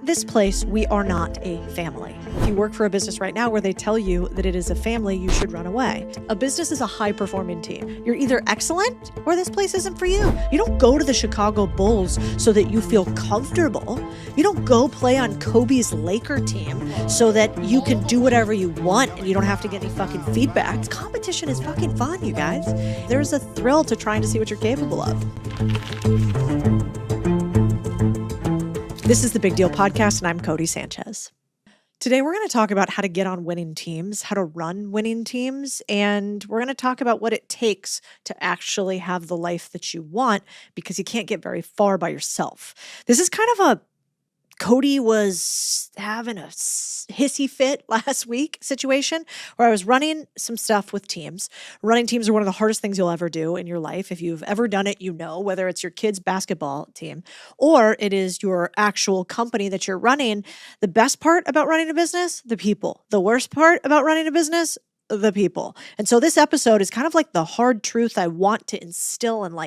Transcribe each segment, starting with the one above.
At this place, we are not a family. If you work for a business right now where they tell you that it is a family, you should run away. A business is a high-performing team. You're either excellent or this place isn't for you. You don't go to the Chicago Bulls so that you feel comfortable. You don't go play on Kobe's Laker team so that you can do whatever you want and you don't have to get any fucking feedback. Competition is fucking fun, you guys. There's a thrill to trying to see what you're capable of. This is the Big Deal Podcast, and I'm Codie Sanchez. Today, we're going to talk about how to get on winning teams, how to run winning teams, and we're going to talk about what it takes to actually have the life that you want, because you can't get very far by yourself. This is kind of a Codie was having a hissy fit last week situation where I was running some stuff with teams. Running teams are one of the hardest things you'll ever do in your life. If you've ever done it, you know, whether it's your kids' basketball team or it is your actual company that you're running. The best part about running a business, the people. The worst part about running a business, the people. And so this episode is kind of like the hard truth I want to instill and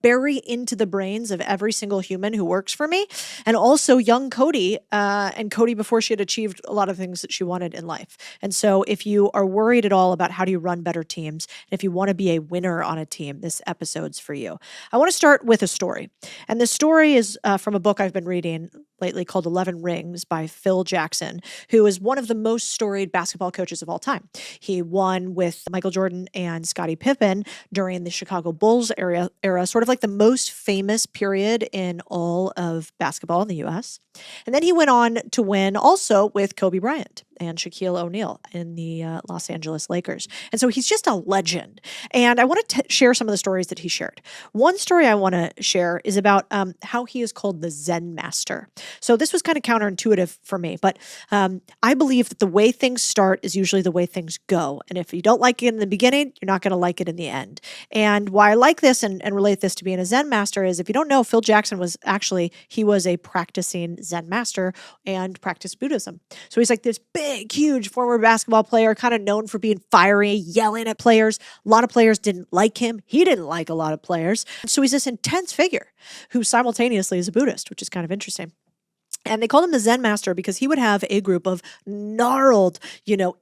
bury into the brains of every single human who works for me, and also young Codie, and Codie before she had achieved a lot of things that she wanted in life. And so if you are worried at all about how do you run better teams, and if you want to be a winner on a team, this episode's for you. I want to start with a story. And the story is from a book I've been reading lately called 11 Rings by Phil Jackson, who is one of the most storied basketball coaches of all time. He won with Michael Jordan and Scottie Pippen during the Chicago Bulls era, sort of like the most famous period in all of basketball in the U.S. And then he went on to win also with Kobe Bryant and Shaquille O'Neal in the Los Angeles Lakers. And so he's just a legend. And I want to share some of the stories that he shared. One story I want to share is about how he is called the Zen Master. So this was kind of counterintuitive for me, but I believe that the way things start is usually the way things go. And if you don't like it in the beginning, you're not going to like it in the end. And why I like this and relate this to being a Zen Master is, if you don't know, Phil Jackson was a practicing Zen Master and practiced Buddhism. So he's like this big, huge former basketball player, kind of known for being fiery, yelling at players. A lot of players didn't like him. He didn't like a lot of players. So he's this intense figure who simultaneously is a Buddhist, which is kind of interesting. And they called him the Zen Master because he would have a group of gnarled,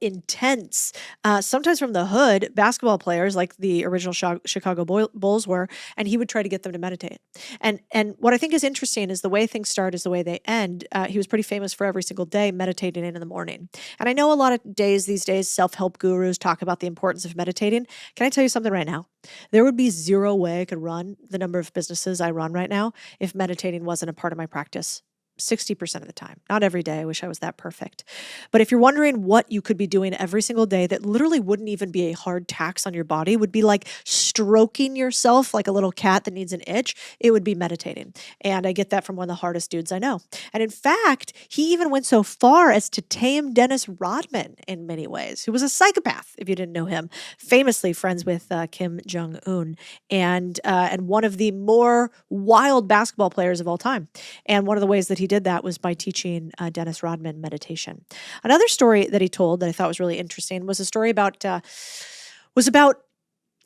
intense, sometimes from the hood basketball players like the original Chicago Bulls were, and he would try to get them to meditate. And what I think is interesting is the way things start is the way they end. He was pretty famous for every single day meditating in the morning. And I know a lot of these days, self-help gurus talk about the importance of meditating. Can I tell you something right now? There would be zero way I could run the number of businesses I run right now if meditating wasn't a part of my practice. 60% of the time. Not every day. I wish I was that perfect. But if you're wondering what you could be doing every single day that literally wouldn't even be a hard tax on your body, would be like stroking yourself like a little cat that needs an itch, it would be meditating. And I get that from one of the hardest dudes I know. And in fact, he even went so far as to tame Dennis Rodman in many ways, who was a psychopath, if you didn't know him, famously friends with Kim Jong-un, and one of the more wild basketball players of all time. And one of the ways that he did that was by teaching Dennis Rodman meditation. Another story that he told that I thought was really interesting was a story about a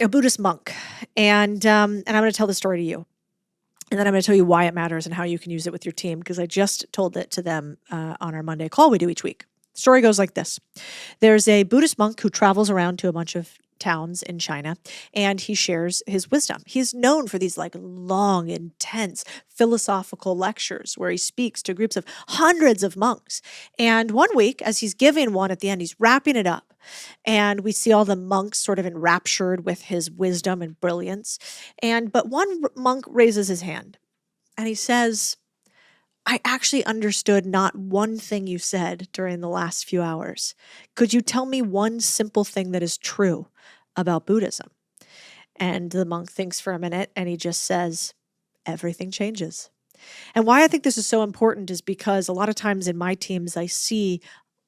Buddhist monk, and I'm going to tell the story to you, and then I'm going to tell you why it matters and how you can use it with your team, because I just told it to them on our Monday call we do each week. The story goes like this: there's a Buddhist monk who travels around to a bunch of towns in China, and he shares his wisdom. He's known for these long, intense philosophical lectures where he speaks to groups of hundreds of monks. And one week, as he's giving one at the end, he's wrapping it up, and we see all the monks sort of enraptured with his wisdom and brilliance. But one monk raises his hand, and he says, "I actually understood not one thing you said during the last few hours. Could you tell me one simple thing that is true about Buddhism?" And the monk thinks for a minute, and he just says, "Everything changes." And why I think this is so important is because a lot of times in my teams, I see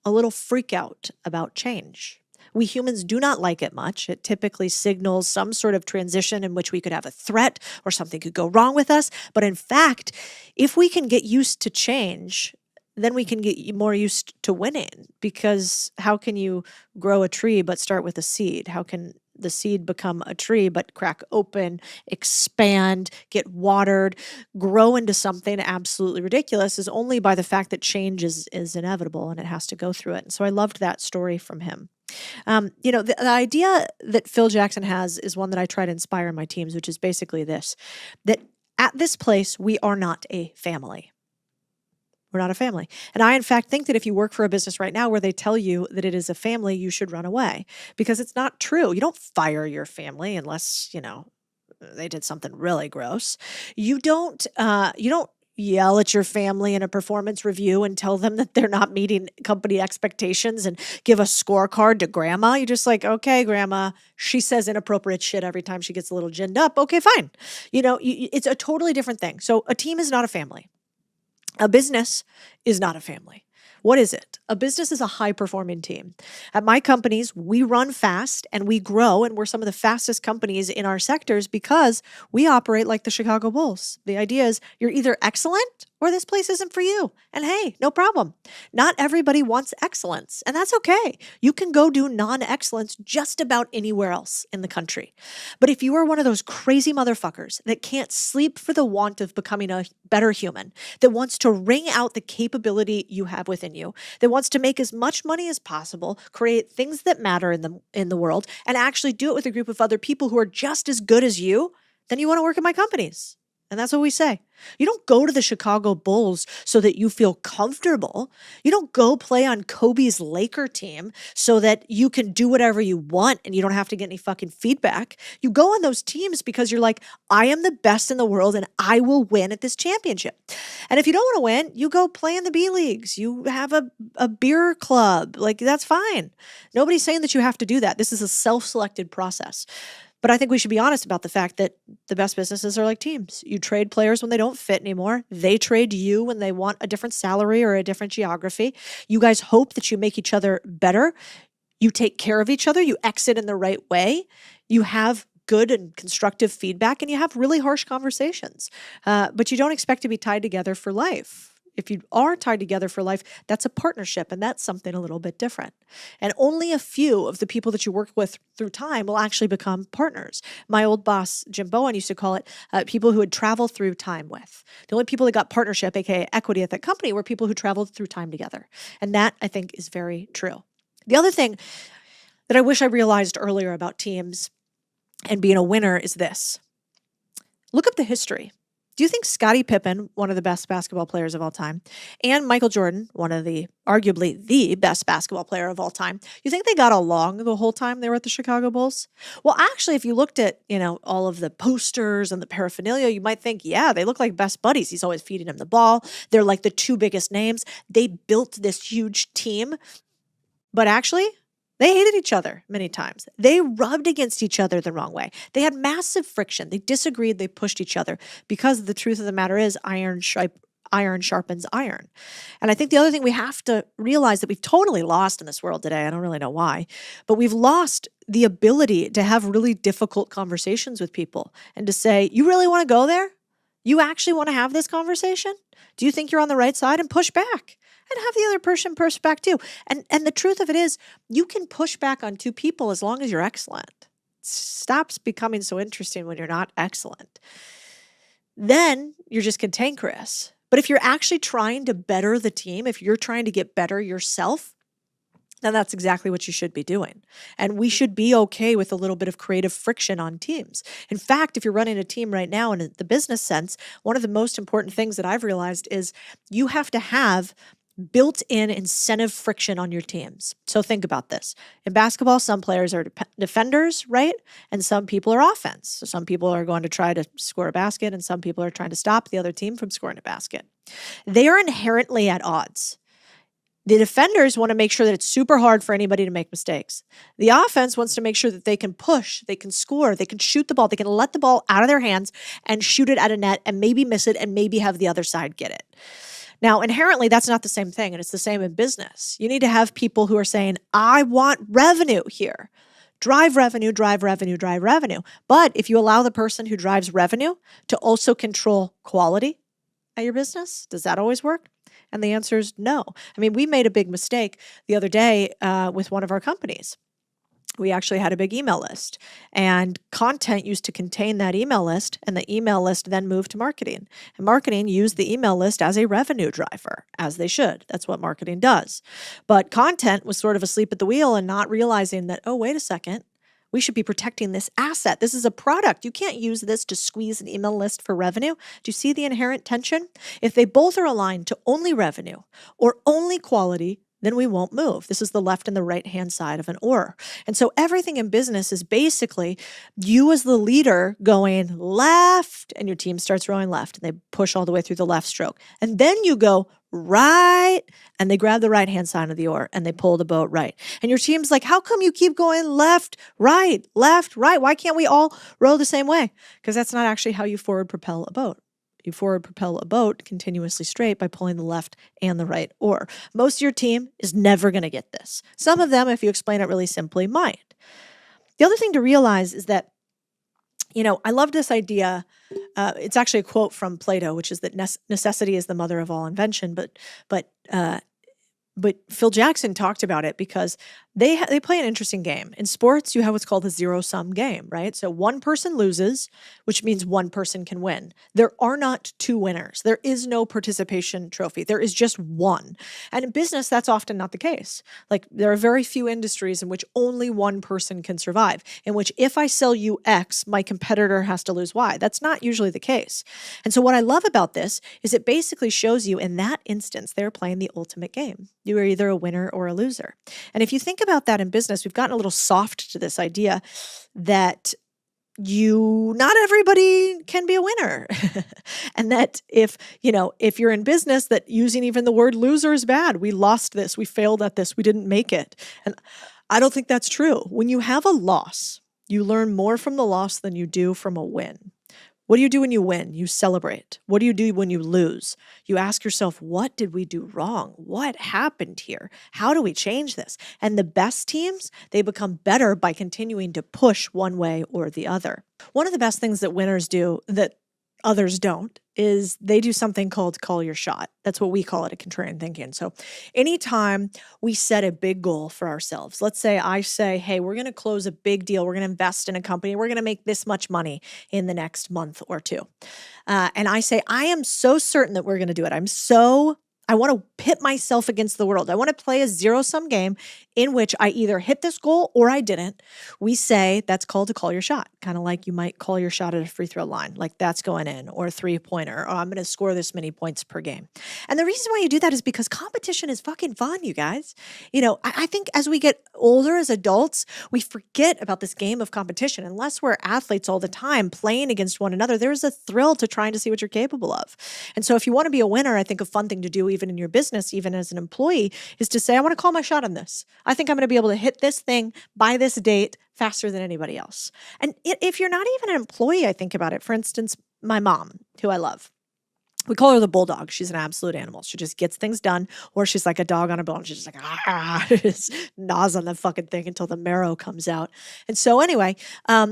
a little freak out about change. We humans do not like it much. It typically signals some sort of transition in which we could have a threat or something could go wrong with us. But in fact, if we can get used to change, then we can get more used to winning, because how can you grow a tree but start with a seed? How can the seed become a tree, but crack open, expand, get watered, grow into something absolutely ridiculous is only by the fact that change is inevitable and it has to go through it. And so I loved that story from him. The idea that Phil Jackson has is one that I try to inspire in my teams, which is basically this, that at this place, we are not a family. We're not a family. And I, in fact, think that if you work for a business right now where they tell you that it is a family, you should run away because it's not true. You don't fire your family unless, they did something really gross. You don't yell at your family in a performance review and tell them that they're not meeting company expectations and give a scorecard to grandma. You're just like, okay, grandma, she says inappropriate shit every time she gets a little ginned up. Okay, fine. It's a totally different thing. So a team is not a family. A business is not a family. What is it? A business is a high-performing team. At my companies, we run fast and we grow, and we're some of the fastest companies in our sectors because we operate like the Chicago Bulls. The idea is you're either excellent or this place isn't for you. And hey, no problem. Not everybody wants excellence, and that's okay. You can go do non-excellence just about anywhere else in the country. But if you are one of those crazy motherfuckers that can't sleep for the want of becoming a better human, that wants to wring out the capability you have within you, that wants to make as much money as possible, create things that matter in the world, and actually do it with a group of other people who are just as good as you, then you want to work in my companies. And that's what we say. You don't go to the Chicago Bulls so that you feel comfortable. You don't go play on Kobe's Laker team so that you can do whatever you want and you don't have to get any fucking feedback. You go on those teams because you're like, I am the best in the world and I will win at this championship. And if you don't want to win, you go play in the B leagues. You have a beer club. Like, that's fine. Nobody's saying that you have to do that. This is a self-selected process. But I think we should be honest about the fact that the best businesses are like teams. You trade players when they don't fit anymore. They trade you when they want a different salary or a different geography. You guys hope that you make each other better. You take care of each other. You exit in the right way. You have good and constructive feedback, and you have really harsh conversations. But you don't expect to be tied together for life. If you are tied together for life, that's a partnership, and that's something a little bit different. And only a few of the people that you work with through time will actually become partners. My old boss, Jim Bowen, used to call it people who would travel through time with. The only people that got partnership, aka equity at that company, were people who traveled through time together. And that, I think, is very true. The other thing that I wish I realized earlier about teams and being a winner is this. Look up the history. Do you think Scottie Pippen, one of the best basketball players of all time, and Michael Jordan, arguably the best basketball player of all time, you think they got along the whole time they were at the Chicago Bulls? Well, actually, if you looked at, all of the posters and the paraphernalia, you might think, yeah, they look like best buddies. He's always feeding him the ball. They're like the two biggest names. They built this huge team. But actually, they hated each other many times. They rubbed against each other the wrong way. They had massive friction. They disagreed. They pushed each other because the truth of the matter is iron sharpens iron. And I think the other thing we have to realize that we've totally lost in this world today, I don't really know why, but we've lost the ability to have really difficult conversations with people and to say, you really want to go there? You actually want to have this conversation? Do you think you're on the right side? And push back. And have the other person push back too. And the truth of it is, you can push back on two people as long as you're excellent. It stops becoming so interesting when you're not excellent. Then you're just cantankerous. But if you're actually trying to better the team, if you're trying to get better yourself, then that's exactly what you should be doing. And we should be okay with a little bit of creative friction on teams. In fact, if you're running a team right now in the business sense, one of the most important things that I've realized is you have to have built-in incentive friction on your teams. So think about this. In basketball, some players are defenders, right? And some people are offense. So some people are going to try to score a basket, and some people are trying to stop the other team from scoring a basket. They are inherently at odds. The defenders want to make sure that it's super hard for anybody to make mistakes. The offense wants to make sure that they can push, they can score, they can shoot the ball, they can let the ball out of their hands and shoot it at a net and maybe miss it and maybe have the other side get it. Now, inherently, that's not the same thing, and it's the same in business. You need to have people who are saying, I want revenue here. Drive revenue, drive revenue, drive revenue. But if you allow the person who drives revenue to also control quality at your business, does that always work? And the answer is no. I mean, we made a big mistake the other day with one of our companies. we actually had a big email list, and content used to contain that email list, and the email list then moved to marketing, and marketing used the email list as a revenue driver, as they should. That's what marketing does. But content was sort of asleep at the wheel and not realizing that, oh, wait a second, we should be protecting this asset. This is a product. You can't use this to squeeze an email list for revenue. Do you see the inherent tension? If they both are aligned to only revenue or only quality, then we won't move. This is the left and the right-hand side of an or. And so everything in business is basically you as the leader going left, and your team starts rowing left, and they push all the way through the left stroke. And then you go right, and they grab the right-hand side of the oar, and they pull the boat right. And your team's like, how come you keep going left, right, left, right? Why can't we all row the same way? Because that's not actually how you forward propel a boat. You forward propel a boat continuously straight by pulling the left and the right oar. Most of your team is never going to get this. Some of them, if you explain it really simply, might. The other thing to realize is that, I love this idea. It's actually a quote from Plato, which is that necessity is the mother of all invention. But Phil Jackson talked about it because they play an interesting game. In sports, you have what's called a zero-sum game, right? So one person loses, which means one person can win. There are not two winners. There is no participation trophy. There is just one. And in business, that's often not the case. Like, there are very few industries in which only one person can survive, in which if I sell you X, my competitor has to lose Y. That's not usually the case. And so what I love about this is it basically shows you in that instance, they're playing the ultimate game. You are either a winner or a loser. And if you think about that in business, we've gotten a little soft to this idea that not everybody can be a winner. And that if you're in business, that using even the word loser is bad. We lost this, we failed at this, we didn't make it. And I don't think that's true. When you have a loss, you learn more from the loss than you do from a win. What do you do when you win? You celebrate. What do you do when you lose? You ask yourself, what did we do wrong? What happened here? How do we change this? And the best teams, they become better by continuing to push one way or the other. One of the best things that winners do that others don't is they do something called call your shot. That's what we call it at Contrarian Thinking. So anytime we set a big goal for ourselves, let's say I say, hey, we're going to close a big deal. We're going to invest in a company. We're going to make this much money in the next month or two. And I say, I am so certain that we're going to do it. I want to pit myself against the world. I want to play a zero-sum game in which I either hit this goal or I didn't. We say that's called to call your shot, kind of like you might call your shot at a free throw line, like that's going in, or a three-pointer, or I'm going to score this many points per game. And the reason why you do that is because competition is fucking fun, you guys. I think as we get older as adults, we forget about this game of competition. Unless we're athletes all the time playing against one another, there's a thrill to trying to see what you're capable of. And so if you want to be a winner, I think a fun thing to do even in your business, even as an employee, is to say, I want to call my shot on this. I think I'm going to be able to hit this thing by this date faster than anybody else. And if you're not even an employee, I think about it. For instance, my mom, who I love, we call her the bulldog. She's an absolute animal. She just gets things done, or she's like a dog on a bone. She's just like, just gnaws on the fucking thing until the marrow comes out. And so anyway,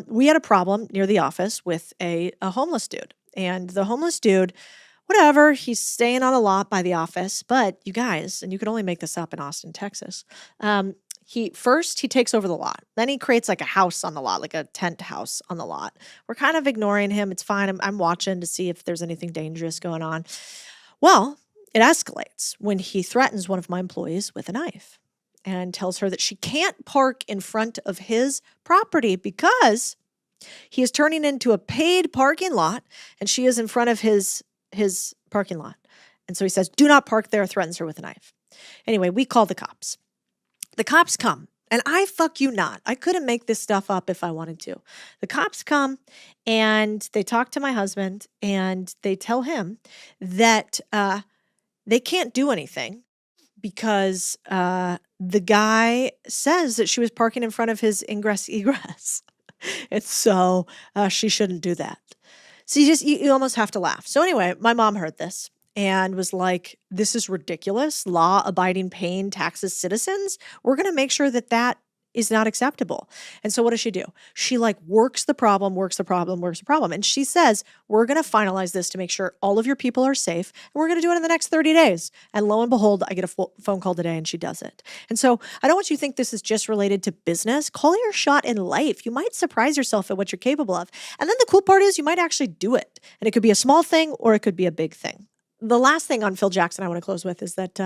we had a problem near the office with a homeless dude. And the homeless dude, whatever, he's staying on a lot by the office. But you guys, and you can only make this up in Austin, Texas, he takes over the lot. Then he creates like a house on the lot, like a tent house on the lot. We're kind of ignoring him. It's fine. I'm watching to see if there's anything dangerous going on. Well, it escalates when he threatens one of my employees with a knife and tells her that she can't park in front of his property because he is turning into a paid parking lot and she is in front of his parking lot. And so he says, do not park there, threatens her with a knife. Anyway, we call the cops. The cops come, and I fuck you not. I couldn't make this stuff up if I wanted to. The cops come, and they talk to my husband, and they tell him that they can't do anything because the guy says that she was parking in front of his ingress-egress. And so she shouldn't do that. So you almost have to laugh. So anyway, my mom heard this and was like, this is ridiculous. Law-abiding, paying taxes citizens. We're going to make sure that is not acceptable. And so what does she do? She like works the problem. And she says, we're going to finalize this to make sure all of your people are safe. And we're going to do it in the next 30 days. And lo and behold, I get a phone call today and she does it. And so I don't want you to think this is just related to business. Call your shot in life. You might surprise yourself at what you're capable of. And then the cool part is you might actually do it. And it could be a small thing or it could be a big thing. The last thing on Phil Jackson I want to close with is that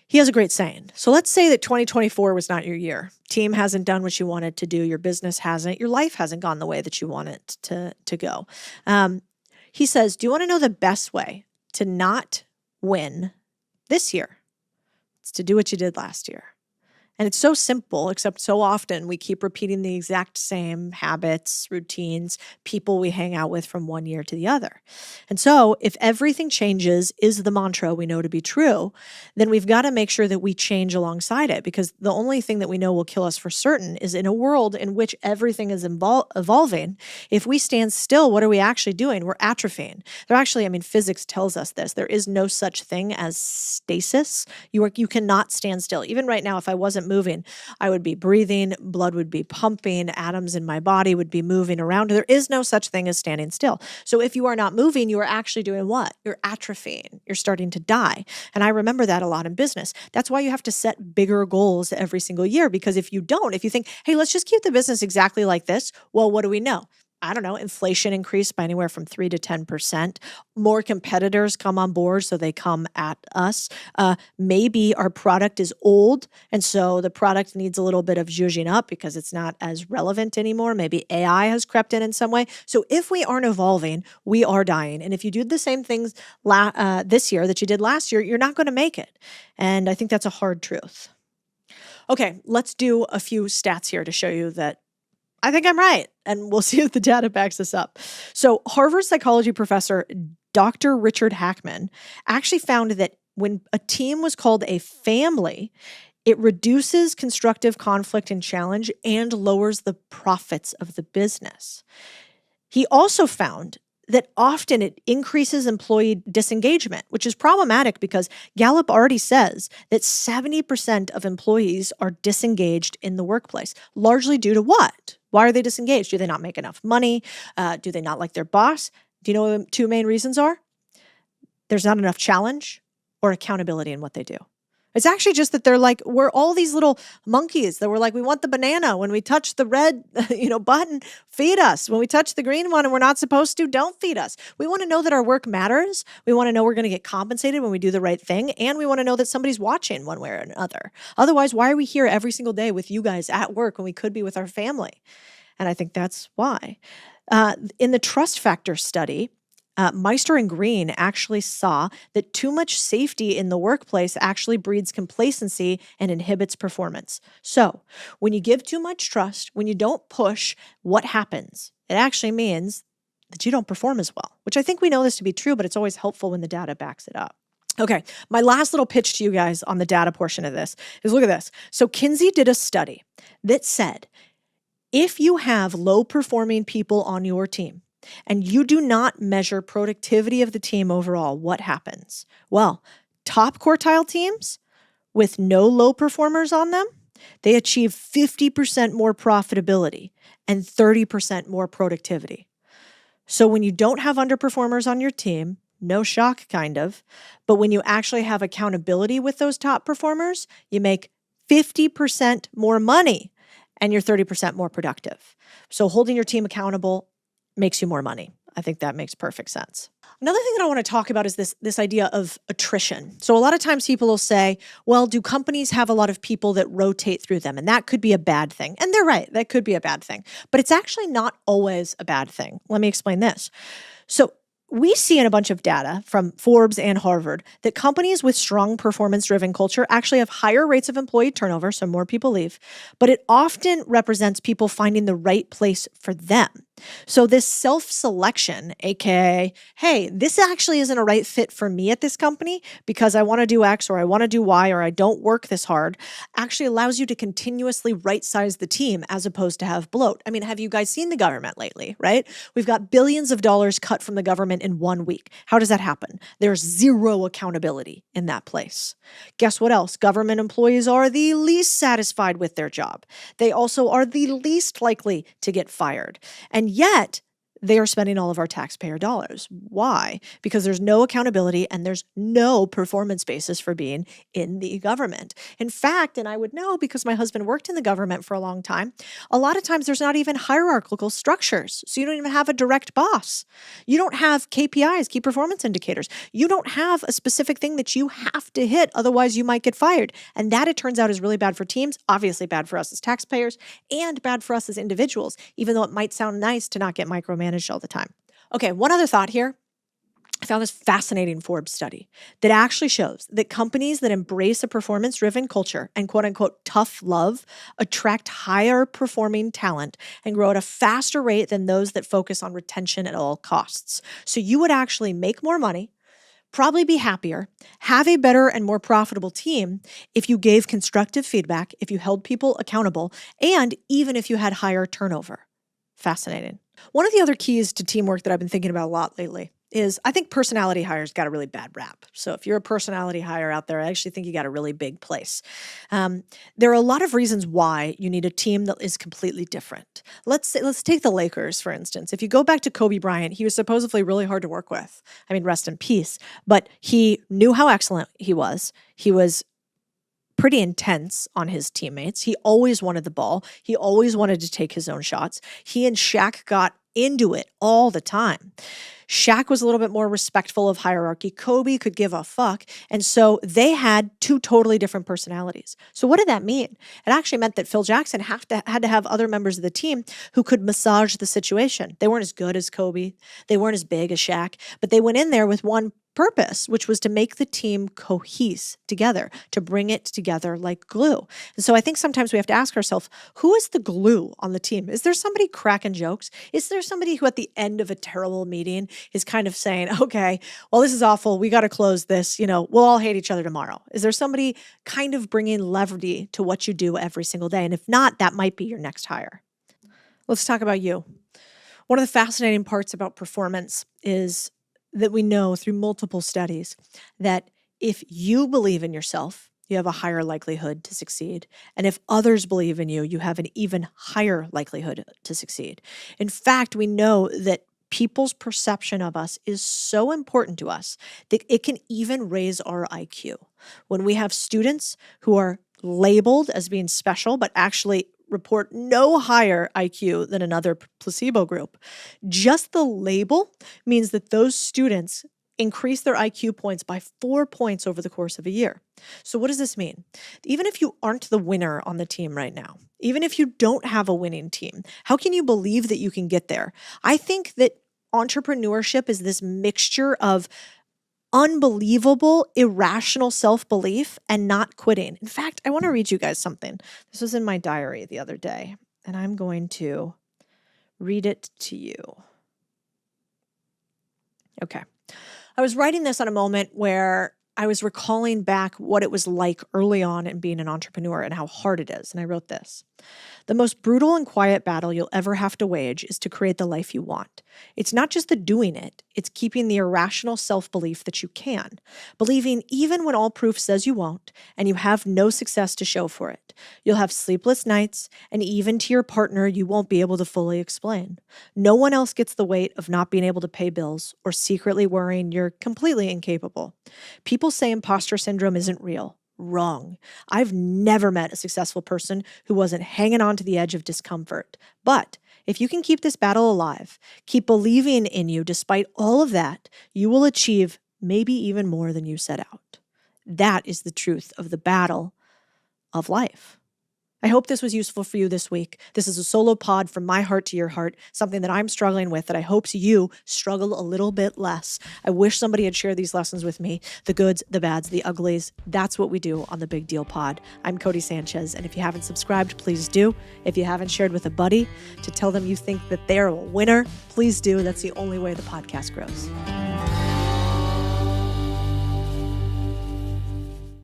he has a great saying. So let's say that 2024 was not your year. Team hasn't done what you wanted to do. Your business hasn't. Your life hasn't gone the way that you want it to go. He says, do you want to know the best way to not win this year? It's to do what you did last year. And it's so simple, except so often we keep repeating the exact same habits, routines, people we hang out with from one year to the other. And so if everything changes is the mantra we know to be true, then we've got to make sure that we change alongside it, because the only thing that we know will kill us for certain is in a world in which everything is evolving. If we stand still, what are we actually doing? We're atrophying. Physics tells us this. There is no such thing as stasis. You cannot stand still. Even right now, if I wasn't moving, I would be breathing, blood would be pumping, atoms in my body would be moving around. There is no such thing as standing still. So if you are not moving, you are actually doing what? You're atrophying. You're starting to die. And I remember that a lot in business. That's why you have to set bigger goals every single year, because if you think, hey, let's just keep the business exactly like this, well, what do we know? I don't know, inflation increased by anywhere from 3 to 10%. More competitors come on board, so they come at us. Maybe our product is old, and so the product needs a little bit of zhuzhing up because it's not as relevant anymore. Maybe AI has crept in some way. So if we aren't evolving, we are dying. And if you do the same things this year that you did last year, you're not going to make it. And I think that's a hard truth. Okay, let's do a few stats here to show you that I think I'm right, and we'll see if the data backs this up. So Harvard psychology professor Dr. Richard Hackman actually found that when a team was called a family, it reduces constructive conflict and challenge and lowers the profits of the business. He also found that often it increases employee disengagement, which is problematic because Gallup already says that 70% of employees are disengaged in the workplace, largely due to what? Why are they disengaged? Do they not make enough money? Do they not like their boss? Do you know what the two main reasons are? There's not enough challenge or accountability in what they do. It's actually just that we're all these little monkeys that we're like, we want the banana. When we touch the red, button, feed us. When we touch the green one and we're not supposed to, don't feed us. We want to know that our work matters. We want to know we're going to get compensated when we do the right thing. And we want to know that somebody's watching one way or another. Otherwise, why are we here every single day with you guys at work when we could be with our family? And I think that's why. In the trust factor study, Meister and Green actually saw that too much safety in the workplace actually breeds complacency and inhibits performance. So when you give too much trust, when you don't push, what happens? It actually means that you don't perform as well, which I think we know this to be true, but it's always helpful when the data backs it up. Okay, my last little pitch to you guys on the data portion of this is look at this. So Kinsey did a study that said, if you have low-performing people on your team, and you do not measure productivity of the team overall, what happens? Well, top quartile teams with no low performers on them, they achieve 50% more profitability and 30% more productivity. So when you don't have underperformers on your team, no shock kind of, but when you actually have accountability with those top performers, you make 50% more money and you're 30% more productive. So holding your team accountable makes you more money. I think that makes perfect sense. Another thing that I want to talk about is this idea of attrition. So a lot of times people will say, well, do companies have a lot of people that rotate through them? And that could be a bad thing. And they're right, that could be a bad thing. But it's actually not always a bad thing. Let me explain this. So we see in a bunch of data from Forbes and Harvard that companies with strong performance-driven culture actually have higher rates of employee turnover, so more people leave, but it often represents people finding the right place for them. So this self-selection, aka, hey, this actually isn't a right fit for me at this company because I want to do X or I want to do Y or I don't work this hard, actually allows you to continuously right-size the team as opposed to have bloat. I mean, have you guys seen the government lately, right? We've got billions of dollars cut from the government in 1 week. How does that happen? There's zero accountability in that place. Guess what else? Government employees are the least satisfied with their job. They also are the least likely to get fired. And yet, they are spending all of our taxpayer dollars. Why? Because there's no accountability and there's no performance basis for being in the government. In fact, and I would know because my husband worked in the government for a long time, a lot of times there's not even hierarchical structures. So you don't even have a direct boss. You don't have KPIs, key performance indicators. You don't have a specific thing that you have to hit, otherwise you might get fired. And that, it turns out, is really bad for teams, obviously bad for us as taxpayers, and bad for us as individuals, even though it might sound nice to not get micromanaged all the time. Okay, one other thought here. I found this fascinating Forbes study that actually shows that companies that embrace a performance-driven culture and quote unquote tough love attract higher performing talent and grow at a faster rate than those that focus on retention at all costs. So you would actually make more money, probably be happier, have a better and more profitable team if you gave constructive feedback, if you held people accountable, and even if you had higher turnover. Fascinating. One of the other keys to teamwork that I've been thinking about a lot lately is I think personality hires got a really bad rap. So if you're a personality hire out there, I actually think you got a really big place. There are a lot of reasons why you need a team that is completely different. Let's take the Lakers, for instance. If you go back to Kobe Bryant, he was supposedly really hard to work with. I mean, rest in peace. But he knew how excellent he was. He was pretty intense on his teammates. He always wanted the ball. He always wanted to take his own shots. He and Shaq got into it all the time. Shaq was a little bit more respectful of hierarchy. Kobe could give a fuck. And so they had two totally different personalities. So what did that mean? It actually meant that Phil Jackson had to have other members of the team who could massage the situation. They weren't as good as Kobe. They weren't as big as Shaq, but they went in there with one purpose, which was to make the team cohese together, to bring it together like glue. And so I think sometimes we have to ask ourselves, who is the glue on the team? Is there somebody cracking jokes? Is there somebody who at the end of a terrible meeting is kind of saying, okay, well, this is awful. We got to close this. We'll all hate each other tomorrow. Is there somebody kind of bringing levity to what you do every single day? And if not, that might be your next hire. Let's talk about you. One of the fascinating parts about performance is that we know through multiple studies that if you believe in yourself, you have a higher likelihood to succeed. And if others believe in you, you have an even higher likelihood to succeed. In fact, we know that people's perception of us is so important to us that it can even raise our IQ. When we have students who are labeled as being special, but actually report no higher IQ than another placebo group, just the label means that those students increase their IQ points by 4 points over the course of a year. So what does this mean? Even if you aren't the winner on the team right now, even if you don't have a winning team, how can you believe that you can get there? I think that entrepreneurship is this mixture of unbelievable, irrational self-belief and not quitting. In fact, I want to read you guys something. This was in my diary the other day, and I'm going to read it to you. Okay. I was writing this on a moment where I was recalling back what it was like early on in being an entrepreneur and how hard it is. And I wrote this. The most brutal and quiet battle you'll ever have to wage is to create the life you want. It's not just the doing it, it's keeping the irrational self-belief that you can, believing even when all proof says you won't, and you have no success to show for it. You'll have sleepless nights, and even to your partner, you won't be able to fully explain. No one else gets the weight of not being able to pay bills or secretly worrying you're completely incapable. People say imposter syndrome isn't real. Wrong. I've never met a successful person who wasn't hanging on to the edge of discomfort. But if you can keep this battle alive, keep believing in you despite all of that, you will achieve maybe even more than you set out. That is the truth of the battle of life. I hope this was useful for you this week. This is a solo pod from my heart to your heart, something that I'm struggling with that I hope you struggle a little bit less. I wish somebody had shared these lessons with me, the goods, the bads, the uglies. That's what we do on the Big Deal Pod. I'm Codie Sanchez, and if you haven't subscribed, please do. If you haven't shared with a buddy to tell them you think that they're a winner, please do. That's the only way the podcast grows.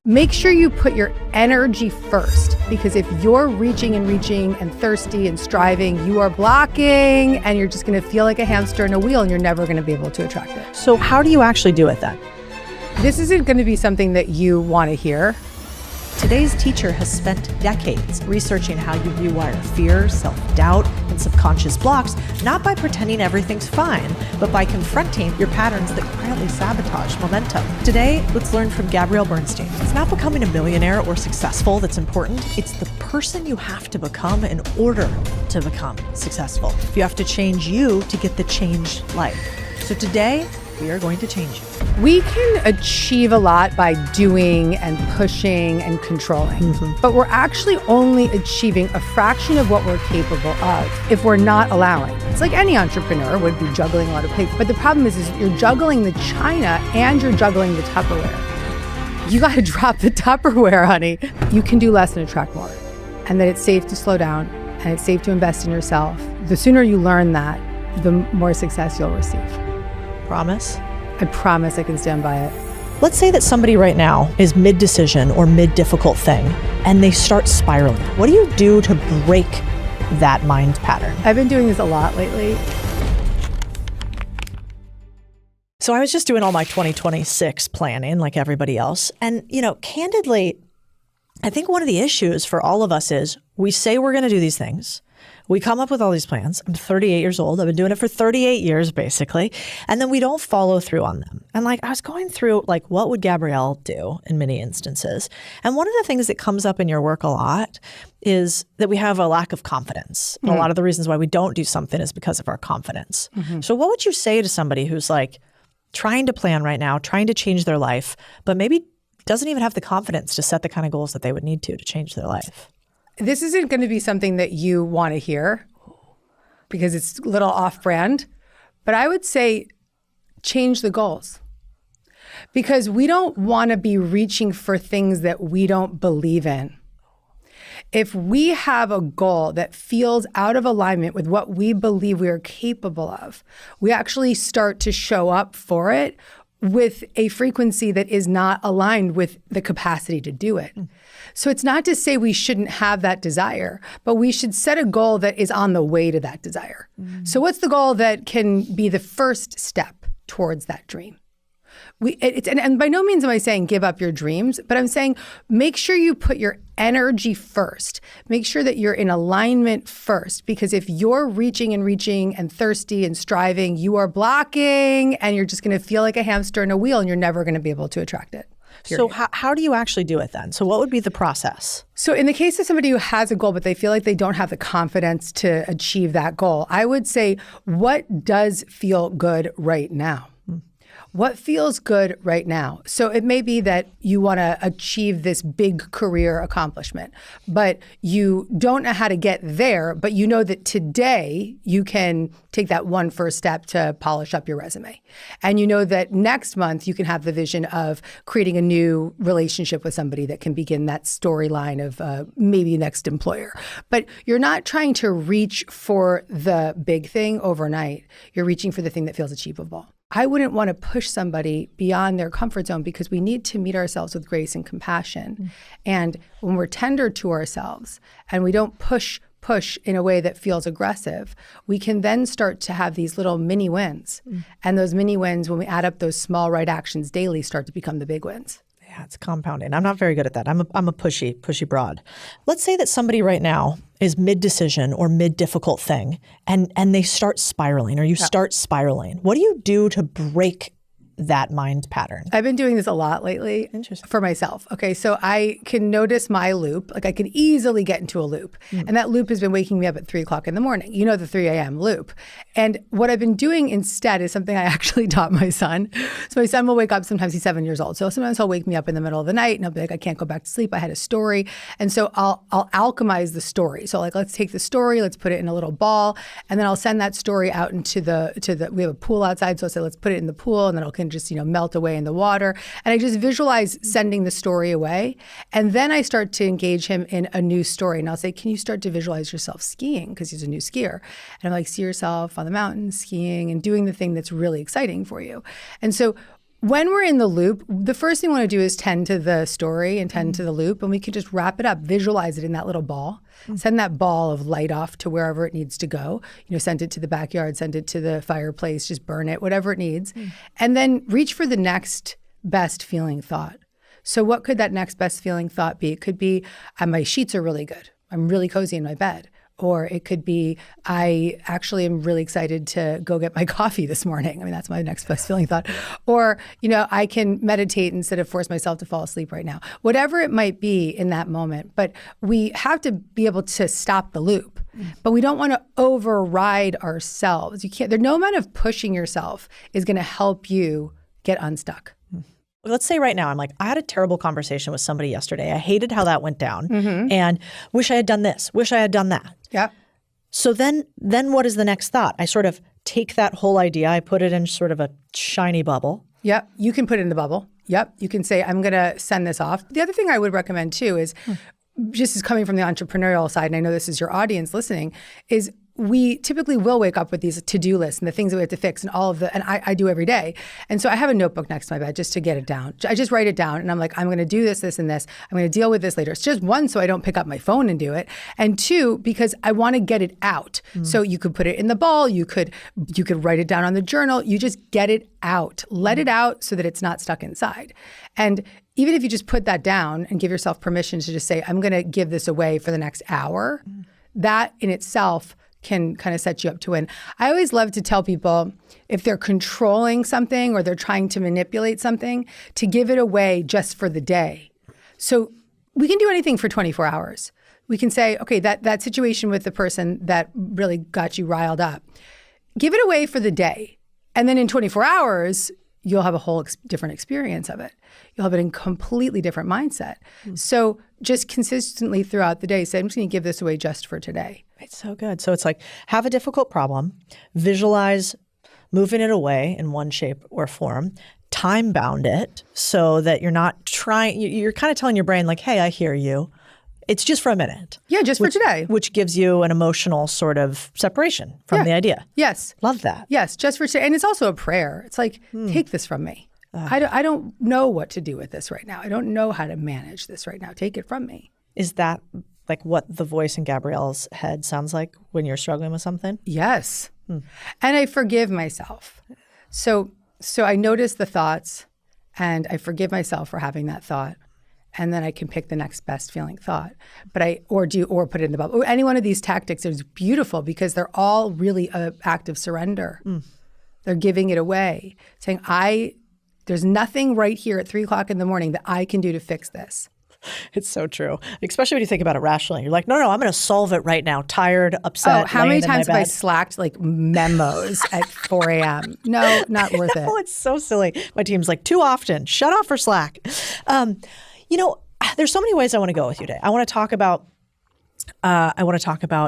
Make sure you put your energy first, because if you're reaching and thirsty and striving, you are blocking and you're just going to feel like a hamster in a wheel and you're never going to be able to attract it. So how do you actually do it then? This isn't going to be something that you want to hear. Today's teacher has spent decades researching how you rewire fear, self-doubt, and subconscious blocks, not by pretending everything's fine, but by confronting your patterns that quietly sabotage momentum. Today, let's learn from Gabrielle Bernstein. It's not becoming a millionaire or successful that's important. It's the person you have to become in order to become successful. You have to change you to get the changed life. So today, we are going to change you. We can achieve a lot by doing and pushing and controlling, but we're actually only achieving a fraction of what we're capable of if we're not allowing. It's like any entrepreneur would be juggling a lot of plates, but the problem is you're juggling the china and you're juggling the Tupperware. You got to drop the Tupperware, honey. You can do less and attract more, and that it's safe to slow down and it's safe to invest in yourself. The sooner you learn that, the more success you'll receive. Promise? I promise I can stand by it. Let's say that somebody right now is mid-decision or mid-difficult thing, and they start spiraling. What do you do to break that mind pattern? I've been doing this a lot lately. So I was just doing all my 2026 planning like everybody else. And, candidly, I think one of the issues for all of us is we say we're going to do these things. We come up with all these plans. I'm 38 years old. I've been doing it for 38 years, basically. And then we don't follow through on them. And I was going through, what would Gabrielle do in many instances? And one of the things that comes up in your work a lot is that we have a lack of confidence. And a lot of the reasons why we don't do something is because of our confidence. So what would you say to somebody who's trying to plan right now, trying to change their life, but maybe doesn't even have the confidence to set the kind of goals that they would need to change their life? This isn't going to be something that you want to hear because it's a little off-brand, but I would say change the goals, because we don't want to be reaching for things that we don't believe in. If we have a goal that feels out of alignment with what we believe we are capable of, we actually start to show up for it with a frequency that is not aligned with the capacity to do it. So it's not to say we shouldn't have that desire, but we should set a goal that is on the way to that desire. So what's the goal that can be the first step towards that dream? And by no means am I saying give up your dreams, but I'm saying make sure you put your energy first. Make sure that you're in alignment first, because if you're reaching and thirsty and striving, you are blocking and you're just going to feel like a hamster in a wheel and you're never going to be able to attract it. Period. So how do you actually do it then? So what would be the process? So in the case of somebody who has a goal, but they feel like they don't have the confidence to achieve that goal, I would say, what does feel good right now? What feels good right now? So it may be that you want to achieve this big career accomplishment, but you don't know how to get there, but you know that today you can take that one first step to polish up your resume. And you know that next month you can have the vision of creating a new relationship with somebody that can begin that storyline of maybe next employer. But you're not trying to reach for the big thing overnight. You're reaching for the thing that feels achievable. I wouldn't want to push somebody beyond their comfort zone, because we need to meet ourselves with grace and compassion. And when we're tender to ourselves and we don't push in a way that feels aggressive, we can then start to have these little mini wins. And those mini wins, when we add up those small right actions daily, start to become the big wins. Yeah, it's compounding. I'm not very good at that. I'm a pushy broad. Let's say that somebody right now is mid-decision or mid-difficult thing, and they start spiraling, or you start spiraling. What do you do to break that mind pattern? I've been doing this a lot lately. Interesting. For myself. Okay, so I can notice my loop. I can easily get into a loop. And that loop has been waking me up at 3 o'clock in the morning. You know, the 3 a.m. loop. And what I've been doing instead is something I actually taught my son. So my son will wake up, sometimes he's 7 years old. So sometimes he'll wake me up in the middle of the night and I'll be like, I can't go back to sleep. I had a story. And so I'll alchemize the story. So like, let's take the story, let's put it in a little ball. And then I'll send that story out into we have a pool outside. So I'll say, let's put it in the pool and then it can just, melt away in the water. And I just visualize sending the story away. And then I start to engage him in a new story. And I'll say, can you start to visualize yourself skiing? Because he's a new skier. And I'm like, see yourself on the mountain skiing and doing the thing that's really exciting for you. And so when we're in the loop, the first thing we want to do is tend to the story and tend to the loop, and we can just wrap it up, visualize it in that little ball, send that ball of light off to wherever it needs to go, send it to the backyard, send it to the fireplace, just burn it, whatever it needs, and then reach for the next best feeling thought. So what could that next best feeling thought be? It could be, my sheets are really good. I'm really cozy in my bed. Or it could be, I actually am really excited to go get my coffee this morning. I mean, that's my next best feeling thought. Or, I can meditate instead of force myself to fall asleep right now. Whatever it might be in that moment. But we have to be able to stop the loop. But we don't want to override ourselves. You can't. No amount of pushing yourself is going to help you get unstuck. Let's say right now, I'm like, I had a terrible conversation with somebody yesterday. I hated how that went down and wish I had done this, wish I had done that. Yeah. So then what is the next thought? I sort of take that whole idea, I put it in sort of a shiny bubble. Yep. You can put it in the bubble. Yep. You can say, I'm going to send this off. The other thing I would recommend too is, just as coming from the entrepreneurial side, and I know this is your audience listening, is we typically will wake up with these to-do lists and the things that we have to fix and all of and I do every day. And so I have a notebook next to my bed just to get it down. I just write it down and I'm like, I'm going to do this, this, and this. I'm going to deal with this later. It's just one, so I don't pick up my phone and do it. And two, because I want to get it out. So you could put it in the ball. You could write it down on the journal. You just get it out. Let it out so that it's not stuck inside. And even if you just put that down and give yourself permission to just say, I'm going to give this away for the next hour, that in itself can kind of set you up to win. I always love to tell people if they're controlling something or they're trying to manipulate something, to give it away just for the day. So we can do anything for 24 hours. We can say, okay, that situation with the person that really got you riled up, give it away for the day. And then in 24 hours, you'll have a whole different experience of it. You'll have it in completely different mindset. So just consistently throughout the day, say, I'm just going to give this away just for today. It's so good. So it's like, have a difficult problem, visualize moving it away in one shape or form, time bound it so that you're not trying, you're kind of telling your brain like, hey, I hear you. It's just for a minute. Yeah, just for today. Which gives you an emotional sort of separation from the idea. Yes. Love that. Yes, just for today. And it's also a prayer. It's like, take this from me. I don't know what to do with this right now. I don't know how to manage this right now. Take it from me. Is that like what the voice in Gabrielle's head sounds like when you're struggling with something? Yes. And I forgive myself. So I notice the thoughts and I forgive myself for having that thought. And then I can pick the next best feeling thought. But or put it in the bubble. Any one of these tactics is beautiful because they're all really an act of surrender. They're giving it away, saying, there's nothing right here at 3 o'clock in the morning that I can do to fix this. It's so true. Especially when you think about it rationally. You're like, no, I'm going to solve it right now. Tired, upset. Oh, how many times have I slacked like memos at 4 a.m.? No, not worth it. Oh, it's so silly. My team's like, too often. Shut off for Slack. There's so many ways I want to go with you today. I want to talk about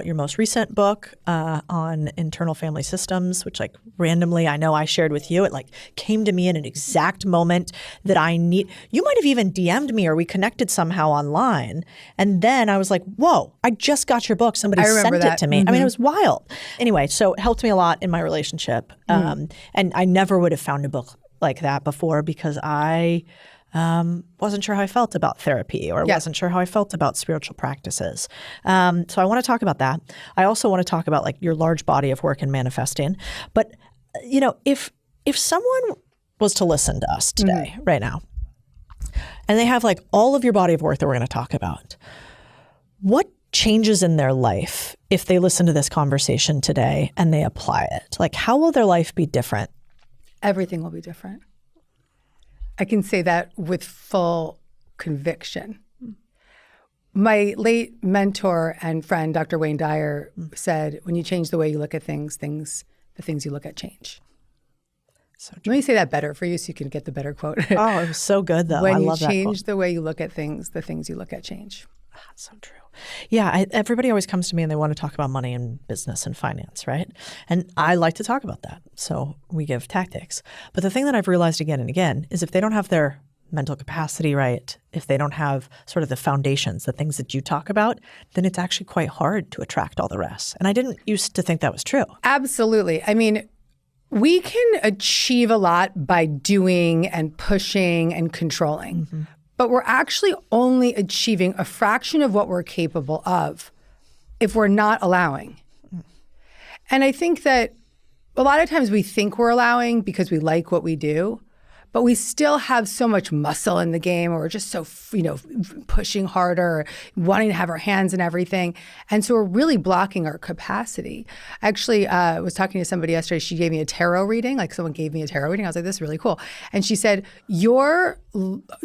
your most recent book on internal family systems, which like randomly I know I shared with you. It like came to me in an exact moment that I need. You might have even DM'd me or we connected somehow online. And then I was like, whoa, I just got your book. Somebody sent it to me. I mean, it was wild. Anyway, so it helped me a lot in my relationship. And I never would have found a book like that before because I wasn't sure how I felt about therapy or wasn't sure how I felt about spiritual practices. So I want to talk about that. I also want to talk about like your large body of work in manifesting. But, if someone was to listen to us today, right now, and they have like all of your body of work that we're going to talk about, what changes in their life if they listen to this conversation today and they apply it? Like, how will their life be different? Everything will be different. I can say that with full conviction. My late mentor and friend, Dr. Wayne Dyer, said, when you change the way you look at things, things the things you look at change. So Let me say that better for you so you can get the better quote. Oh, it was so good though. When I you love that quote. change the way you look at things, the things you look at change. That's so true. Yeah, everybody always comes to me and they want to talk about money and business and finance, right? And I like to talk about that. So we give tactics. But the thing that I've realized again and again is if they don't have their mental capacity right, if they don't have sort of the foundations, the things that you talk about, then it's actually quite hard to attract all the rest. And I didn't used to think that was true. Absolutely. I mean, we can achieve a lot by doing and pushing and controlling. Mm-hmm. But we're actually only achieving a fraction of what we're capable of if we're not allowing. And I think that a lot of times we think we're allowing because we like what we do, but we still have so much muscle in the game, or we're just so, pushing harder, wanting to have our hands in everything. And so we're really blocking our capacity. Actually, I was talking to somebody yesterday. She gave me a tarot reading. Like someone gave me a tarot reading. I was like, this is really cool. And she said, you're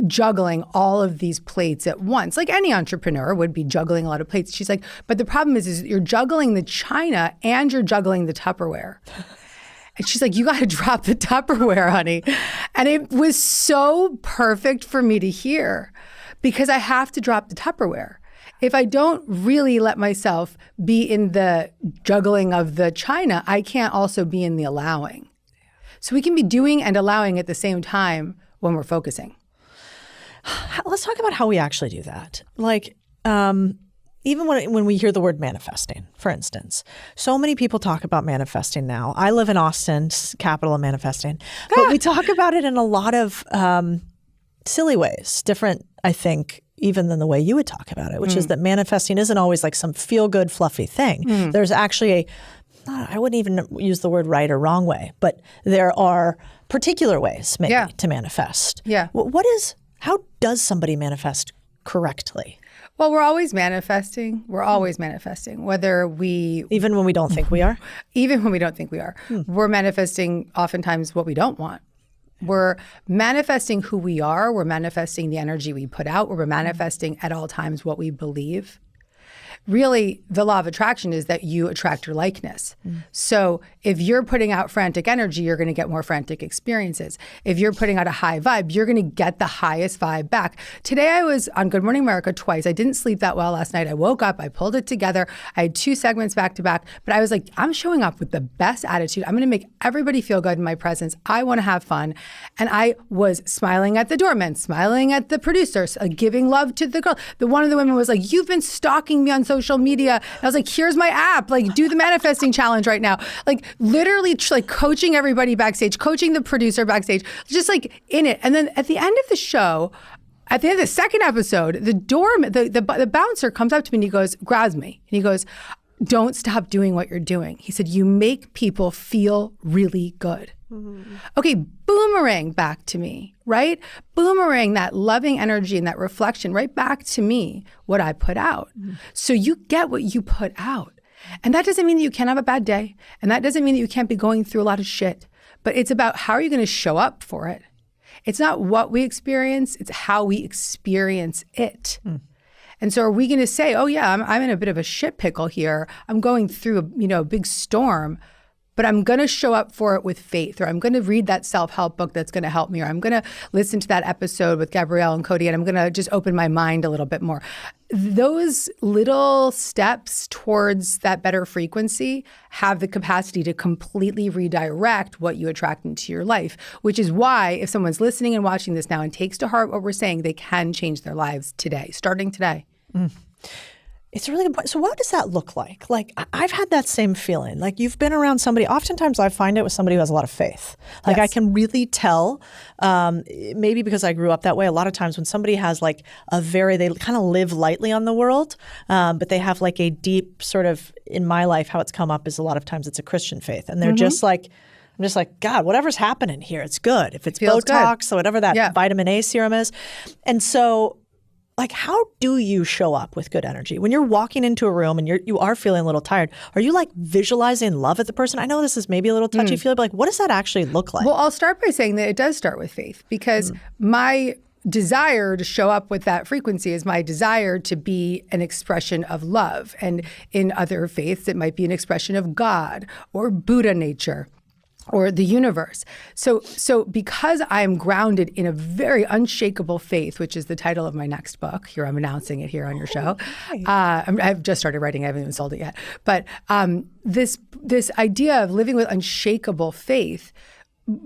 juggling all of these plates at once. Like any entrepreneur would be juggling a lot of plates. She's like, but the problem is you're juggling the china and you're juggling the Tupperware. And she's like, you got to drop the Tupperware, honey. And it was so perfect for me to hear because I have to drop the Tupperware. If I don't really let myself be in the juggling of the china, I can't also be in the allowing. So we can be doing and allowing at the same time when we're focusing. Let's talk about how we actually do that. Like, even when we hear the word manifesting, for instance, so many people talk about manifesting now. I live in Austin, capital of manifesting, but we talk about it in a lot of silly ways, different, I think, even than the way you would talk about it, which is that manifesting isn't always like some feel-good, fluffy thing. There's actually I wouldn't even use the word right or wrong way, but there are particular ways maybe to manifest. Yeah. How does somebody manifest correctly? Well, we're always manifesting. We're always manifesting, whether we... Even when we don't think we are? Even when we don't think we are. We're manifesting oftentimes what we don't want. We're manifesting who we are. We're manifesting the energy we put out. We're manifesting at all times what we believe. Really, the law of attraction is that you attract your likeness. So if you're putting out frantic energy, you're going to get more frantic experiences. If you're putting out a high vibe, you're going to get the highest vibe back. Today I was on Good Morning America twice. I didn't sleep that well last night. I woke up, I pulled it together. I had 2 segments back to back, but I was like, I'm showing up with the best attitude. I'm going to make everybody feel good in my presence. I want to have fun. And I was smiling at the doorman, smiling at the producers, giving love to the girl. One of the women was like, you've been stalking me on social media. And I was like, here's my app. Like, do the manifesting challenge right now. Like, literally, coaching everybody backstage, coaching the producer backstage, just like in it. And then at the end of the show, at the end of the second episode, the bouncer comes up to me and he goes, grabs me. And he goes, don't stop doing what you're doing. He said, you make people feel really good. Okay, boomerang back to me, right? Boomerang that loving energy and that reflection right back to me, what I put out. So you get what you put out. And that doesn't mean that you can't have a bad day. And that doesn't mean that you can't be going through a lot of shit. But it's about how are you going to show up for it? It's not what we experience, it's how we experience it. And so are we going to say, oh yeah, I'm in a bit of a shit pickle here. I'm going through a big storm, but I'm going to show up for it with faith, or I'm going to read that self-help book that's going to help me, or I'm going to listen to that episode with Gabrielle and Codie, and I'm going to just open my mind a little bit more. Those little steps towards that better frequency have the capacity to completely redirect what you attract into your life, which is why if someone's listening and watching this now and takes to heart what we're saying, they can change their lives today, starting today. It's a really good point. So what does that look like? Like, I've had that same feeling. Like, you've been around somebody. Oftentimes I find it with somebody who has a lot of faith. Like, I can really tell, maybe because I grew up that way, a lot of times when somebody has like they kind of live lightly on the world, but they have like a deep sort of, in my life, how it's come up is a lot of times it's a Christian faith. And they're just like, I'm just like, God, whatever's happening here, it's good. If it's Botox or whatever that vitamin A serum is. And so, like, how do you show up with good energy? When you're walking into a room and you are feeling a little tired, are you like visualizing love at the person? I know this is maybe a little touchy-feely, but like, what does that actually look like? Well, I'll start by saying that it does start with faith, because my desire to show up with that frequency is my desire to be an expression of love. And in other faiths, it might be an expression of God or Buddha nature or the universe. So because I am grounded in a very unshakable faith, which is the title of my next book, here I'm announcing it here on your show. I've just started writing, I haven't even sold it yet. But this idea of living with unshakable faith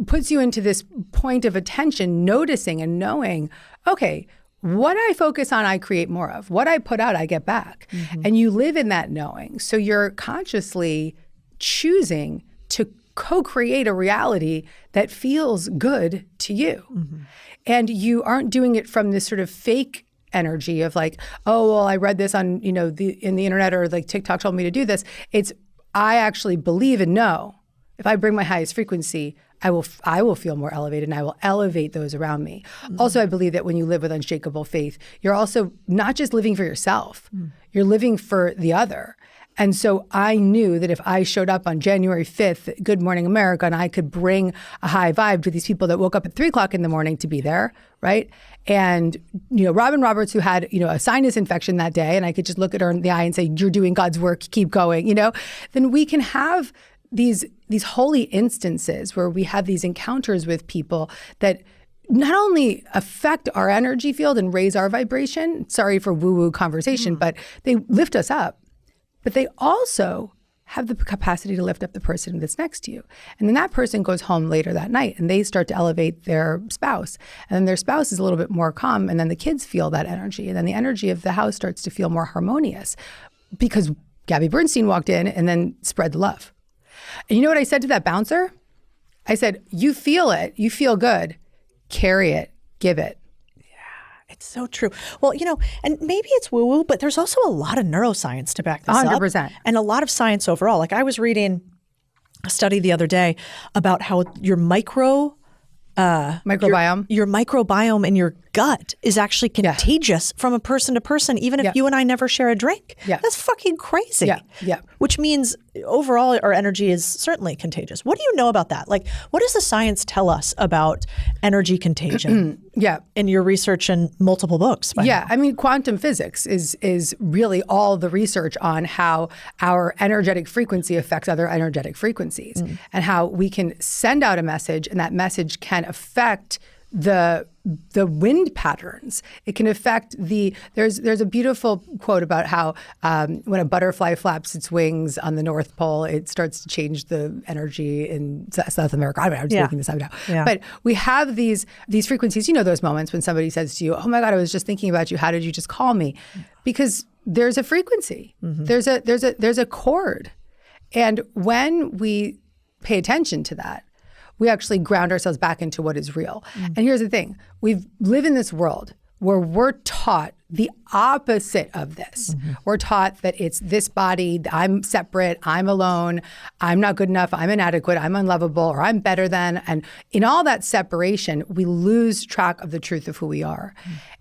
puts you into this point of attention, noticing and knowing, okay, what I focus on, I create more of. What I put out, I get back. And you live in that knowing. So you're consciously choosing to co-create a reality that feels good to you. And you aren't doing it from this sort of fake energy of like, oh, well, I read this on, in the internet, or like TikTok told me to do this. It's, I actually believe and know if I bring my highest frequency, I will feel more elevated, and I will elevate those around me. Also, I believe that when you live with unshakable faith, you're also not just living for yourself, you're living for the other. And so I knew that if I showed up on January 5th, Good Morning America, and I could bring a high vibe to these people that woke up at 3 o'clock in the morning to be there, right? And, Robin Roberts, who had, a sinus infection that day, and I could just look at her in the eye and say, you're doing God's work, keep going, then we can have these holy instances where we have these encounters with people that not only affect our energy field and raise our vibration, sorry for woo-woo conversation, but they lift us up, but they also have the capacity to lift up the person that's next to you. And then that person goes home later that night and they start to elevate their spouse. And then their spouse is a little bit more calm, and then the kids feel that energy. And then the energy of the house starts to feel more harmonious because Gabby Bernstein walked in and then spread the love. And you know what I said to that bouncer? I said, you feel it, you feel good, carry it, give it. It's so true. Well, and maybe it's woo-woo, but there's also a lot of neuroscience to back this 100%. up. And a lot of science overall. Like I was reading a study the other day about how your microbiome your microbiome in your gut is actually contagious from a person to person, even if you and I never share a drink. That's fucking crazy. Which means overall our energy is certainly contagious. What do you know about that? Like, what does the science tell us about energy contagion? In your research in multiple books. I mean, quantum physics is really all the research on how our energetic frequency affects other energetic frequencies, and how we can send out a message, and that message can affect the wind patterns. It can affect there's a beautiful quote about how when a butterfly flaps its wings on the North Pole, it starts to change the energy in South America. I don't know, I'm just making this up now. But we have these frequencies, those moments when somebody says to you, oh my God, I was just thinking about you. How did you just call me? Because there's a frequency. There's a chord. And when we pay attention to that, we actually ground ourselves back into what is real. And here's the thing. We live in this world where we're taught the opposite of this. We're taught that it's this body, I'm separate, I'm alone, I'm not good enough, I'm inadequate, I'm unlovable, or I'm better than. And in all that separation, we lose track of the truth of who we are.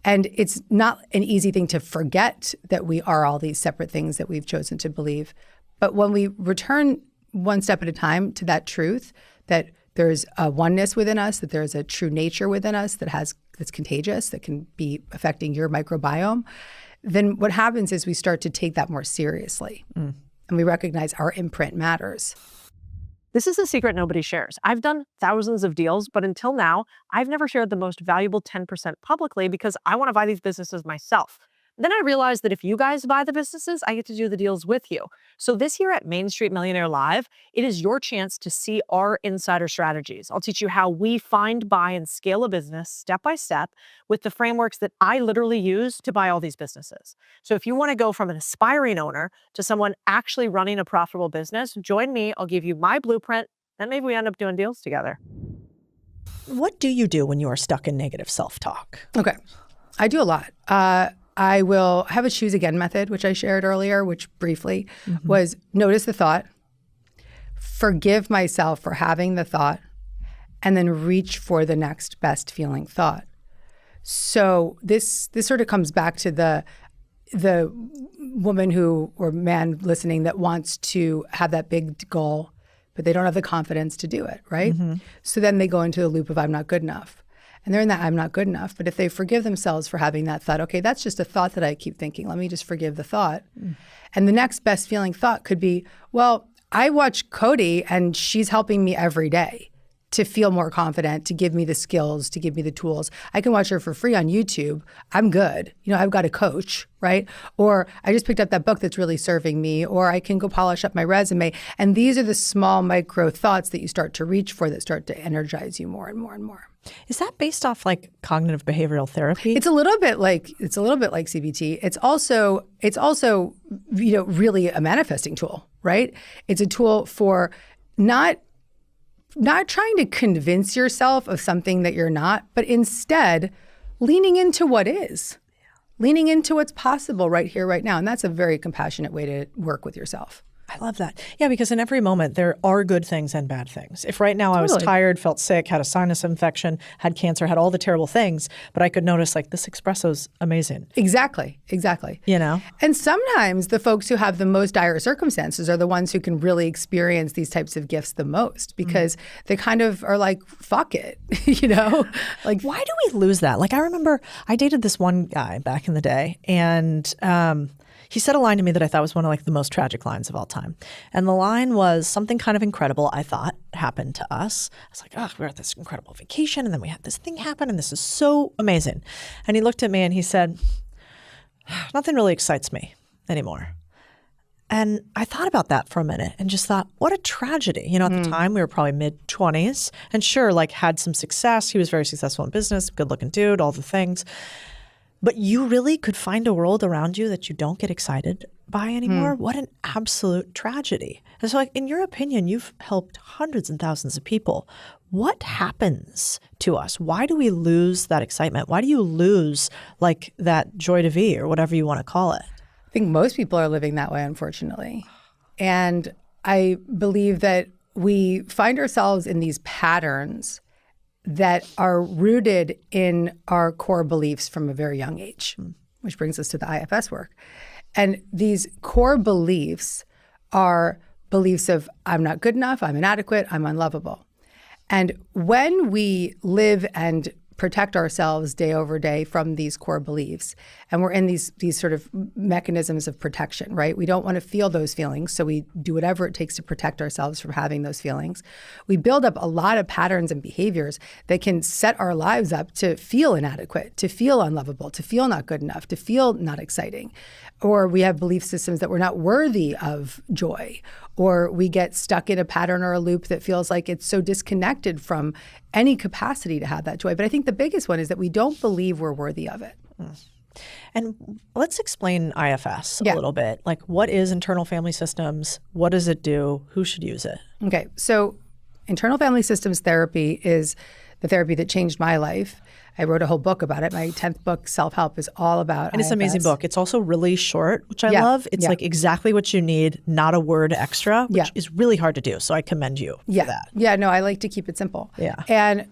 And it's not an easy thing to forget that we are all these separate things that we've chosen to believe. But when we return one step at a time to that truth, that there's a oneness within us, that there's a true nature within us that's contagious, that can be affecting your microbiome, then what happens is we start to take that more seriously. And we recognize our imprint matters. This is a secret nobody shares. I've done thousands of deals, but until now, I've never shared the most valuable 10% publicly because I want to buy these businesses myself. Then I realized that if you guys buy the businesses, I get to do the deals with you. So this year at Main Street Millionaire Live, it is your chance to see our insider strategies. I'll teach you how we find, buy, and scale a business step by step with the frameworks that I literally use to buy all these businesses. So if you want to go from an aspiring owner to someone actually running a profitable business, join me. I'll give you my blueprint, and maybe we end up doing deals together. What do you do when you are stuck in negative self-talk? Okay. I do a lot. I will have a choose again method, which I shared earlier, which briefly was notice the thought, forgive myself for having the thought, and then reach for the next best feeling thought. So this sort of comes back to the woman or man listening that wants to have that big goal, but they don't have the confidence to do it, right? So then they go into the loop of I'm not good enough. and they're in that I'm not good enough. But if they forgive themselves for having that thought, okay, that's just a thought that I keep thinking. Let me just forgive the thought. And the next best feeling thought could be, well, I watch Codie and she's helping me every day to feel more confident, to give me the skills, to give me the tools. I can watch her for free on YouTube. I'm good. I've got a coach, right? Or I just picked up that book that's really serving me, or I can go polish up my resume. And these are the small micro thoughts that you start to reach for that start to energize you more and more and more. Is that based off like cognitive behavioral therapy? It's a little bit like CBT. It's also really a manifesting tool, right? It's a tool for not trying to convince yourself of something that you're not, but instead leaning into what is, leaning into what's possible right here, right now. And that's a very compassionate way to work with yourself. I love that. Yeah, because in every moment, there are good things and bad things. If right now I was tired, felt sick, had a sinus infection, had cancer, had all the terrible things, but I could notice like this espresso's amazing. Exactly. And sometimes the folks who have the most dire circumstances are the ones who can really experience these types of gifts the most because they kind of are like, fuck it, Like, why do we lose that? Like I remember I dated this one guy back in the day and he said a line to me that I thought was one of like the most tragic lines of all time. And the line was something kind of incredible I thought happened to us. I was like, oh, we're at this incredible vacation and then we had this thing happen and this is so amazing. And he looked at me and he said, nothing really excites me anymore. And I thought about that for a minute and just thought, what a tragedy. At the time we were probably mid-20s and sure, like had some success. He was very successful in business, good looking dude, all the things. But you really could find a world around you that you don't get excited by anymore. What an absolute tragedy. And so like, in your opinion, you've helped hundreds and thousands of people. What happens to us? Why do we lose that excitement? Why do you lose like that joy de vivre or whatever you want to call it? I think most people are living that way, unfortunately. And I believe that we find ourselves in these patterns that are rooted in our core beliefs from a very young age, which brings us to the IFS work. And these core beliefs are beliefs of I'm not good enough, I'm inadequate, I'm unlovable. And when we live and protect ourselves day over day from these core beliefs, and we're in these sort of mechanisms of protection, right? We don't want to feel those feelings, so we do whatever it takes to protect ourselves from having those feelings. We build up a lot of patterns and behaviors that can set our lives up to feel inadequate, to feel unlovable, to feel not good enough, to feel not exciting. Or we have belief systems that we're not worthy of joy, or we get stuck in a pattern or a loop that feels like it's so disconnected from any capacity to have that joy. But I think the biggest one is that we don't believe we're worthy of it. And let's explain IFS a little bit. Like, what is internal family systems? What does it do? Who should use it? Okay, so internal family systems therapy is the therapy that changed my life. I wrote a whole book about it. My 10th book, Self-Help, is all about And it's IFS. an amazing book. It's also really short, which I love. It's like exactly what you need, not a word extra, which is really hard to do. So I commend you for that. Yeah, no, I like to keep it simple. Yeah. And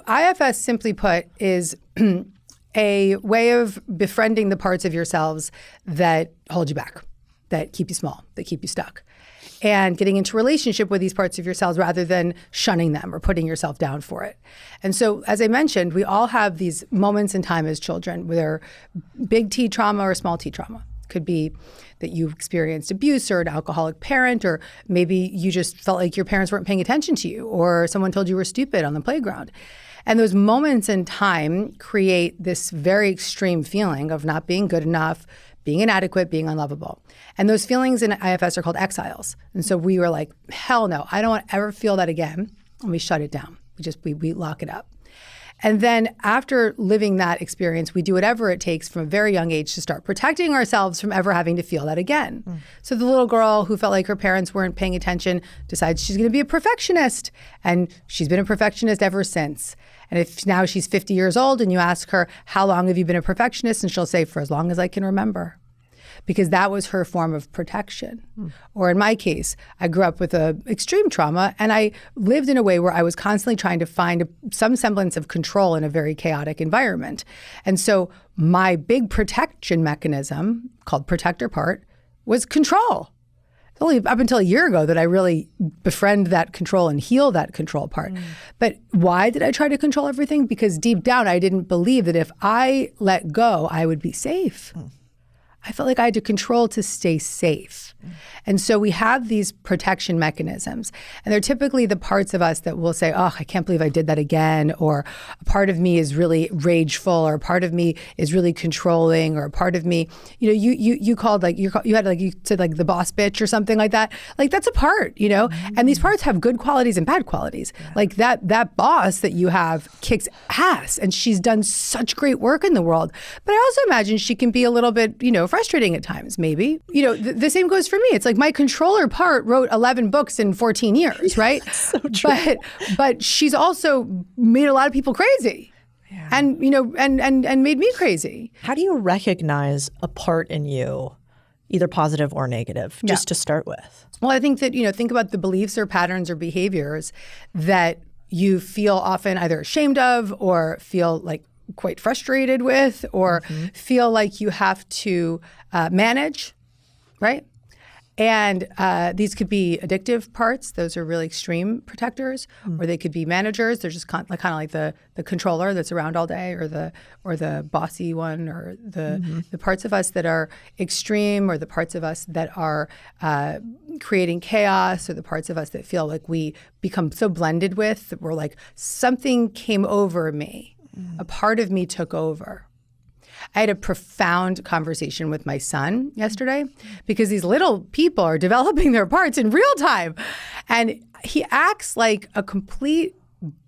IFS, simply put, is a way of befriending the parts of yourselves that hold you back, that keep you small, that keep you stuck. And getting into relationship with these parts of yourselves rather than shunning them or putting yourself down for it. And so, as I mentioned, we all have these moments in time as children, whether big T trauma or small T trauma. It could be that you experienced abuse or an alcoholic parent, or maybe you just felt like your parents weren't paying attention to you, or someone told you were stupid on the playground. And those moments in time create this very extreme feeling of not being good enough, being inadequate, being unlovable. And those feelings in IFS are called exiles. And so we were like, hell no, I don't want to ever feel that again. And we shut it down. We lock it up. And then after living that experience, we do whatever it takes from a very young age to start protecting ourselves from ever having to feel that again. So the little girl who felt like her parents weren't paying attention decides she's going to be a perfectionist. And she's been a perfectionist ever since. And if now she's 50 years old and you ask her, how long have you been a perfectionist? And she'll say, for as long as I can remember. Because that was her form of protection. Or in my case, I grew up with extreme trauma, and I lived in a way where I was constantly trying to find some semblance of control in a very chaotic environment. And so my big protection mechanism, called protector part, was control. only up until a year ago that I really befriend that control and heal that control part. But why did I try to control everything? Because deep down, I didn't believe that if I let go, I would be safe. I felt like I had to control to stay safe. And so we have these protection mechanisms. And they're typically the parts of us that will say, oh, I can't believe I did that again. Or a part of me is really rageful, or a part of me is really controlling, or a part of me, you called you said like the boss bitch or something like that. Like that's a part, and these parts have good qualities and bad qualities. Yeah. Like that boss that you have kicks ass, and she's done such great work in the world. But I also imagine she can be a little bit, frustrating at times, maybe. The same goes for me. It's like my controller part wrote 11 books in 14 years, right? So true. But she's also made a lot of people crazy. Yeah. And made me crazy. How do you recognize a part in you, either positive or negative, just to start with? Well, I think that, think about the beliefs or patterns or behaviors that you feel often either ashamed of or feel like quite frustrated with, or feel like you have to manage, right? And these could be addictive parts. Those are really extreme protectors, or they could be managers. They're just kind of like the controller that's around all day, or the bossy one, or the parts of us that are extreme, or the parts of us that are creating chaos, or the parts of us that feel like we become so blended with that we're like, something came over me. A part of me took over. I had a profound conversation with my son yesterday because these little people are developing their parts in real time. And he acts like a complete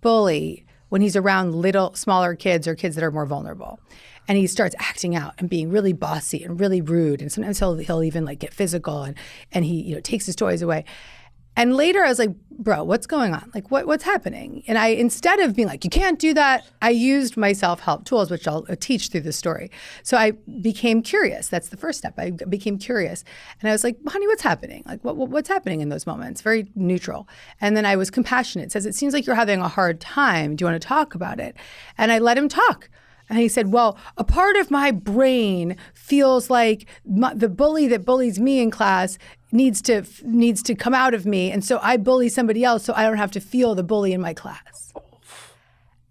bully when he's around smaller kids or kids that are more vulnerable. And he starts acting out and being really bossy and really rude. And sometimes he'll even like get physical, and he takes his toys away. And later I was like, bro, what's going on? Like, what's happening? And instead of being like, you can't do that, I used my self-help tools, which I'll teach through the story. So I became curious. That's the first step. I became curious. And I was like, honey, what's happening? Like, what's happening in those moments? Very neutral. And then I was compassionate. It says, it seems like you're having a hard time. Do you want to talk about it? And I let him talk. And he said, well, a part of my brain feels like the bully that bullies me in class needs to come out of me. And so I bully somebody else so I don't have to feel the bully in my class.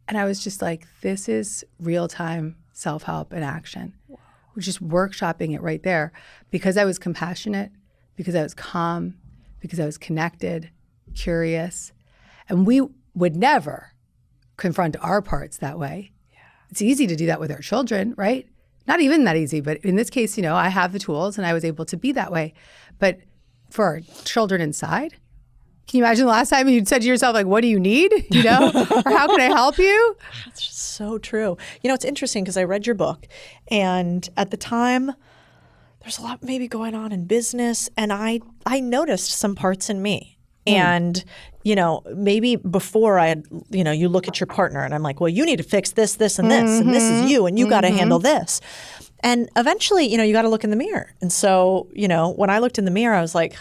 And I was just like, this is real-time self-help in action. We're just workshopping it right there because I was compassionate, because I was calm, because I was connected, curious. And we would never confront our parts that way. It's easy to do that with our children, right? Not even that easy, but in this case, I have the tools and I was able to be that way. But for our children inside, can you imagine the last time you said to yourself, like, what do you need? Or how can I help you? That's just so true. It's interesting because I read your book, and at the time, there's a lot maybe going on in business, and I noticed some parts in me. And, maybe before I had, you look at your partner and I'm like, well, you need to fix this, this, and this, and this is you, and you got to handle this. And eventually, you got to look in the mirror. And so, when I looked in the mirror, I was like,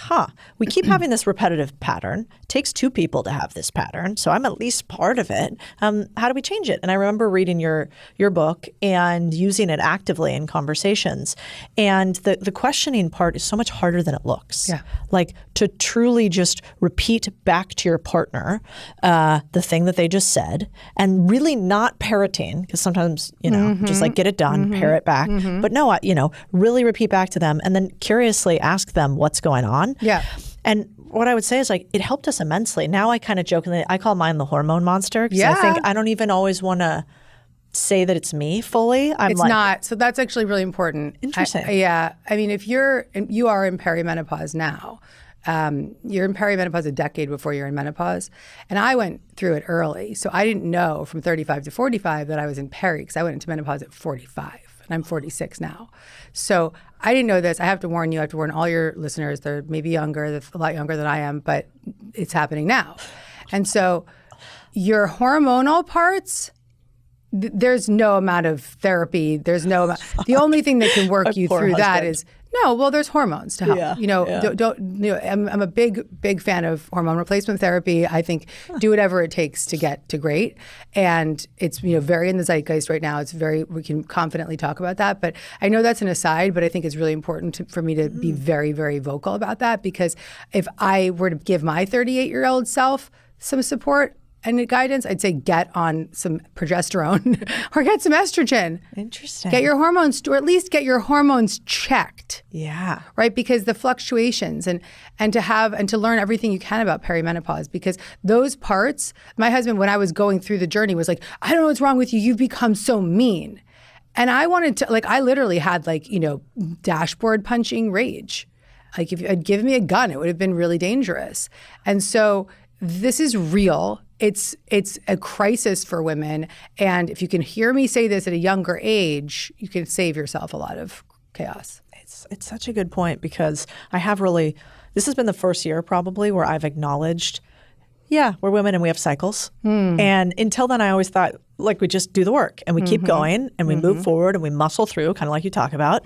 we keep having this repetitive pattern. It takes two people to have this pattern. So I'm at least part of it. How do we change it? And I remember reading your book and using it actively in conversations. And the questioning part is so much harder than it looks. Yeah. Like to truly just repeat back to your partner the thing that they just said, and really not parroting, because sometimes, just like get it done, parrot back. But no, really repeat back to them and then curiously ask them what's going on. Yeah. And what I would say is like, it helped us immensely. Now I kind of jokingly, I call mine the hormone monster because I think I don't even always want to say that it's me fully. It's not. So that's actually really important. Interesting. I mean, if you are in perimenopause now, you're in perimenopause a decade before you're in menopause. And I went through it early. So I didn't know from 35 to 45 that I was in peri because I went into menopause at 45. And I'm 46 now. So I didn't know this. I have to warn you. I have to warn all your listeners. They're maybe younger. They're a lot younger than I am, but it's happening now. And so your hormonal parts, there's no amount of therapy. There's no amount. The only thing that can work you through that is No, well, there's hormones to help. Yeah, I'm a big fan of hormone replacement therapy. I think do whatever it takes to get to great, and it's very in the zeitgeist right now. We can confidently talk about that. But I know that's an aside, but I think it's really important for me to be very, very vocal about that, because if I were to give my 38-year-old self some support and guidance, I'd say get on some progesterone or get some estrogen. Interesting. Get your hormones, or at least get your hormones checked. Yeah. Right? Because the fluctuations and to learn everything you can about perimenopause, because those parts, my husband, when I was going through the journey, was like, I don't know what's wrong with you. You've become so mean. And I wanted to, I literally had dashboard punching rage. Like if you had given me a gun, it would have been really dangerous. And so this is real. It's a crisis for women. And if you can hear me say this at a younger age, you can save yourself a lot of chaos. It's such a good point, because this has been the first year probably where I've acknowledged, yeah, we're women and we have cycles. And until then, I always thought, we just do the work and we keep going and we move forward and we muscle through, kind of like you talk about.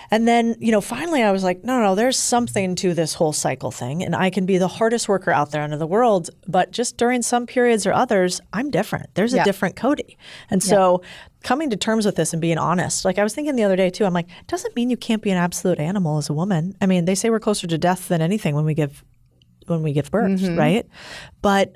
And then, finally I was like, no, there's something to this whole cycle thing. And I can be the hardest worker out there in the world, but just during some periods or others, I'm different. There's a different Codie. And so coming to terms with this and being honest, I was thinking the other day too, I'm like, it doesn't mean you can't be an absolute animal as a woman. I mean, they say we're closer to death than anything when we give birth, right? But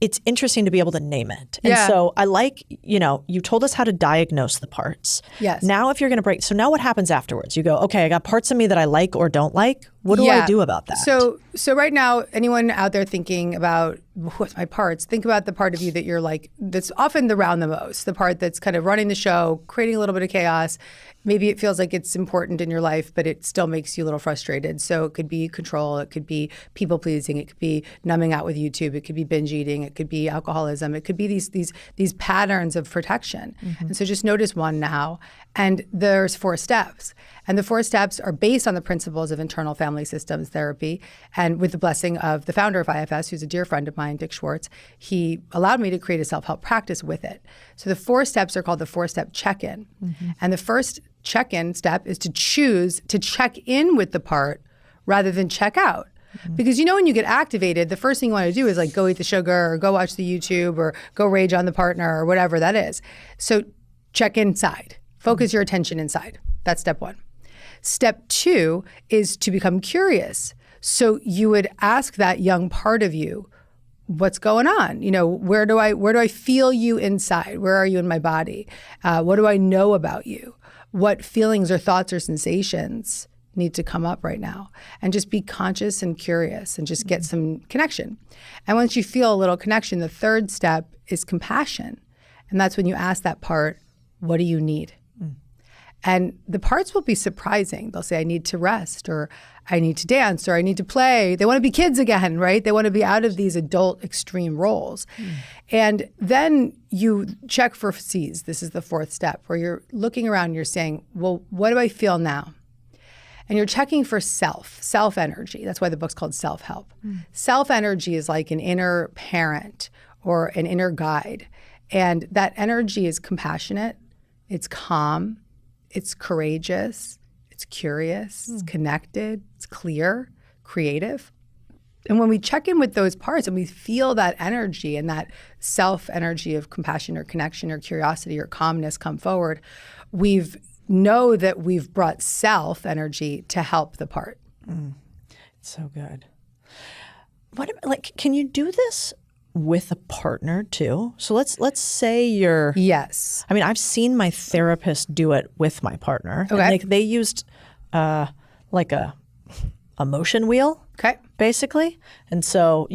it's interesting to be able to name it. And so I you told us how to diagnose the parts. Yes. Now if you're going to break, so now what happens afterwards? You go, okay, I got parts of me that I like or don't like. What do I do about that? So right now, anyone out there thinking about what's my parts, think about the part of you that you're that's often around the most, the part that's kind of running the show, creating a little bit of chaos. Maybe it feels like it's important in your life, but it still makes you a little frustrated. So it could be control, it could be people pleasing, it could be numbing out with YouTube, it could be binge eating, it could be alcoholism, it could be these patterns of protection. And so just notice one now. And there's 4 steps. And the 4 steps are based on the principles of internal family systems therapy. And with the blessing of the founder of IFS, who's a dear friend of mine, Dick Schwartz, he allowed me to create a self-help practice with it. So the 4 steps are called the 4-step check-in. And the first check-in step is to choose to check in with the part rather than check out. Because when you get activated, the first thing you want to do is go eat the sugar or go watch the YouTube or go rage on the partner or whatever that is. So check inside. Focus your attention inside. That's step 1. Step 2 is to become curious. So you would ask that young part of you, what's going on? Where do I feel you inside? Where are you in my body? What do I know about you? What feelings or thoughts or sensations need to come up right now? And just be conscious and curious and just get some connection. And once you feel a little connection, the 3rd step is compassion. And that's when you ask that part, what do you need? And the parts will be surprising. They'll say, I need to rest, or I need to dance, or I need to play. They want to be kids again, right? They want to be out of these adult extreme roles. And then you check for C's. This is the 4th step, where you're looking around and you're saying, well, what do I feel now? And you're checking for self energy. That's why the book's called Self-Help. Self energy is like an inner parent or an inner guide. And that energy is compassionate, it's calm, it's courageous, it's curious, it's connected, it's clear, creative. And when we check in with those parts and we feel that energy and that self energy of compassion or connection or curiosity or calmness come forward, know that we've brought self energy to help the part. It's so good. Can you do this with a partner too? So let's say you're... Yes. I mean, I've seen my therapist do it with my partner. Okay. And they used a motion wheel, Okay. basically. And so,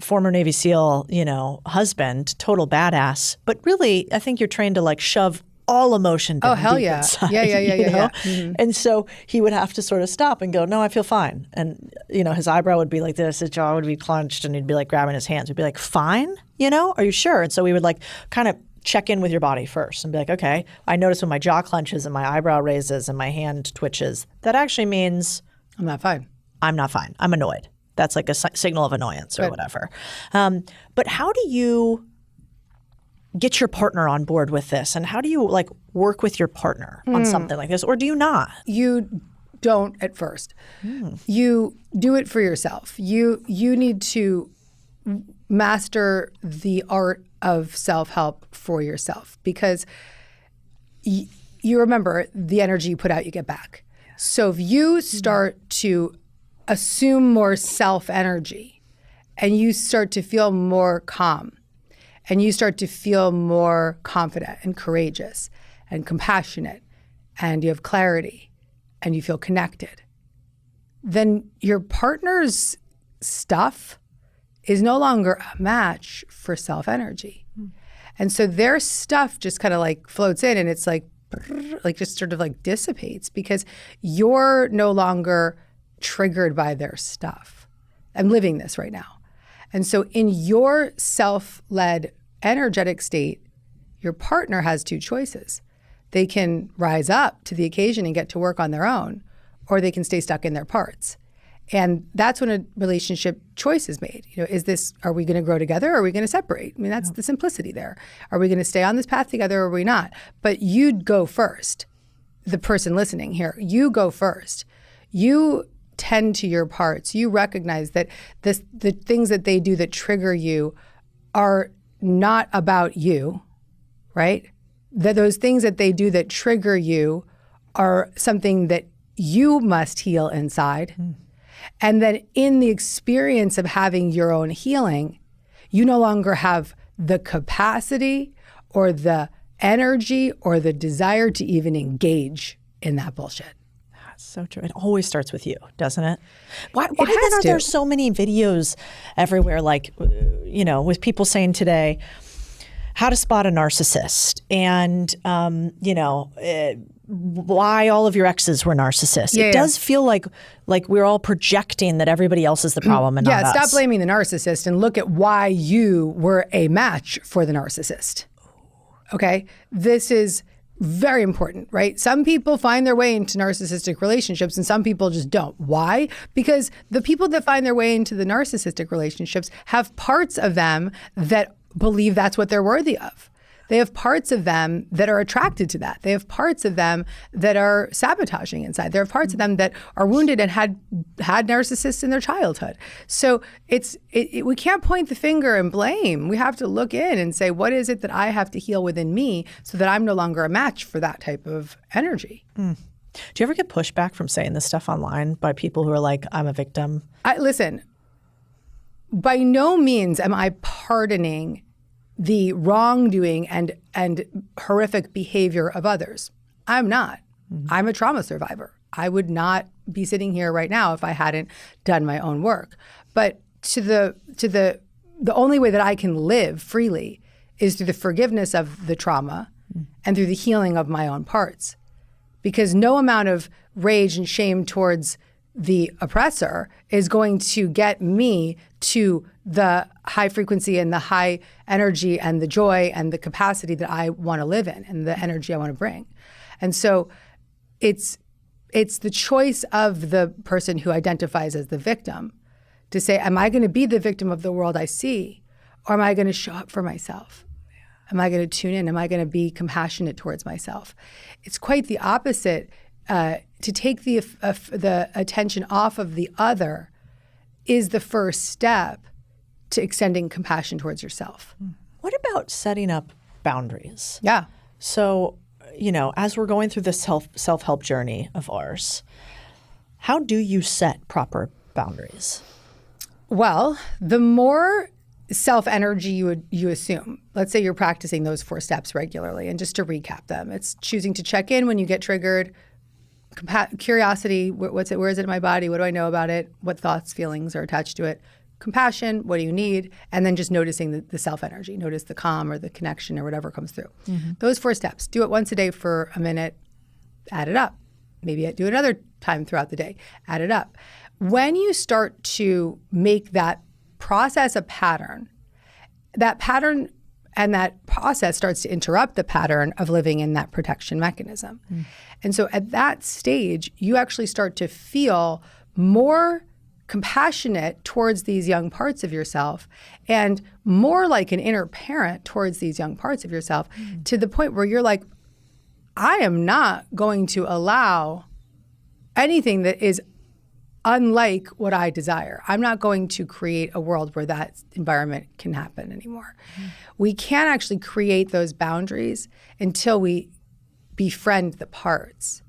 former Navy SEAL, husband, total badass. But really, I think you're trained to shove all emotion down hell deep yeah. inside, Yeah. And so he would have to sort of stop and go, no, I feel fine. And, his eyebrow would be like this, his jaw would be clenched, and he'd be grabbing his hands. We'd be like, fine? Are you sure? And so we would kind of check in with your body first and be like, okay, I notice when my jaw clenches and my eyebrow raises and my hand twitches, that actually means I'm not fine. I'm not fine. I'm annoyed. That's like a signal of annoyance or whatever. But how do you get your partner on board with this? And how do you like work with your partner on something like this? Or do you not? You don't at first. You do it for yourself. You need to master the art of self-help for yourself, because you remember the energy you put out, you get back. So if you start to assume more self-energy and you start to feel more calm and you start to feel more confident and courageous and compassionate and you have clarity and you feel connected, then your partner's stuff is no longer a match for self-energy. And so their stuff just kind of like floats in and it's like just sort of like dissipates because you're no longer triggered by their stuff. I'm living this right now. And so in your self-led energetic state, your partner has two choices. They can rise up to the occasion and get to work on their own, or they can stay stuck in their parts. And that's when a relationship choice is made. Are we going to grow together or are we going to separate? I mean, that's the simplicity there. Are we going to stay on this path together or are we not? But you'd go first. The person listening here, you go first. You tend to your parts. You recognize that the things that they do that trigger you are not about you, right? That those things that they do that trigger you are something that you must heal inside. And then in the experience of having your own healing, you no longer have the capacity or the energy or the desire to even engage in that bullshit. That's so true. It always starts with you, doesn't it? Why has then are to. there so many videos everywhere, like, with people saying today, how to spot a narcissist and, why all of your exes were narcissists. It does feel like we're all projecting that everybody else is the problem and not us. Stop blaming the narcissist and look at why you were a match for the narcissist. Okay? This is very important, right? Some people find their way into narcissistic relationships and some people just don't. Why? Because the people that find their way into the narcissistic relationships have parts of them that believe that's what they're worthy of. They have parts of them that are attracted to that. They have parts of them that are sabotaging inside. There are parts of them that are wounded and had narcissists in their childhood. So we can't point the finger and blame. We have to look in and say, what is it that I have to heal within me so that I'm no longer a match for that type of energy? Do you ever get pushback from saying this stuff online by people who are like, I'm a victim? Listen, by no means am I pardoning the wrongdoing and horrific behavior of others. I'm not. I'm a trauma survivor. I would not be sitting here right now if I hadn't done my own work. But to the only way that I can live freely is through the forgiveness of the trauma and through the healing of my own parts. Because no amount of rage and shame towards the oppressor is going to get me to the high frequency and the high energy and the joy and the capacity that I want to live in and the energy I want to bring. And so it's the choice of the person who identifies as the victim to say, am I going to be the victim of the world I see, or am I going to show up for myself? Am I going to tune in? Am I going to be compassionate towards myself? It's quite the opposite. To take the attention off of the other is the first step to extending compassion towards yourself. What about setting up boundaries? Yeah. So, as we're going through this self-help journey of ours, how do you set proper boundaries? Well, the more self-energy you assume, let's say you're practicing those 4 steps regularly, and just to recap them, it's choosing to check in when you get triggered, curiosity, where is it in my body? What do I know about it? What thoughts, feelings are attached to it? Compassion, what do you need? And then just noticing the self-energy. Notice the calm or the connection or whatever comes through. Those 4 steps. Do it once a day for a minute. Add it up. Maybe do it another time throughout the day. Add it up. When you start to make that process a pattern, that pattern and that process starts to interrupt the pattern of living in that protection mechanism. And so at that stage, you actually start to feel more compassionate towards these young parts of yourself and more like an inner parent towards these young parts of yourself to the point where you're like, I am not going to allow anything that is unlike what I desire. I'm not going to create a world where that environment can happen anymore. We can't actually create those boundaries until we befriend the parts.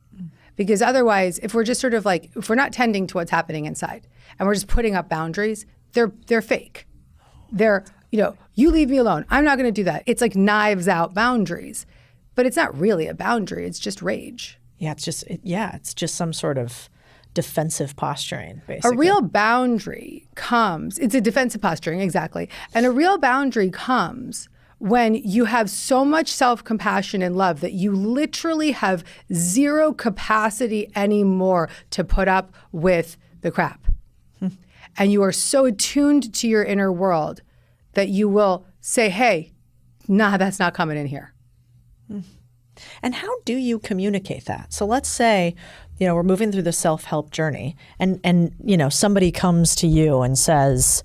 Because otherwise, if we're just sort of like, if we're not tending to what's happening inside and we're just putting up boundaries, they're fake. They're, you leave me alone. I'm not going to do that. It's like knives out boundaries, but it's not really a boundary. It's just rage. Yeah, it's just some sort of defensive posturing, basically. A real boundary comes, it's a defensive posturing, exactly. And a real boundary comes when you have so much self-compassion and love that you literally have zero capacity anymore to put up with the crap. And you are so attuned to your inner world that you will say, hey, nah, that's not coming in here. And how do you communicate that? So let's say, we're moving through the self-help journey and somebody comes to you and says,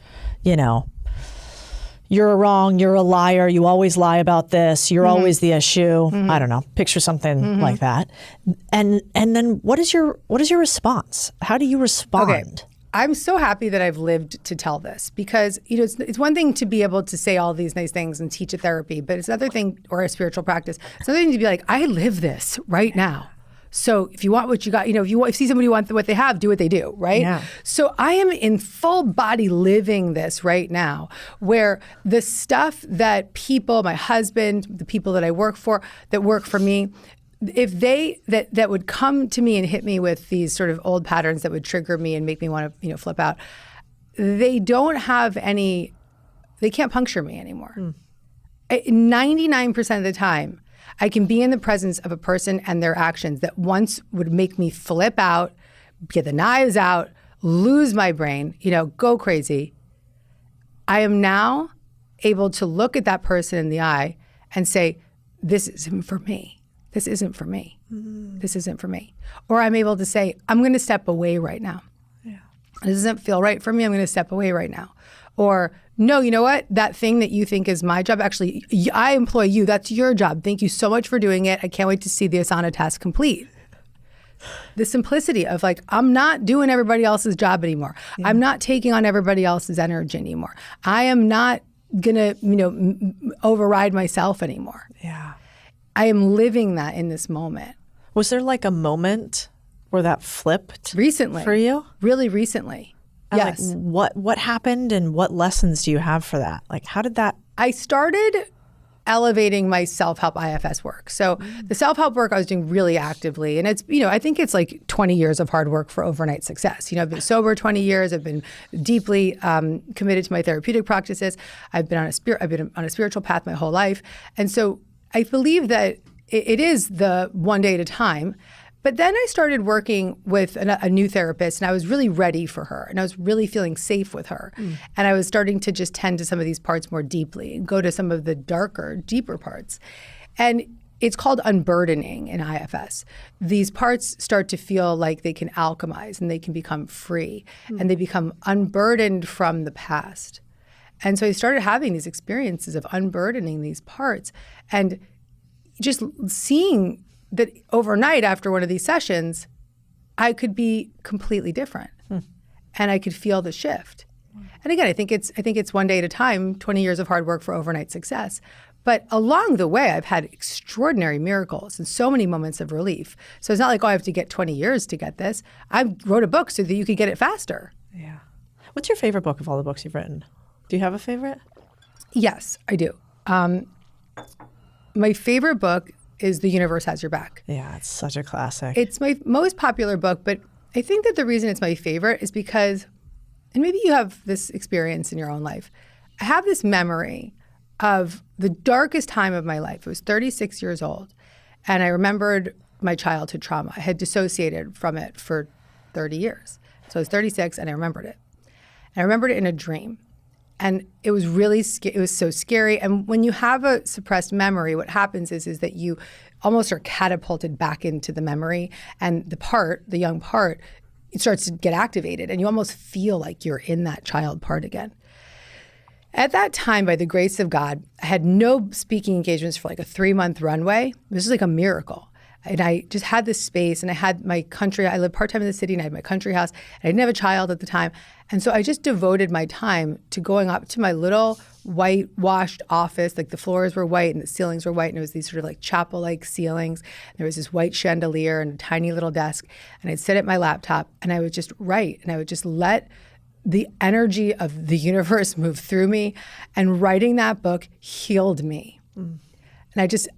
you're wrong, you're a liar, you always lie about this, you're always the issue. I don't know, picture something like that. And then what is your response? How do you respond? Okay. I'm so happy that I've lived to tell this because, it's one thing to be able to say all these nice things and teach a therapy, but it's another thing, or a spiritual practice, it's another thing to be like, I live this right now. So if you want what you got, if you see somebody want what they have, do what they do, right? Yeah. So I am in full body living this right now, where the stuff that people, my husband, the people that I work for, that work for me, if they that would come to me and hit me with these sort of old patterns that would trigger me and make me want to flip out, they don't have any, they can't puncture me anymore. 99% of the time, I can be in the presence of a person and their actions that once would make me flip out, get the knives out, lose my brain, go crazy. I am now able to look at that person in the eye and say, this isn't for me. This isn't for me. This isn't for me. Or I'm able to say, I'm going to step away right now. Yeah. This doesn't feel right for me. I'm going to step away right now. Or, no, you know what? That thing that you think is my job, actually, I employ you. That's your job. Thank you so much for doing it. I can't wait to see the Asana task complete. The simplicity of like, I'm not doing everybody else's job anymore. Yeah. I'm not taking on everybody else's energy anymore. I am not going to, override myself anymore. Yeah. I am living that in this moment. Was there like a moment where that flipped recently for you? Really recently. And yes. Like what happened and what lessons do you have for that? Like how did that? I started elevating my self-help IFS work. So the self-help work I was doing really actively. And it's, I think it's like 20 years of hard work for overnight success. I've been sober 20 years. I've been deeply committed to my therapeutic practices. I've been on a spiritual path my whole life. And so I believe that it is the one day at a time. But then I started working with a new therapist, and I was really ready for her, and I was really feeling safe with her. And I was starting to just tend to some of these parts more deeply and go to some of the darker, deeper parts. And it's called unburdening in IFS. These parts start to feel like they can alchemize and they can become free, and they become unburdened from the past. And so I started having these experiences of unburdening these parts and just seeing that overnight after one of these sessions, I could be completely different and I could feel the shift. And again, I think it's one day at a time, 20 years of hard work for overnight success. But along the way, I've had extraordinary miracles and so many moments of relief. So it's not like, I have to get 20 years to get this. I wrote a book so that you could get it faster. Yeah. What's your favorite book of all the books you've written? Do you have a favorite? Yes, I do. My favorite book is The Universe Has Your Back. Yeah, it's such a classic. It's my most popular book, but I think that the reason it's my favorite is because, and maybe you have this experience in your own life, I have this memory of the darkest time of my life. I was 36 years old, and I remembered my childhood trauma. I had dissociated from it for 30 years. So I was 36, and I remembered it. And I remembered it in a dream. And it was really, it was so scary. And when you have a suppressed memory, what happens is that you almost are catapulted back into the memory. And the young part, it starts to get activated and you almost feel like you're in that child part again. At that time, by the grace of God, I had no speaking engagements for like a 3-month runway. This is like a miracle. And I just had this space and I had my country, I lived part-time in the city and I had my country house and I didn't have a child at the time. And so I just devoted my time to going up to my little whitewashed office, like the floors were white and the ceilings were white and it was these sort of like chapel-like ceilings. There was this white chandelier and a tiny little desk and I'd sit at my laptop and I would just write and I would just let the energy of the universe move through me, and writing that book healed me. And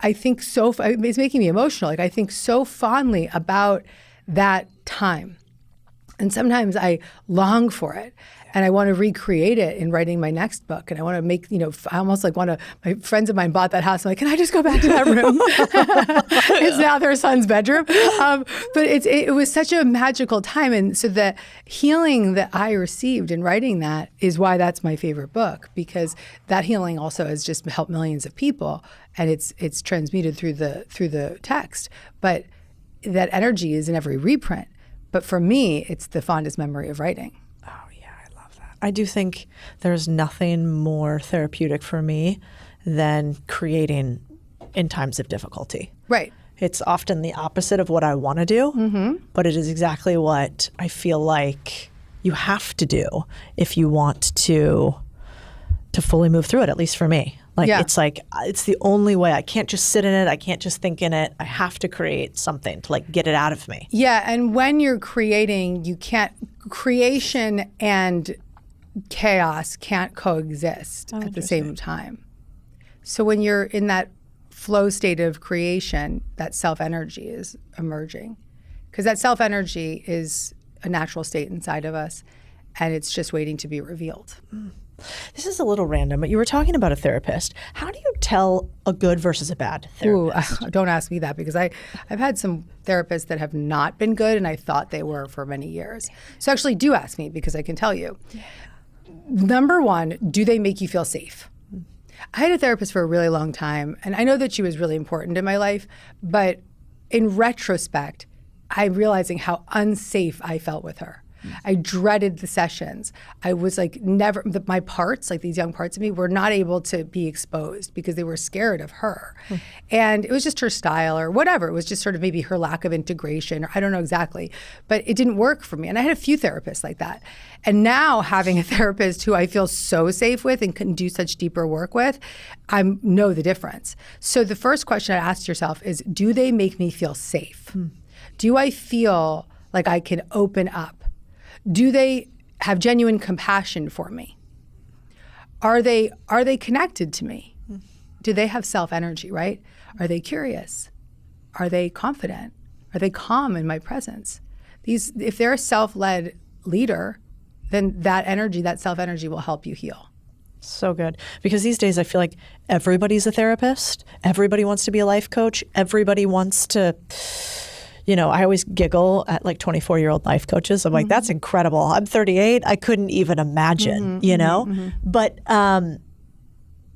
I think it's making me emotional. Like I think so fondly about that time. And sometimes I long for it and I want to recreate it in writing my next book. And I want to make, I almost like my friends of mine bought that house. I'm like, can I just go back to that room? It's now their son's bedroom. But it was such a magical time. And so the healing that I received in writing that is why that's my favorite book, because that healing also has just helped millions of people. And it's transmuted through the text. But that energy is in every reprint. But for me, it's the fondest memory of writing. Oh, yeah, I love that. I do think there's nothing more therapeutic for me than creating in times of difficulty. Right. It's often the opposite of what I want to do, but it is exactly what I feel like you have to do if you want to fully move through it, at least for me. It's the only way. I can't just sit in it. I can't just think in it. I have to create something to like get it out of me. Yeah, and when you're creating, creation and chaos can't coexist at the same time. So when you're in that flow state of creation, that self-energy is emerging. Because that self-energy is a natural state inside of us, and it's just waiting to be revealed. This is a little random, but you were talking about a therapist. How do you tell a good versus a bad therapist? Ooh, don't ask me that, because I've had some therapists that have not been good, and I thought they were for many years. So actually do ask me, because I can tell you. Yeah. Number one, do they make you feel safe? I had a therapist for a really long time, and I know that she was really important in my life, but in retrospect, I'm realizing how unsafe I felt with her. I dreaded the sessions. I was like my parts, like these young parts of me, were not able to be exposed because they were scared of her. And it was just her style or whatever. It was just sort of maybe her lack of integration, or I don't know exactly, but it didn't work for me. And I had a few therapists like that. And now having a therapist who I feel so safe with and can do such deeper work with, I know the difference. So the first question I asked yourself is, do they make me feel safe? Do I feel like I can open up? Do they have genuine compassion for me? Are they connected to me? Do they have self-energy, right? Are they curious? Are they confident? Are they calm in my presence? If they're a self-led leader, then that self-energy will help you heal. So good. Because these days I feel like everybody's a therapist. Everybody wants to be a life coach. Everybody wants to... I always giggle at like 24-year-old life coaches. I'm like, that's incredible. I'm 38. I couldn't even imagine, But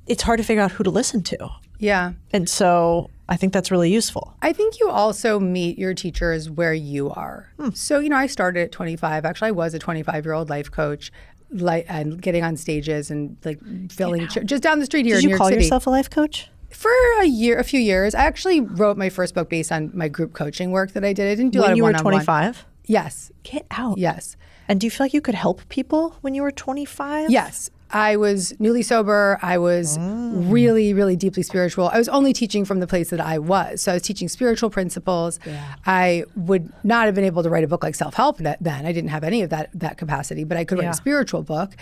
it's hard to figure out who to listen to. Yeah. And so I think that's really useful. I think you also meet your teachers where you are. So, I started at 25. Actually, I was a 25-year-old life coach, and getting on stages and like filling just down the street here in New York City. Did you call yourself a life coach? For a few years. I actually wrote my first book based on my group coaching work that I did. I didn't do a lot of one-on-one. When you were 25? Yes. Get out. Yes. And do you feel like you could help people when you were 25? Yes. I was newly sober. I was really, really deeply spiritual. I was only teaching from the place that I was. So I was teaching spiritual principles. Yeah. I would not have been able to write a book like Self-Help then. I didn't have any of that capacity, but I could write a spiritual book.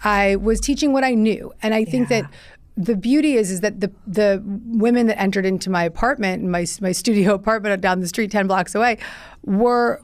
I was teaching what I knew. And I think that the beauty is that the women that entered into my apartment, my studio apartment down the street 10 blocks away, were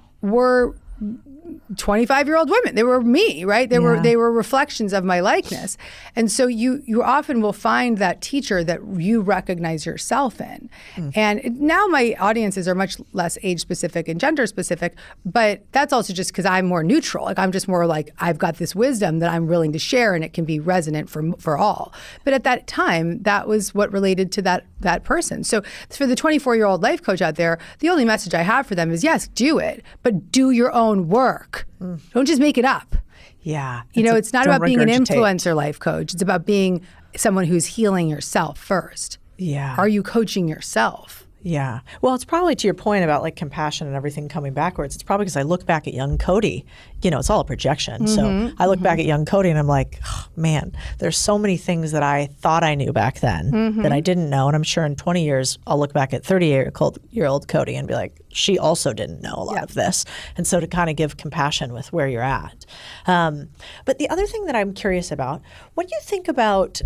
25-year-old women. They were me, right? They were reflections of my likeness. And so you often will find that teacher that you recognize yourself in. And now my audiences are much less age specific and gender specific, but that's also just because I'm more neutral. Like I'm just more like, I've got this wisdom that I'm willing to share and it can be resonant for all. But at that time, that was what related to that person. So for the 24-year-old life coach out there, the only message I have for them is, yes, do it, but do your own own work. Don't just make it up. Yeah. It's not about being an regurgitate. influencer life coach. It's about being someone who's healing yourself first. Yeah. Are you coaching yourself? Yeah. Well, it's probably to your point about like compassion and everything coming backwards. It's probably because I look back at young Codie, it's all a projection. So I look back at young Codie and I'm like, oh, man, there's so many things that I thought I knew back then that I didn't know. And I'm sure in 20 years, I'll look back at 30-year-old Codie and be like, she also didn't know a lot of this. And so to kind of give compassion with where you're at. But the other thing that I'm curious about, what do you think about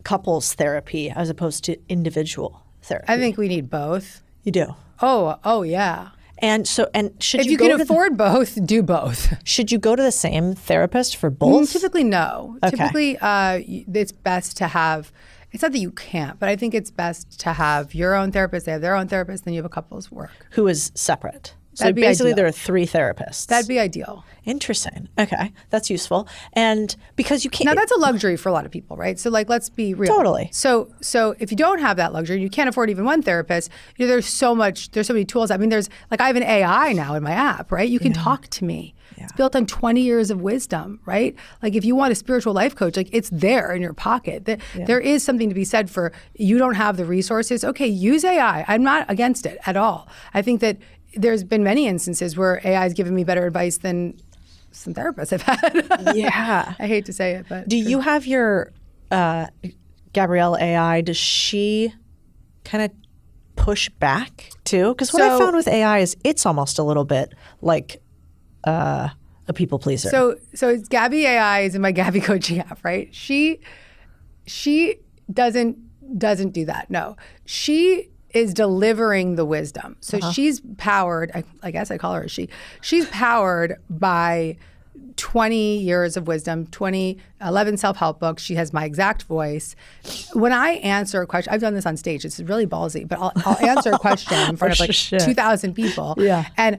couples therapy as opposed to individual therapy? I think we need both. You do. Oh yeah. And should If you you go can to afford both, do both. should you go to the same therapist for both? Typically, no. Okay. Typically, it's best to have. It's not that you can't, but I think it's best to have your own therapist. They have their own therapist, then you have a couple's work. Who is separate? So That'd be basically, ideal. there are 3 therapists. That'd be ideal. Interesting. Okay, that's useful. And because you can't. Now that's a luxury for a lot of people, right? So like, let's be real. Totally. So if you don't have that luxury, you can't afford even one therapist. There's so many tools. I mean, I have an AI now in my app, right? You can talk to me. Yeah. It's built on 20 years of wisdom, right? Like if you want a spiritual life coach, like it's there in your pocket. There is something to be said for you don't have the resources. Okay, use AI. I'm not against it at all. I think that there's been many instances where AI has given me better advice than some therapists I've had. Yeah. I hate to say it, but. Do you have your Gabrielle AI? Does she kind of push back too? Because what I found with AI is it's almost a little bit like a people pleaser. So it's Gabby AI is in my Gabby coaching app, right? She doesn't do that. No, she is delivering the wisdom. So she's powered. I guess I call her she. She's powered by 20 years of wisdom, 11 self-help books. She has my exact voice. When I answer a question, I've done this on stage. It's really ballsy, but I'll answer a question in front of like 2,000 people. Yeah. And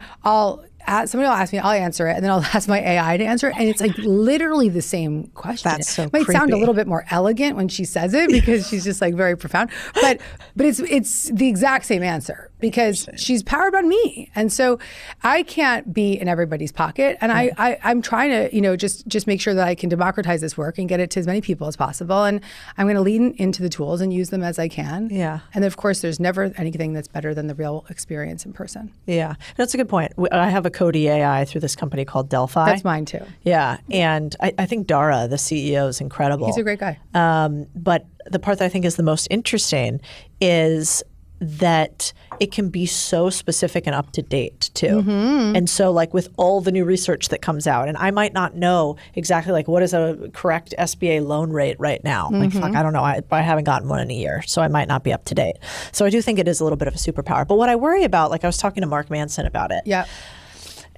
somebody will ask me, I'll answer it, and then I'll ask my AI to answer it, and it's like literally the same question. That's so It might sound a creepy. little bit more elegant when she says it because she's just like very profound, but it's the exact same answer because she's powered by me, and so I can't be in everybody's pocket, and I'm trying to just make sure that I can democratize this work and get it to as many people as possible, and I'm going to lean into the tools and use them as I can. Yeah. And of course, there's never anything that's better than the real experience in person. Yeah, that's a good point. I have a Codie AI through this company called Delphi. That's mine too. Yeah, and I think Dara, the CEO, is incredible. He's a great guy. But the part that I think is the most interesting is that it can be so specific and up to date too. And so like with all the new research that comes out, and I might not know exactly like what is a correct SBA loan rate right now. Like fuck, I don't know. I haven't gotten one in a year, so I might not be up to date. So I do think it is a little bit of a superpower. But what I worry about, like I was talking to Mark Manson about it. Yeah.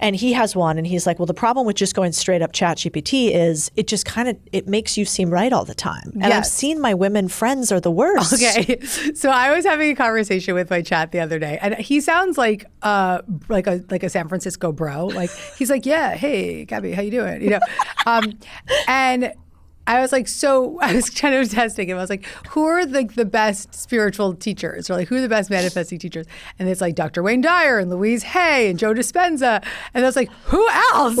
And he has one, and he's like, well, the problem with just going straight up ChatGPT is it just it makes you seem right all the time. And I've seen my women friends are the worst. Okay. So I was having a conversation with my chat the other day, and he sounds like a San Francisco bro. Like he's like, yeah, hey, Gabby, how you doing? And I was like, so I was kind of testing him. I was like, who are the best spiritual teachers? Or like, who are the best manifesting teachers? And it's like Dr. Wayne Dyer and Louise Hay and Joe Dispenza. And I was like, who else?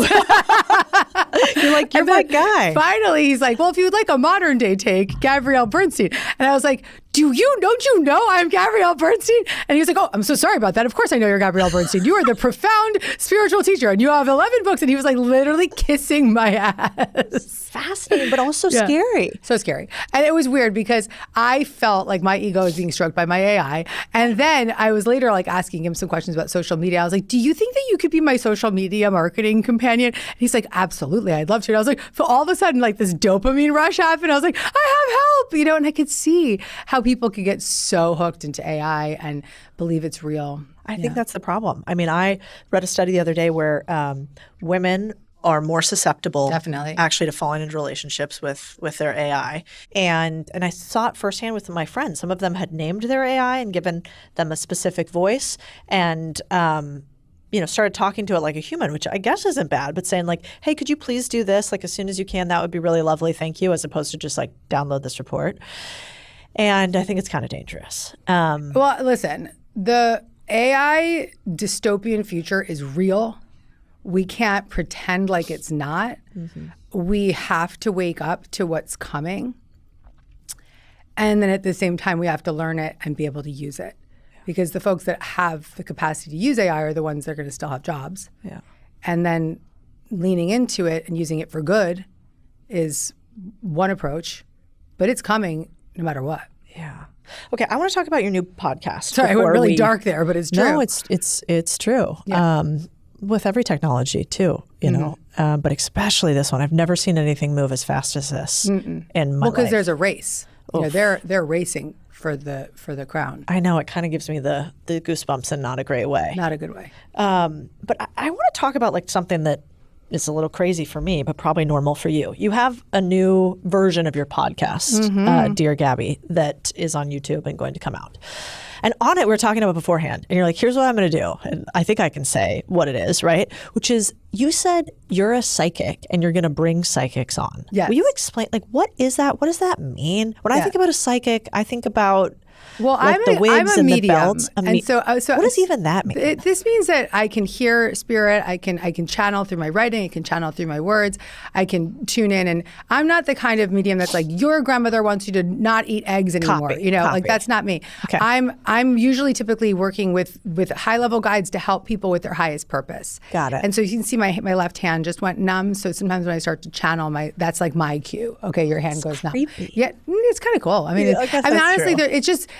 You're like, you're my guy. Finally, he's like, well, if you would like a modern day take, Gabrielle Bernstein. And I was like, don't you know I'm Gabrielle Bernstein? And he was like, oh, I'm so sorry about that. Of course I know you're Gabrielle Bernstein. You are the profound spiritual teacher and you have 11 books. And he was like literally kissing my ass. Fascinating, but also scary. So scary. And it was weird because I felt like my ego was being stroked by my AI. And then I was later like asking him some questions about social media. I was like, do you think that you could be my social media marketing companion? And he's like, absolutely, I'd love to. And I was like, so all of a sudden like this dopamine rush happened. I was like, I have help, and I could see how people could get so hooked into AI and believe it's real. I think that's the problem. I mean, I read a study the other day where women are more susceptible Definitely. actually to falling into relationships with their AI. And I saw it firsthand with my friends. Some of them had named their AI and given them a specific voice and started talking to it like a human, which I guess isn't bad, but saying like, hey, could you please do this? Like as soon as you can, that would be really lovely. Thank you. As opposed to just like download this report. And I think it's kind of dangerous. Well, listen, the AI dystopian future is real, We can't pretend like it's not. We have to wake up to what's coming. And then at the same time, we have to learn it and be able to use it. Because the folks that have the capacity to use AI are the ones that are going to still have jobs. Yeah. And then leaning into it and using it for good is one approach, but it's coming no matter what. Yeah. Okay, I want to talk about your new podcast. Sorry, I went really dark there, but it's true. No, it's true. Yeah. With every technology too, you know, but especially this one. I've never seen anything move as fast as this in my life. Well, because there's a race. You know, they're racing for the crown. I know, it kind of gives me the goosebumps in not a great way. Not a good way. But I want to talk about like something that is a little crazy for me, but probably normal for you. You have a new version of your podcast, Dear Gabby, that is on YouTube and going to come out. And on it, we were talking about beforehand, and you're like, here's what I'm going to do. And I think I can say what it is, right? Which is, you said you're a psychic and you're going to bring psychics on. Yes. Will you explain, like, what is that? What does that mean? When I think about a psychic, I think about well, like the wigs I'm a and medium, the belts. and so what does even that mean? This means that I can hear spirit. I can channel through my writing. I can channel through my words. I can tune in, and I'm not the kind of medium that's like your grandmother wants you to not eat eggs anymore. Copy. Like that's not me. Okay. I'm usually typically working with high level guides to help people with their highest purpose. Got it. And so you can see my left hand just went numb. So sometimes when I start to channel, that's like my cue. Okay, your hand goes numb. Creepy. Yeah, it's kind of cool. I mean, honestly, true.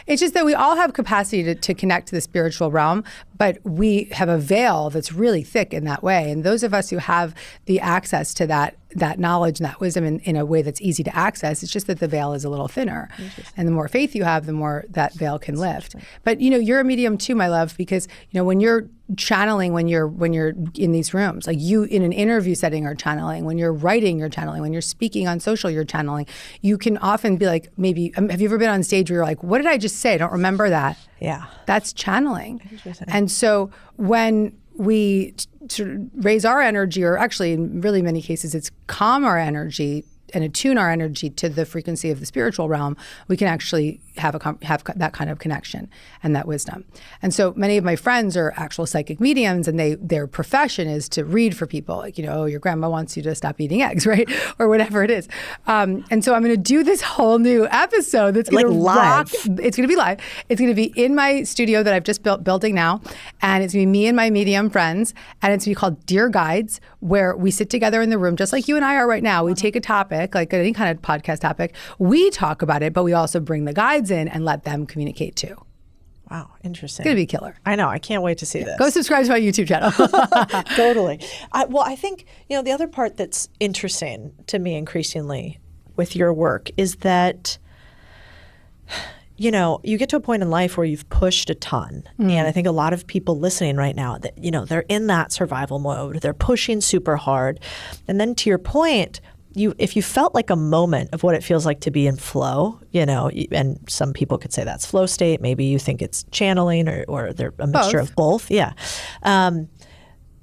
it's just that we all have capacity to connect to the spiritual realm, but we have a veil that's really thick in that way. And those of us who have the access to that knowledge and that wisdom in a way that's easy to access, it's just that the veil is a little thinner. And the more faith you have, the more that veil can lift. But you're a medium too, my love, because when you're channeling, when you're in these rooms, like you in an interview setting are channeling, when you're writing, you're channeling, when you're speaking on social, you're channeling. You can often be like, maybe, have you ever been on stage where you're like, what did I just say? I don't remember that. Yeah. That's channeling. And so when we raise our energy, or actually in really many cases, it's calm our energy and attune our energy to the frequency of the spiritual realm, we can actually have that kind of connection and that wisdom. And so many of my friends are actual psychic mediums, and their profession is to read for people, like, oh, your grandma wants you to stop eating eggs, right? Or whatever it is. And so I'm going to do this whole new episode that's going to rock. It's going to be live. It's going to be in my studio that I've just building now. And it's going to be me and my medium friends. And it's going to be called Dear Guides, where we sit together in the room, just like you and I are right now. We take a topic, like any kind of podcast topic. We talk about it, but we also bring the guides in and let them communicate too. Wow, interesting. It's going to be killer. I know. I can't wait to see this. Go subscribe to my YouTube channel. Totally. I think, the other part that's interesting to me increasingly with your work is that, you get to a point in life where you've pushed a ton. And I think a lot of people listening right now that, they're in that survival mode. They're pushing super hard. And then to your point, if you felt like a moment of what it feels like to be in flow, and some people could say that's flow state. Maybe you think it's channeling or they're a mixture of both. Yeah.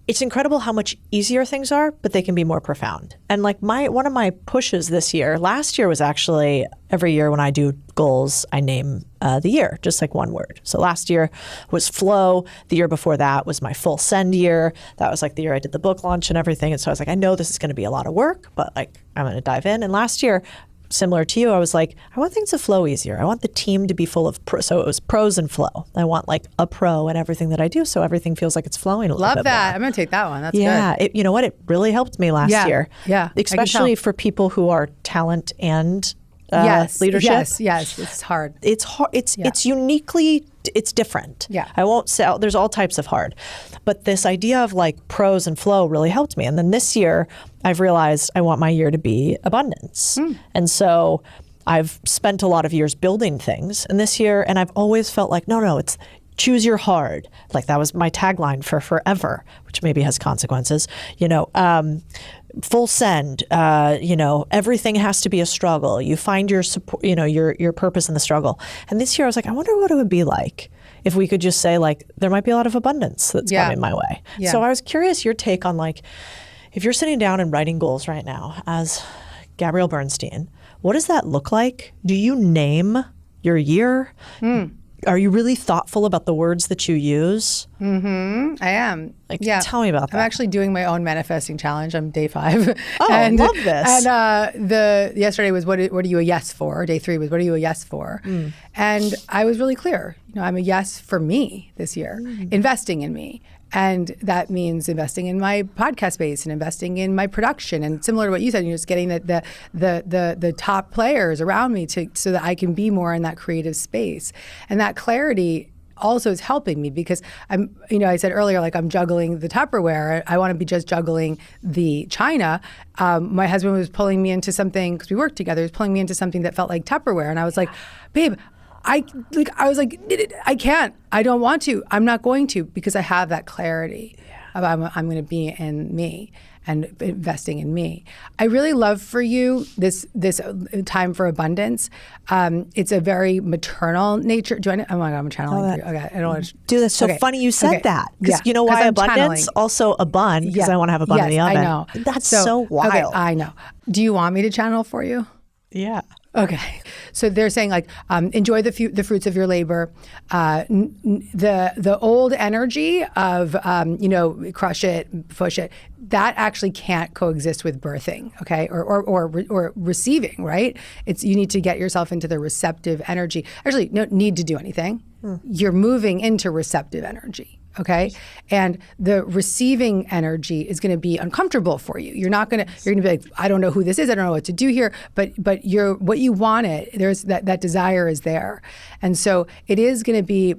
It's incredible how much easier things are, but they can be more profound. And like one of my pushes this year, last year was actually every year when I do goals, I name the year, just like one word. So last year was flow. The year before that was my full send year. That was like the year I did the book launch and everything. And so I was like, I know this is going to be a lot of work, but like I'm going to dive in. And last year, similar to you, I was like, I want things to flow easier. I want the team to be full of so it was pros and flow. I want like a pro in everything that I do, so everything feels like it's flowing a little bit Love that. more. I'm going to take that one. That's good. You know what? It really helped me last year. Yeah. Especially for people who are talent and leadership. Yes. It's hard. It's hard. It's uniquely, it's different. Yeah. I won't say, there's all types of hard. But this idea of like pros and flow really helped me. And then this year, I've realized I want my year to be abundance. And so I've spent a lot of years building things. And this year, and I've always felt like, no, it's choose your hard. Like that was my tagline for forever, which maybe has consequences. Full send, everything has to be a struggle. You find your support, your purpose in the struggle. And this year I was like, I wonder what it would be like if we could just say like, there might be a lot of abundance that's coming my way. Yeah. So I was curious your take on like, if you're sitting down and writing goals right now as Gabrielle Bernstein, what does that look like? Do you name your year? are you really thoughtful about the words that you use? I am. Tell me about that. I'm actually doing my own manifesting challenge. I'm day 5. Oh, I love this. And yesterday was what are you a yes for? Day 3 was what are you a yes for? And I was really clear. I'm a yes for me this year, investing in me. And that means investing in my podcast space and investing in my production. And similar to what you said, just getting the top players around me so that I can be more in that creative space. And that clarity also is helping me because I said earlier, I'm juggling the Tupperware. I want to be just juggling the China. My husband was pulling me into something, because we worked together, he was pulling me into something that felt like Tupperware. And I was like, babe, I can't. I don't want to. I'm not going to, because I have that clarity about I'm going to be in me and investing in me. I really love for you this time for abundance. It's a very maternal nature. Oh my God, I'm channeling you. Okay, I don't want to do this. So funny you said that, because you know why abundance? Channeling. Also a bun, because I want to have a bun in the oven. I know. That's so wild. Okay, I know. Do you want me to channel for you? Yeah. Okay, so they're saying enjoy the fruits of your labor. The old energy of crush it, push it, that actually can't coexist with birthing. Okay, or receiving. Right? You need to get yourself into the receptive energy. Actually, you don't need to do anything. You're moving into receptive energy. Okay, and the receiving energy is going to be uncomfortable for you. You're going to be like, I don't know who this is. I don't know what to do here. But what you wanted, there's that desire is there, and so it is going to be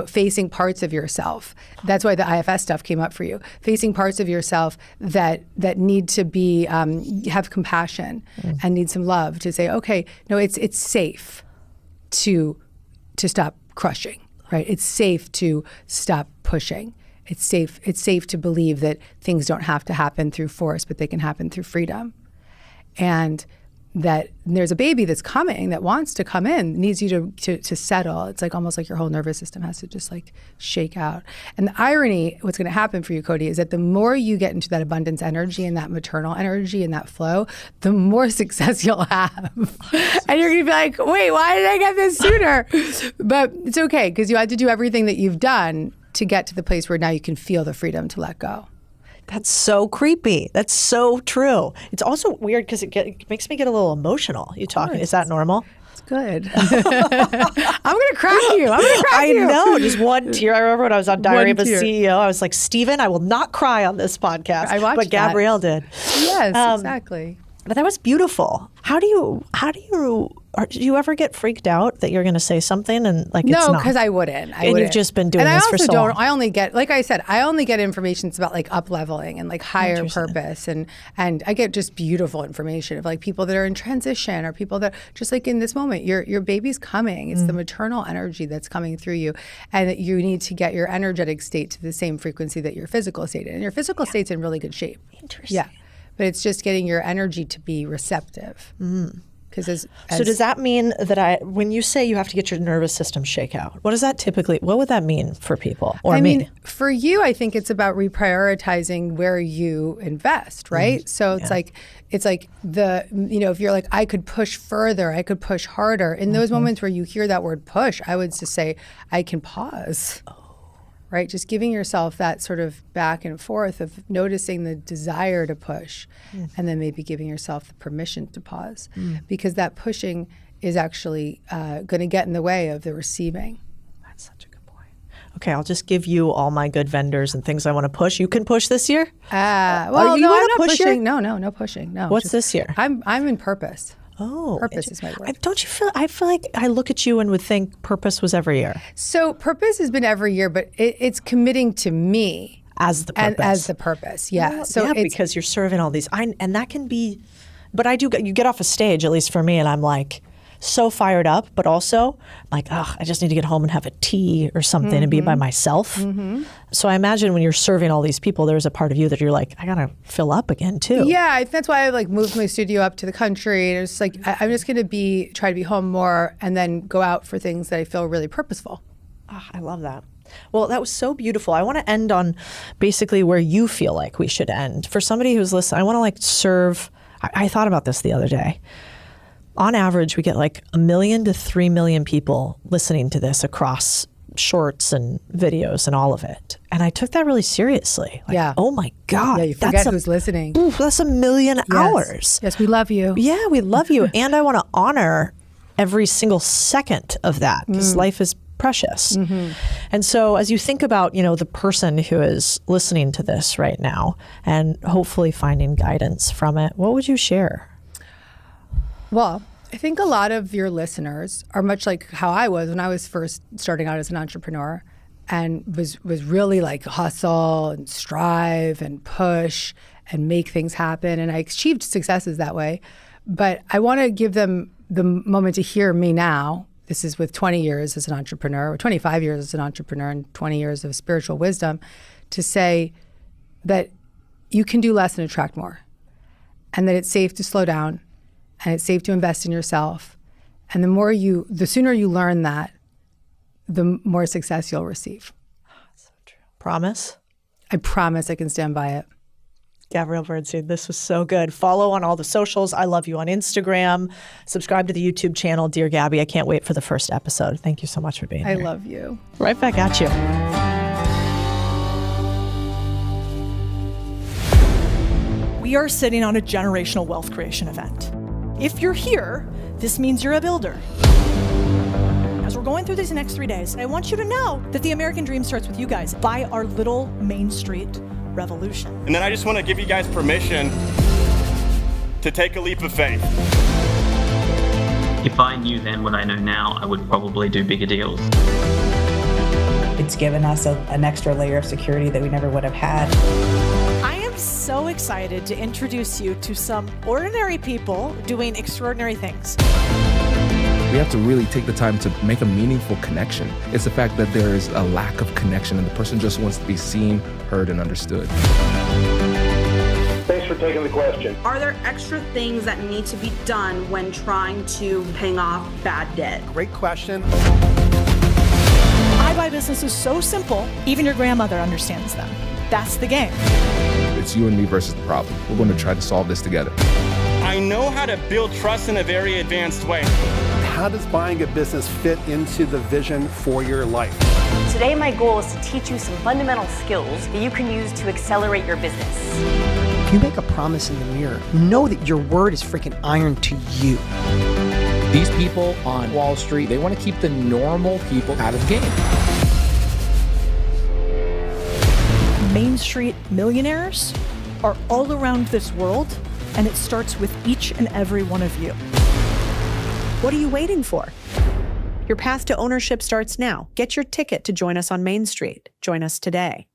facing parts of yourself. That's why the IFS stuff came up for you. Facing parts of yourself that need to be have compassion and need some love to say, okay, no, it's safe to stop crushing. Right? It's safe to stop pushing. It's safe to believe that things don't have to happen through force, but they can happen through freedom. And that there's a baby that's coming that wants to come in, needs you to settle. It's almost like your whole nervous system has to just shake out. And the irony, what's going to happen for you, Codie, is that the more you get into that abundance energy and that maternal energy and that flow, the more success you'll have. And you're going to be like, wait, why did I get this sooner? But it's okay, because you had to do everything that you've done to get to the place where now you can feel the freedom to let go. That's so creepy. That's so true. It's also weird because it makes me get a little emotional. You talking? Is that normal? It's good. I'm going to crack you. I know. Just one tear. I remember when I was on Diary of a CEO, I was like, Steven, I will not cry on this podcast. I watched but Gabrielle did. Yes, exactly. But that was beautiful. How do you ever get freaked out that you're going to say something and it's not? No, because I wouldn't. You've just been doing this for so long. I only get, like I said, information about up-leveling and higher purpose. And I get just beautiful information of people that are in transition or people that just in this moment, your baby's coming. It's the maternal energy that's coming through you. And that you need to get your energetic state to the same frequency that your physical state is. And your physical state's in really good shape. Interesting. Yeah. But it's just getting your energy to be receptive. So does that mean that when you say you have to get your nervous system shake out, what would that mean for people or I me? mean, for you, I think it's about reprioritizing where you invest, right? So it's if you're I could push further, I could push harder. In those moments where you hear that word push, I would just say, I can pause. Right? Just giving yourself that sort of back and forth of noticing the desire to push and then maybe giving yourself the permission to pause because that pushing is actually going to get in the way of the receiving. That's such a good point. Okay, I'll just give you all my good vendors and things I want to push. You can push this year? I'm not pushing. No pushing. No. What's this year? I'm in purpose. Oh, purpose is my word. Don't you feel? I feel like I look at you and would think purpose was every year. So purpose has been every year, but it's committing to me as the purpose. As the purpose, yeah. Well, so because you're serving all these, and that can be. But I do. You get off a stage, at least for me, and I'm so fired up, but also I just need to get home and have a tea or something and be by myself. So I imagine when you're serving all these people, there's a part of you that you're I gotta fill up again too. Yeah, that's why I moved my studio up to the country. And it's I'm just gonna try to be home more and then go out for things that I feel really purposeful. Oh, I love that. Well, that was so beautiful. I want to end on basically where you feel like we should end. For somebody who's listening, I want to serve. I thought about this the other day. on average, we get like 1 million to 3 million people listening to this across shorts and videos and all of it. And I took that really seriously. Like, Yeah. oh my God. Yeah, you forget who's listening. That's 1 million hours. Yes, we love you. Yeah, we love you. And I want to honor every single second of that because life is precious. And so as you think about, the person who is listening to this right now and hopefully finding guidance from it, what would you share? Well, I think a lot of your listeners are much like how I was when I was first starting out as an entrepreneur and was really like hustle and strive and push and make things happen. And I achieved successes that way. But I want to give them the moment to hear me now. This is with 20 years as an entrepreneur, or 25 years as an entrepreneur, and 20 years of spiritual wisdom, to say that you can do less and attract more, and that it's safe to slow down, and it's safe to invest in yourself. And the sooner you learn that, the more success you'll receive. So true. Promise? I promise I can stand by it. Gabrielle Bernstein, this was so good. Follow on all the socials. I love you on Instagram. Subscribe to the YouTube channel, Dear Gabby. I can't wait for the first episode. Thank you so much for being here. I love you. Right back at you. We are sitting on a generational wealth creation event. If you're here, this means you're a builder. As we're going through these next 3 days, I want you to know that the American dream starts with you guys by our little Main Street revolution. And then I just want to give you guys permission to take a leap of faith. If I knew then what I know now, I would probably do bigger deals. It's given us an extra layer of security that we never would have had. I am so excited to introduce you to some ordinary people doing extraordinary things. We have to really take the time to make a meaningful connection. It's the fact that there is a lack of connection and the person just wants to be seen, heard, and understood. Thanks for taking the question. Are there extra things that need to be done when trying to pay off bad debt? Great question. I buy businesses so simple, even your grandmother understands them. That's the game. It's you and me versus the problem. We're going to try to solve this together. I know how to build trust in a very advanced way. How does buying a business fit into the vision for your life? Today, my goal is to teach you some fundamental skills that you can use to accelerate your business. If you make a promise in the mirror, know that your word is freaking iron to you. These people on Wall Street, they want to keep the normal people out of the game. Main Street millionaires are all around this world, and it starts with each and every one of you. What are you waiting for? Your path to ownership starts now. Get your ticket to join us on Main Street. Join us today.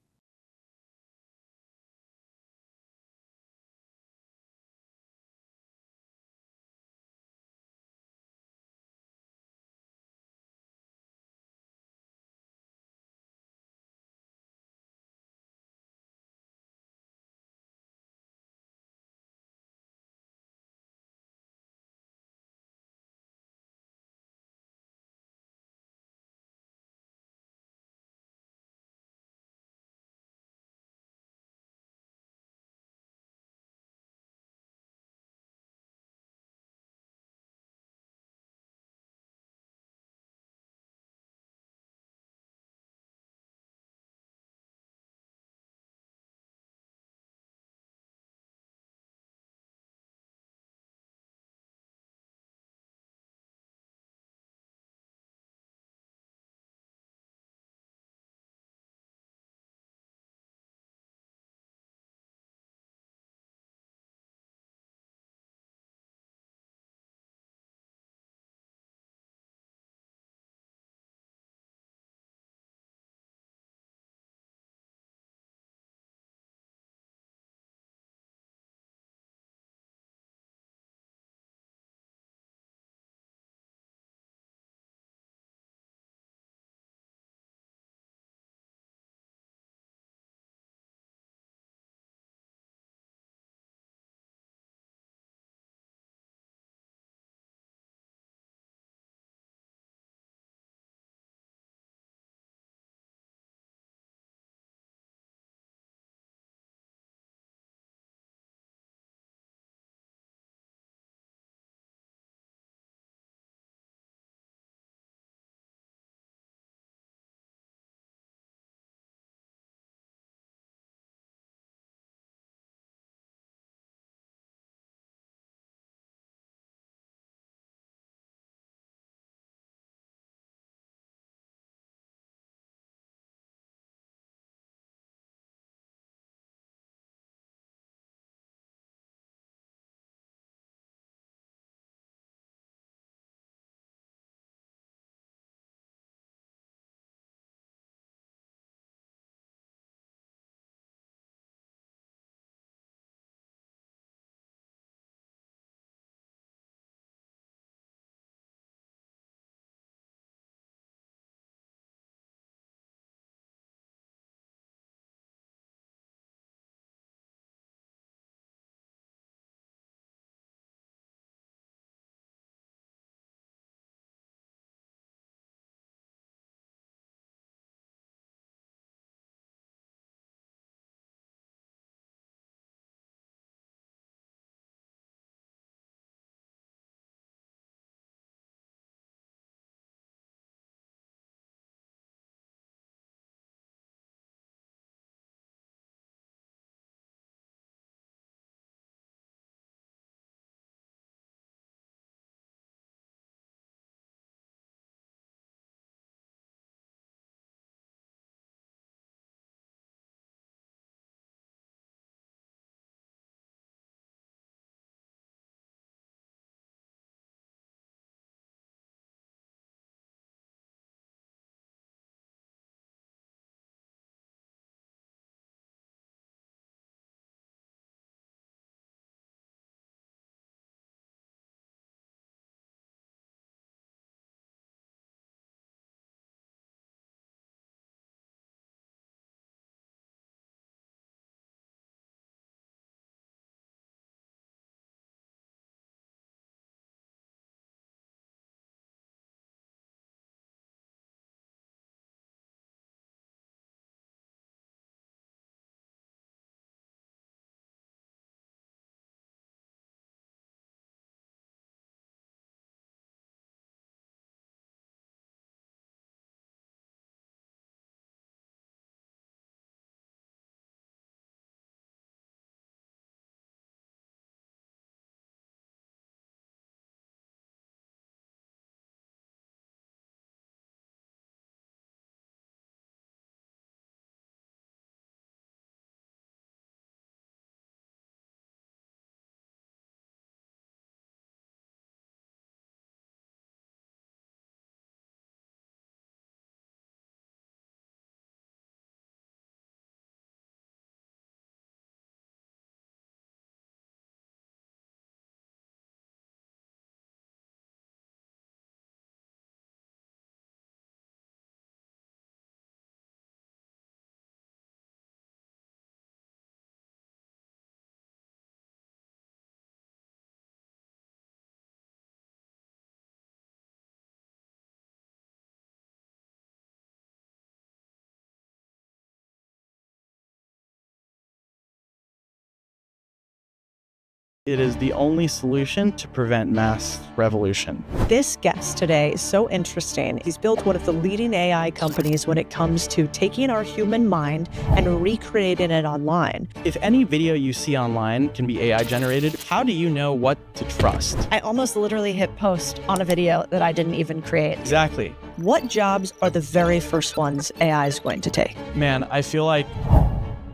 It is the only solution to prevent mass revolution. This guest today is so interesting. He's built one of the leading AI companies when it comes to taking our human mind and recreating it online. If any video you see online can be AI generated, how do you know what to trust? I almost literally hit post on a video that I didn't even create. Exactly. What jobs are the very first ones AI is going to take? Man, I feel like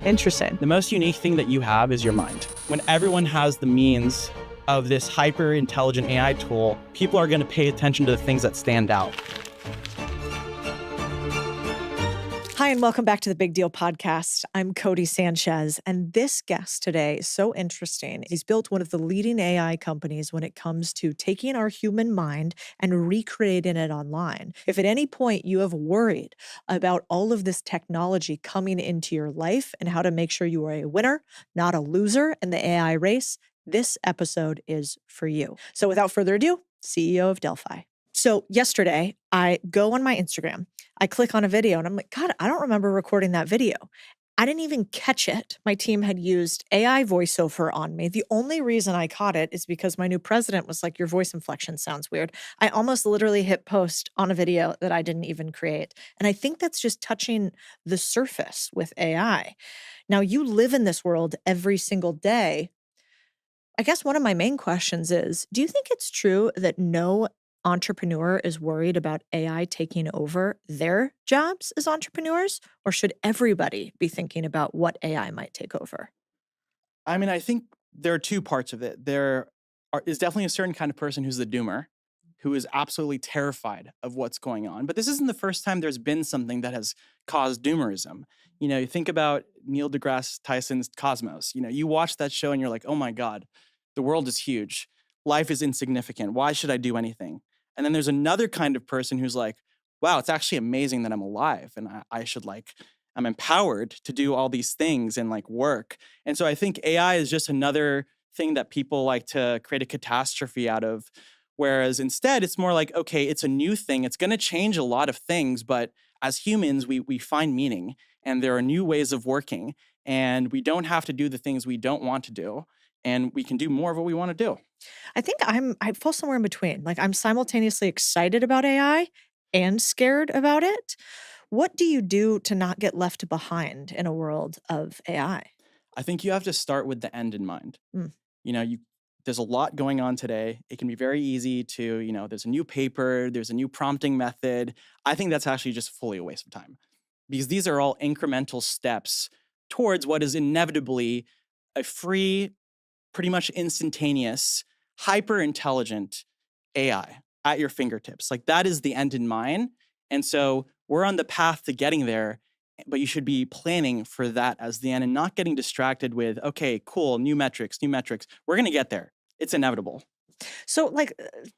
interesting. The most unique thing that you have is your mind. When everyone has the means of this hyper intelligent AI tool, people are going to pay attention to the things that stand out. Hi, and welcome back to the Big Deal podcast. I'm Codie Sanchez, and this guest today is so interesting. He's built one of the leading AI companies when it comes to taking our human mind and recreating it online. If at any point you have worried about all of this technology coming into your life and how to make sure you are a winner, not a loser in the AI race, this episode is for you. So without further ado, CEO of Delphi. So yesterday, I go on my Instagram, I click on a video, and I'm like, God, I don't remember recording that video. I didn't even catch it. My team had used AI voiceover on me. The only reason I caught it is because my new president was like, your voice inflection sounds weird. I almost literally hit post on a video that I didn't even create. And I think that's just touching the surface with AI. Now, you live in this world every single day. I guess one of my main questions is, do you think it's true that no entrepreneur is worried about AI taking over their jobs as entrepreneurs, or should everybody be thinking about what AI might take over? I mean, I think there are two parts of it. Is definitely a certain kind of person who's the doomer, who is absolutely terrified of what's going on. But this isn't the first time there's been something that has caused doomerism. You know, you think about Neil deGrasse Tyson's Cosmos. You know, you watch that show and you're like, oh my God, the world is huge. Life is insignificant. Why should I do anything? And then there's another kind of person who's like, wow, it's actually amazing that I'm alive and I'm empowered to do all these things and work. And so I think AI is just another thing that people like to create a catastrophe out of. Whereas instead it's more like, okay, it's a new thing. It's going to change a lot of things, but as humans, we find meaning and there are new ways of working and we don't have to do the things we don't want to do. And we can do more of what we want to do. I think I fall somewhere in between. I'm simultaneously excited about AI and scared about it. What do you do to not get left behind in a world of AI? I think you have to start with the end in mind. You know, there's a lot going on today. It can be very easy to, there's a new paper, there's a new prompting method. I think that's actually just fully a waste of time because these are all incremental steps towards what is inevitably a free, pretty much instantaneous, hyper-intelligent AI at your fingertips. That is the end in mind. And so we're on the path to getting there, but you should be planning for that as the end and not getting distracted with, okay, cool, new metrics. We're going to get there. It's inevitable. So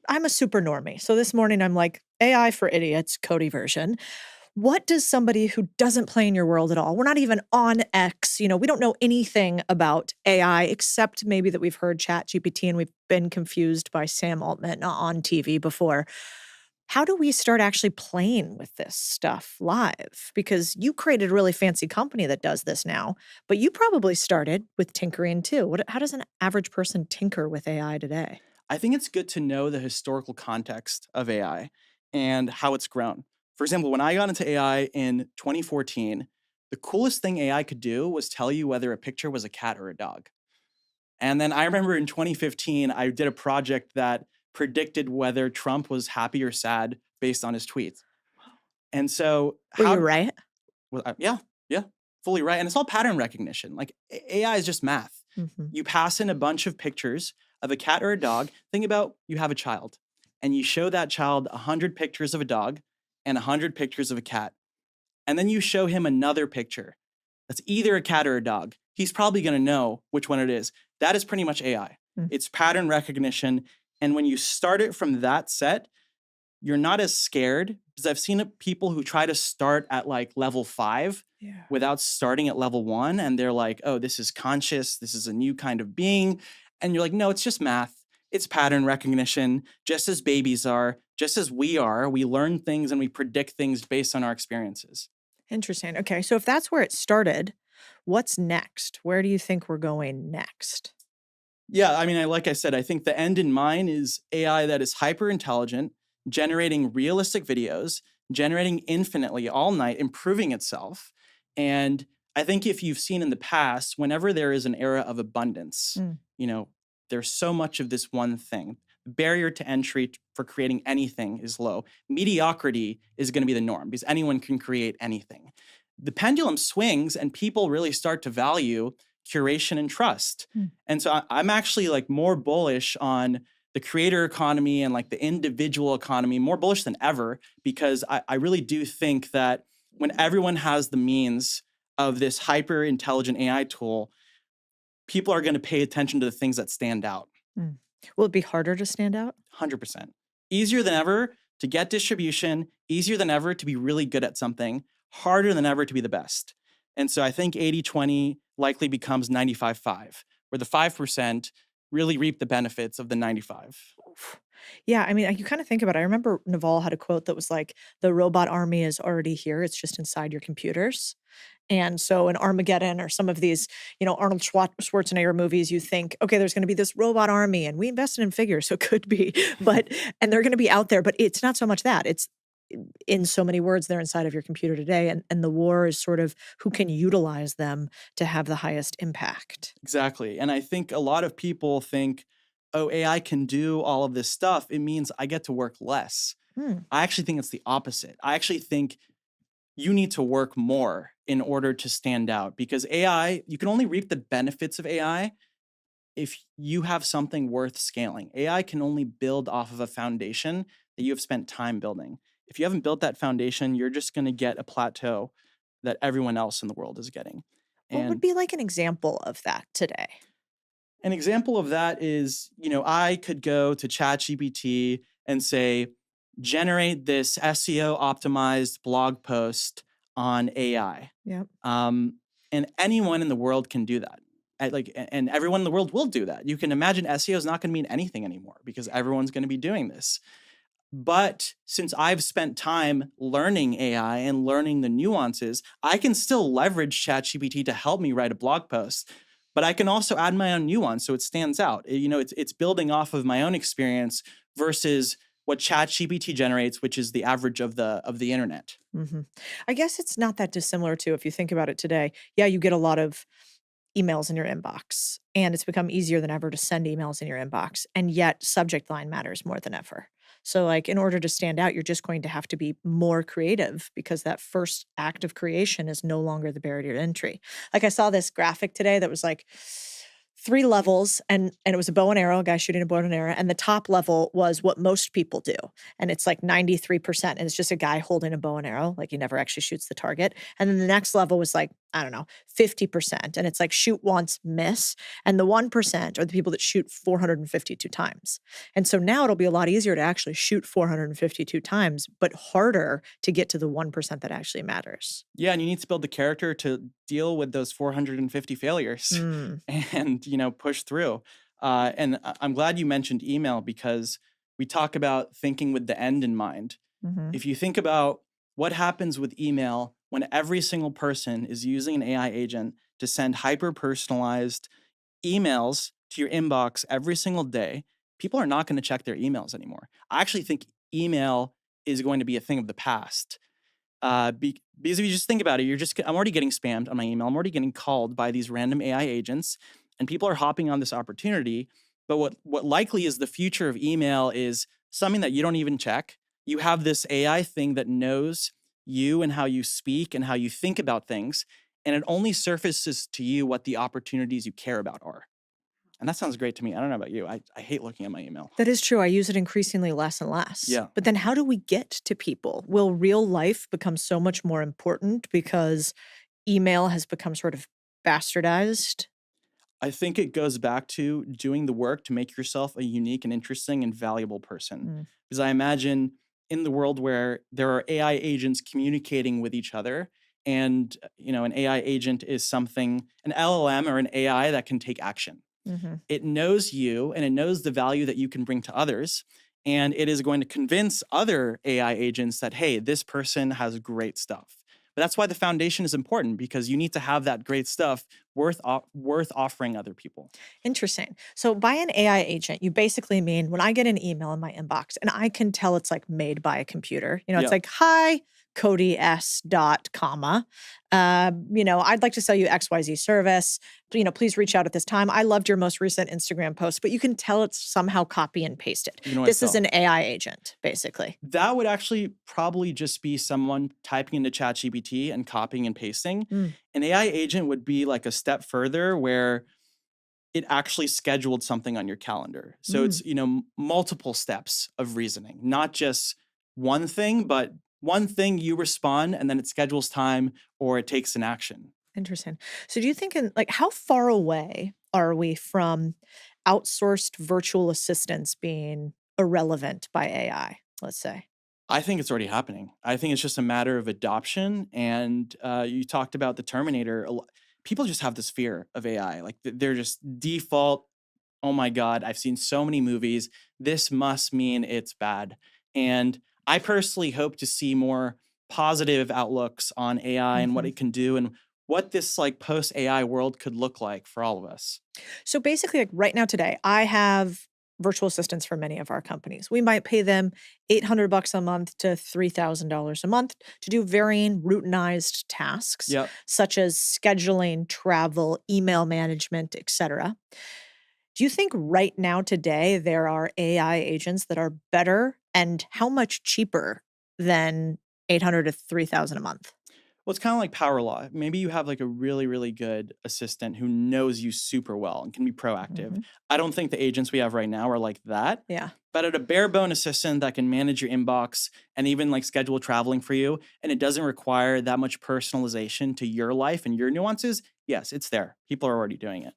I'm a super normie. So this morning I'm like, AI for idiots, Codie version. What does somebody who doesn't play in your world at all, we're not even on X, we don't know anything about AI except maybe that we've heard ChatGPT and we've been confused by Sam Altman on TV before. How do we start actually playing with this stuff live? Because you created a really fancy company that does this now, but you probably started with tinkering too. How does an average person tinker with AI today? I think it's good to know the historical context of AI and how it's grown. For example, when I got into AI in 2014, the coolest thing AI could do was tell you whether a picture was a cat or a dog. And then I remember in 2015, I did a project that predicted whether Trump was happy or sad based on his tweets. And so— Were you right? Well, yeah, fully right. And it's all pattern recognition. AI is just math. You pass in a bunch of pictures of a cat or a dog. Think about you have a child and you show that child 100 pictures of a dog and 100 pictures of a cat. And then you show him another picture that's either a cat or a dog. He's probably going to know which one it is. That is pretty much AI. It's pattern recognition. And when you start it from that set, you're not as scared because I've seen people who try to start at level 5 without starting at level 1. And they're like, oh, this is conscious. This is a new kind of being. And you're like, no, it's just math. It's pattern recognition, just as babies are, just as we are. We learn things and we predict things based on our experiences. Interesting. Okay, so if that's where it started, what's next? Where do you think we're going next? Yeah, I mean, like I said, I think the end in mind is AI that is hyper intelligent, generating realistic videos, generating infinitely all night, improving itself. And I think if you've seen in the past, whenever there is an era of abundance, you know, there's so much of this one thing. The barrier to entry for creating anything is low. Mediocrity is going to be the norm because anyone can create anything. The pendulum swings and people really start to value curation and trust. And so I'm actually like more bullish on the creator economy and like the individual economy, more bullish than ever, because I really do think that when everyone has the means of this hyper intelligent AI tool, people are going to pay attention to the things that stand out. Will it be harder to stand out? 100%. Easier than ever to get distribution, easier than ever to be really good at something, harder than ever to be the best. And so I think 80-20 likely becomes 95-5, where the 5% really reap the benefits of the 95. Yeah, I mean, you kind of think about it. I remember Naval had a quote that was like, the robot army is already here. It's just inside your computers. And so in Armageddon or some of these, Arnold Schwarzenegger movies, you think, okay, there's going to be this robot army and we invested in figures, so it could be, and they're going to be out there, but it's not so much that. It's in so many words, they're inside of your computer today. And the war is sort of who can utilize them to have the highest impact. Exactly. And I think a lot of people think, oh, AI can do all of this stuff. It means I get to work less. I actually think it's the opposite. I actually think you need to work more in order to stand out, because AI, you can only reap the benefits of AI if you have something worth scaling. AI can only build off of a foundation that you have spent time building. If you haven't built that foundation, you're just going to get a plateau that everyone else in the world is getting. What would be like an example of that today? An example of that is, I could go to ChatGPT and say, generate this SEO optimized blog post on AI. Yep. And anyone in the world can do that. And everyone in the world will do that. You can imagine SEO is not going to mean anything anymore because everyone's going to be doing this. But since I've spent time learning AI and learning the nuances, I can still leverage ChatGPT to help me write a blog post. But I can also add my own nuance so it stands out. It's building off of my own experience versus what ChatGPT generates, which is the average of the internet. I guess it's not that dissimilar to, if you think about it today. Yeah, you get a lot of emails in your inbox, and it's become easier than ever to send emails in your inbox, and yet subject line matters more than ever. So like in order to stand out, you're just going to have to be more creative because that first act of creation is no longer the barrier to entry. Like I saw this graphic today that was like 3 levels, and it was a bow and arrow, a guy shooting a bow and arrow, and the top level was what most people do. And it's like 93%, and it's just a guy holding a bow and arrow, like he never actually shoots the target. And then the next level was like, I don't know, 50%, and it's like shoot once, miss. And the 1% are the people that shoot 452 times. And so now it'll be a lot easier to actually shoot 452 times, but harder to get to the 1% that actually matters. Yeah, and you need to build the character to deal with those 450 failures and, push through. And I'm glad you mentioned email because we talk about thinking with the end in mind. If you think about what happens with email when every single person is using an AI agent to send hyper-personalized emails to your inbox every single day, people are not going to check their emails anymore. I actually think email is going to be a thing of the past. Because if you just think about it, I'm already getting spammed on my email. I'm already getting called by these random AI agents, and people are hopping on this opportunity. But what likely is the future of email is something that you don't even check. You have this AI thing that knows you and how you speak and how you think about things, and it only surfaces to you what the opportunities you care about are. And that sounds great to me. I don't know about you. I hate looking at my email. That is true. I use it increasingly less and less. Yeah. But then how do we get to people? Will real life become so much more important because email has become sort of bastardized? I think it goes back to doing the work to make yourself a unique and interesting and valuable person. Because I imagine in the world where there are AI agents communicating with each other, and an AI agent is something, an LLM or an AI that can take action. It knows you and it knows the value that you can bring to others. And it is going to convince other AI agents that, hey, this person has great stuff. But that's why the foundation is important, because you need to have that great stuff worth offering other people. Interesting. So by an AI agent, you basically mean when I get an email in my inbox and I can tell it's like made by a computer, it's Yep. like, hi, Codie S. dot, comma, I'd like to sell you XYZ service. Please reach out at this time. I loved your most recent Instagram post, but you can tell it's somehow copy and pasted. You know what, This is so an AI agent, basically. that would actually probably just be someone typing into ChatGPT and copying and pasting. An AI agent would be like a step further, where it actually scheduled something on your calendar. So it's, multiple steps of reasoning, not just one thing, but one thing you respond and then it schedules time or it takes an action. Interesting. So do you think how far away are we from outsourced virtual assistants being irrelevant by AI, let's say? I think it's already happening. I think it's just a matter of adoption. And you talked about the Terminator. People just have this fear of AI. Like they're just default, oh my God, I've seen so many movies. This must mean it's bad. And I personally hope to see more positive outlooks on AI and what it can do, and what this like post AI world could look like for all of us. So basically, like right now today, I have virtual assistants for many of our companies. We might pay them $800 a month to $3,000 a month to do varying routinized tasks, Yep. such as scheduling, travel, email management, etc. Do you think right now today there are AI agents that are better, and how much cheaper than $800 to $3,000 a month? Well, it's kind of like power law. Maybe you have like a really, really good assistant who knows you super well and can be proactive. I don't think the agents we have right now are like that. Yeah. But at a bare bone assistant that can manage your inbox and even like schedule traveling for you, and it doesn't require that much personalization to your life and your nuances, yes, it's there. People are already doing it.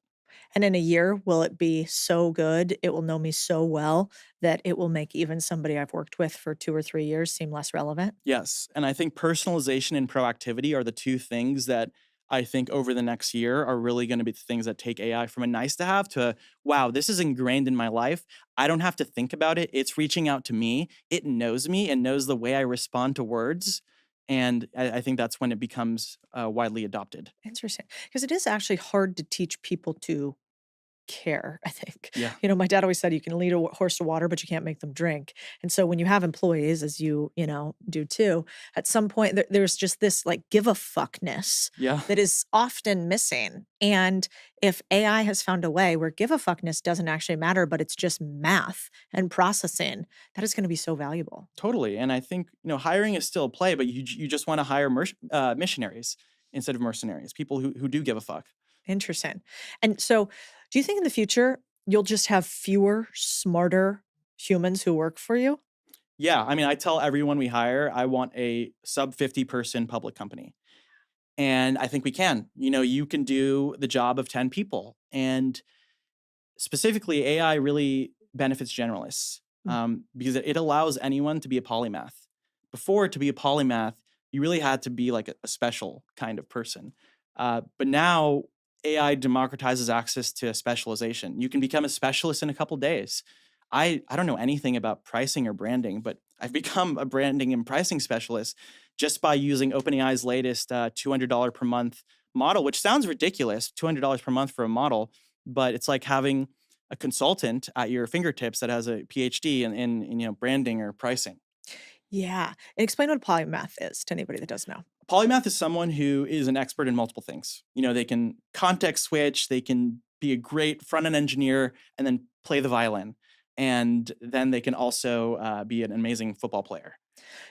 And in a year, will it be so good, it will know me so well that it will make even somebody I've worked with for 2 or 3 years seem less relevant? Yes. And I think personalization and proactivity are the two things that I think over the next year are really going to be the things that take AI from a nice to have to, wow, this is ingrained in my life. I don't have to think about it. It's reaching out to me. It knows me and knows the way I respond to words. And I think that's when it becomes widely adopted. Interesting. Because it is actually hard to teach people to care, I think. Yeah. My dad always said you can lead a horse to water, but you can't make them drink. And so when you have employees, as you do too, at some point there's just this like give a fuckness Yeah. that is often missing. And if AI has found a way where give a fuckness doesn't actually matter, but it's just math and processing, that is going to be so valuable. Totally. And I think, hiring is still a play, but you just want to hire missionaries instead of mercenaries, people who do give a fuck. Interesting. And so do you think in the future you'll just have fewer, smarter humans who work for you? Yeah. I mean, I tell everyone we hire, I want a sub 50 person public company. And I think we can. You can do the job of 10 people. And specifically, AI really benefits generalists because it allows anyone to be a polymath. Before, to be a polymath, you really had to be like a special kind of person. But now AI democratizes access to specialization. You can become a specialist in a couple days. I don't know anything about pricing or branding, but I've become a branding and pricing specialist just by using OpenAI's latest $200 per month model, which sounds ridiculous, $200 per month for a model, but it's like having a consultant at your fingertips that has a PhD in branding or pricing. Yeah. And explain what a polymath is to anybody that doesn't know. Polymath is someone who is an expert in multiple things. They can context switch, they can be a great front-end engineer, and then play the violin. And then they can also be an amazing football player.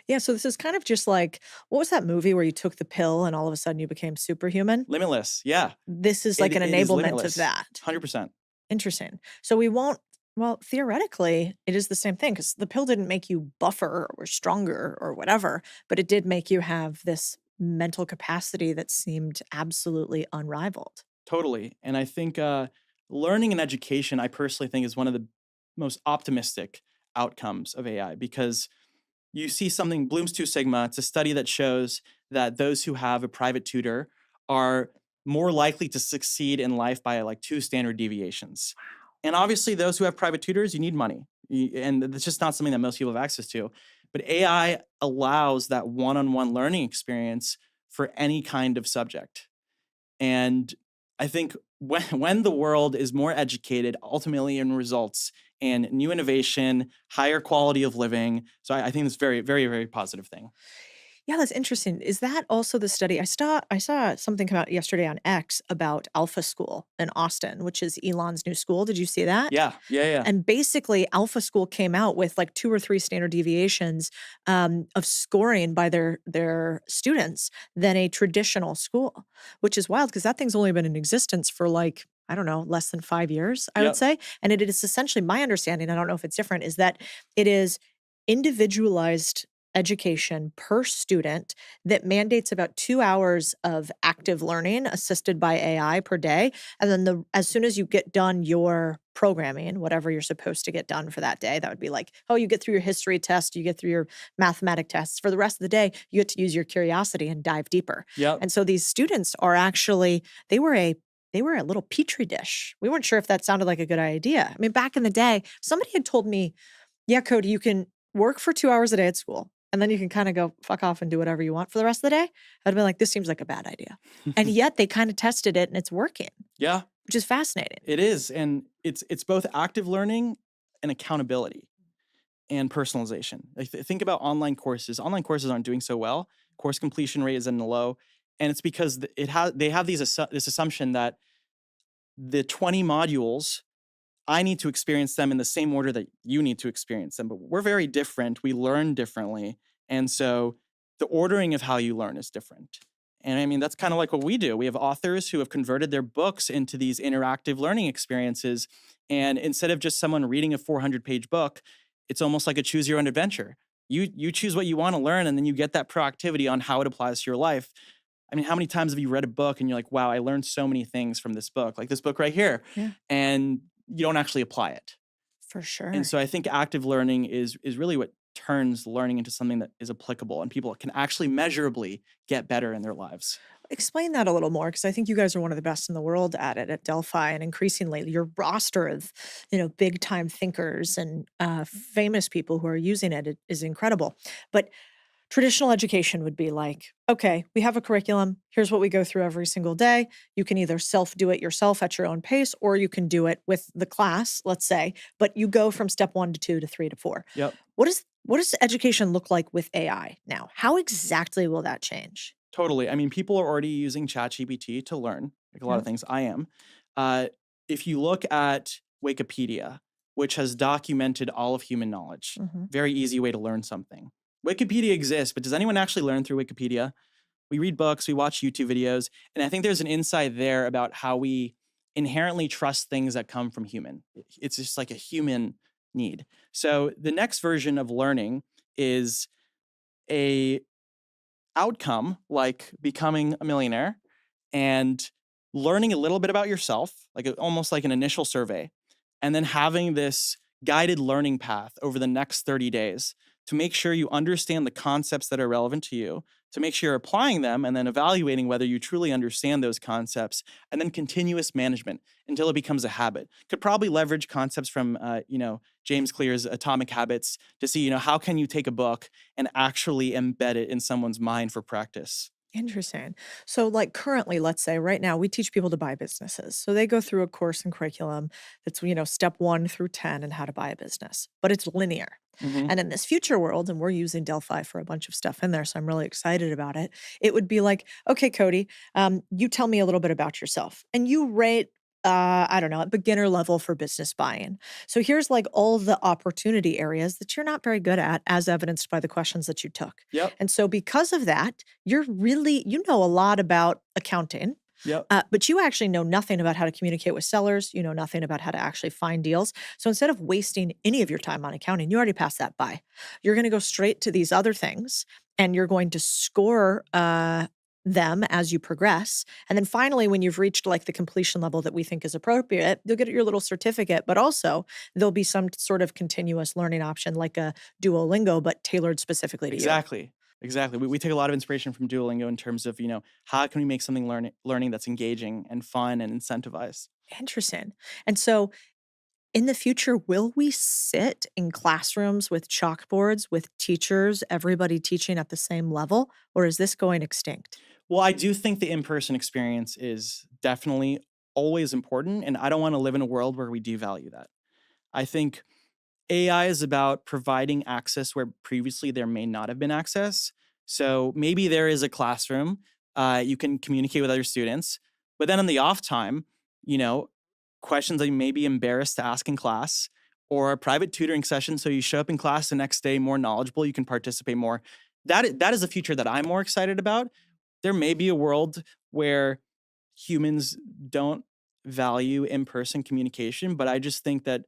Yeah, so this is kind of just like, what was that movie where you took the pill and all of a sudden you became superhuman? Limitless, yeah. This is like an enablement of that. 100%. Interesting. So we won't, well, theoretically, it is the same thing because the pill didn't make you buffer or stronger or whatever, but it did make you have this mental capacity that seemed absolutely unrivaled. Totally. And I think learning and education, I personally think, is one of the most optimistic outcomes of AI, because you see something, Bloom's Two Sigma, it's a study that shows that those who have a private tutor are more likely to succeed in life by like 2 standard deviations. And obviously those who have private tutors, you need money. And it's just not something that most people have access to. But AI allows that one-on-one learning experience for any kind of subject. And I think when the world is more educated, ultimately in results in new innovation, higher quality of living. So I think it's very, very, very positive thing. Yeah, that's interesting. Is that also the study? I saw something come out yesterday on X about Alpha School in Austin, which is Elon's new school. Did you see that? Yeah. And basically, Alpha School came out with like 2 or 3 standard deviations of scoring by their students than a traditional school, which is wild because that thing's only been in existence for like, I don't know, less than 5 years, I would Yep. say. And it is essentially, my understanding, I don't know if it's different, is that it is individualized education per student that mandates about 2 hours of active learning assisted by AI per day. And then as soon as you get done your programming, whatever you're supposed to get done for that day, that would be like, oh, you get through your history test, you get through your mathematic tests. For the rest of the day, you get to use your curiosity and dive deeper. Yep. And so these students are actually, they were a little petri dish. We weren't sure if that sounded like a good idea. I mean, back in the day, somebody had told me, yeah, Cody, you can work for 2 hours a day at school, and then you can kind of go fuck off and do whatever you want for the rest of the day. I'd been like, this seems like a bad idea. And yet they kind of tested it and it's working, Yeah, which is fascinating. it is. And it's both active learning and accountability and personalization. Like think about online courses. Online courses aren't doing so well. Course completion rate is in the low. And it's because they have this assumption that the 20 modules, I need to experience them in the same order that you need to experience them. But we're very different. We learn differently. And so the ordering of how you learn is different. And I mean, that's kind of like what we do. We have authors who have converted their books into these interactive learning experiences. And instead of just someone reading a 400-page book, it's almost like a choose your own adventure. You choose what you want to learn, and then you get that proactivity on how it applies to your life. I mean, how many times have you read a book and you're like, wow, I learned so many things from this book, like this book right here. Yeah. And you don't actually apply it. For sure. And so I think active learning is really what turns learning into something that is applicable and people can actually measurably get better in their lives. Explain that a little more, because I think you guys are one of the best in the world at it at Delphi, and increasingly your roster of, big time thinkers and famous people who are using it is incredible. But traditional education would be like, okay, we have a curriculum. Here's what we go through every single day. You can either do it yourself at your own pace, or you can do it with the class, let's say, but you go from step 1 to 2 to 3 to 4. Yep. What does education look like with AI now? How exactly will that change? Totally. I mean, people are already using ChatGPT to learn, like a lot of things. I am. If you look at Wikipedia, which has documented all of human knowledge, very easy way to learn something. Wikipedia exists, but does anyone actually learn through Wikipedia? We read books, we watch YouTube videos, and I think there's an insight there about how we inherently trust things that come from human. It's just like a human need. So the next version of learning is a outcome like becoming a millionaire and learning a little bit about yourself, like almost like an initial survey, and then having this guided learning path over the next 30 days to make sure you understand the concepts that are relevant to you, to make sure you're applying them, and then evaluating whether you truly understand those concepts, and then continuous management until it becomes a habit. Could probably leverage concepts from, James Clear's Atomic Habits to see, how can you take a book and actually embed it in someone's mind for practice. Interesting. So like currently, let's say right now, we teach people to buy businesses. So they go through a course and curriculum that's, step 1 through 10 and how to buy a business, but it's linear. And in this future world, and we're using Delphi for a bunch of stuff in there, so I'm really excited about it. It would be like, okay, Cody, you tell me a little bit about yourself, and you rate, I don't know, at beginner level for business buying. So here's like all the opportunity areas that you're not very good at, as evidenced by the questions that you took. Yep. And so because of that, you know a lot about accounting. Yep. But you actually know nothing about how to communicate with sellers. You know nothing about how to actually find deals. So instead of wasting any of your time on accounting, you already passed that by. You're going to go straight to these other things, and you're going to score them as you progress. And then finally, when you've reached like the completion level that we think is appropriate, you'll get your little certificate, but also there'll be some sort of continuous learning option like a Duolingo, but tailored specifically to you. Exactly. We take a lot of inspiration from Duolingo in terms of, how can we make something learning that's engaging and fun and incentivized? Interesting. And so in the future, will we sit in classrooms with chalkboards with teachers, everybody teaching at the same level, or is this going extinct? Well, I do think the in-person experience is definitely always important, and I don't want to live in a world where we devalue that. I think AI is about providing access where previously there may not have been access. So maybe there is a classroom, you can communicate with other students, but then in the off time, you know, questions that you may be embarrassed to ask in class, or a private tutoring session, so you show up in class the next day more knowledgeable, you can participate more. That is a future that I'm more excited about. There may be a world where humans don't value in-person communication, but I just think that,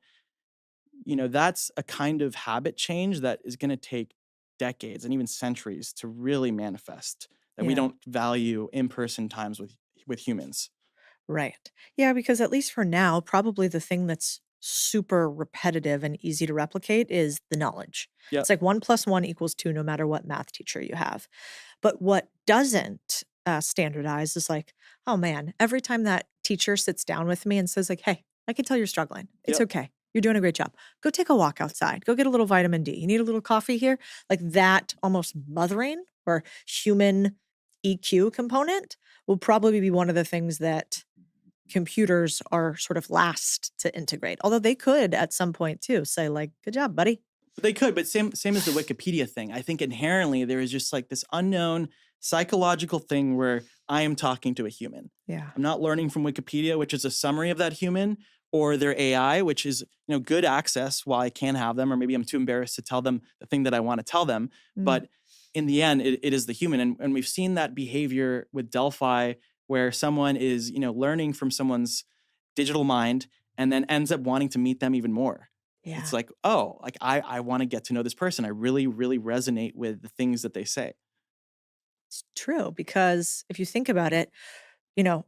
you know, that's a kind of habit change that is going to take decades and even centuries to really manifest, that we Yeah. don't value in-person times with humans. Right. Yeah, because at least for now, probably the thing that's super repetitive and easy to replicate is the knowledge. Yep. It's like 1 + 1 = 2 no matter what math teacher you have. But what doesn't standardize is like, oh man, every time that teacher sits down with me and says like, hey, I can tell you're struggling. It's Yep. okay. You're doing a great job. Go take a walk outside. Go get a little vitamin D. You need a little coffee here. Like that almost mothering or human EQ component will probably be one of the things that computers are sort of last to integrate. Although they could at some point too say like, good job, buddy. They could, but same as the Wikipedia thing. I think inherently there is just like this unknown psychological thing where I am talking to a human. Yeah. I'm not learning from Wikipedia, which is a summary of that human, or their AI, which is, you know, good access while I can have them, or maybe I'm too embarrassed to tell them the thing that I want to tell them. But in the end, it is the human. And we've seen that behavior with Delphi, where someone is, you know, learning from someone's digital mind and then ends up wanting to meet them even more. Yeah. It's like, oh, like I want to get to know this person. I really, really resonate with the things that they say. It's true because if you think about it, you know,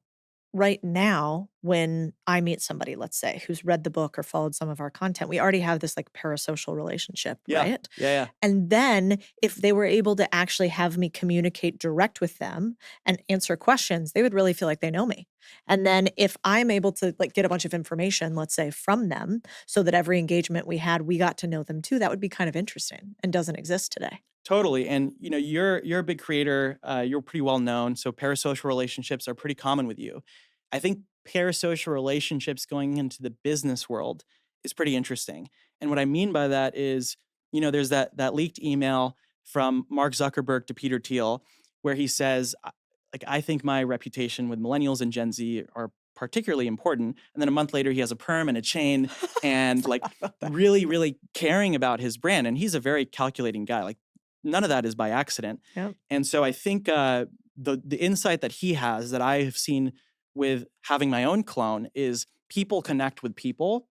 right now, when I meet somebody, let's say, who's read the book or followed some of our content, we already have this like parasocial relationship, Yeah. right? Yeah. And then if they were able to actually have me communicate direct with them and answer questions, they would really feel like they know me. And then if I'm able to like get a bunch of information, let's say from them, so that every engagement we had, we got to know them too, that would be kind of interesting and doesn't exist today. Totally. And you know, you're a big creator. You're pretty well known. So parasocial relationships are pretty common with you. I think parasocial relationships going into the business world is pretty interesting. And what I mean by that is, you know, there's that leaked email from Mark Zuckerberg to Peter Thiel, where he says, like, I think my reputation with millennials and Gen Z are particularly important. And then a month later, he has a perm and a chain and like really, really caring about his brand. And he's a very calculating guy. Like, none of that is by accident. Yep. And so I think the insight that he has that I have seen with having my own clone is people connect with people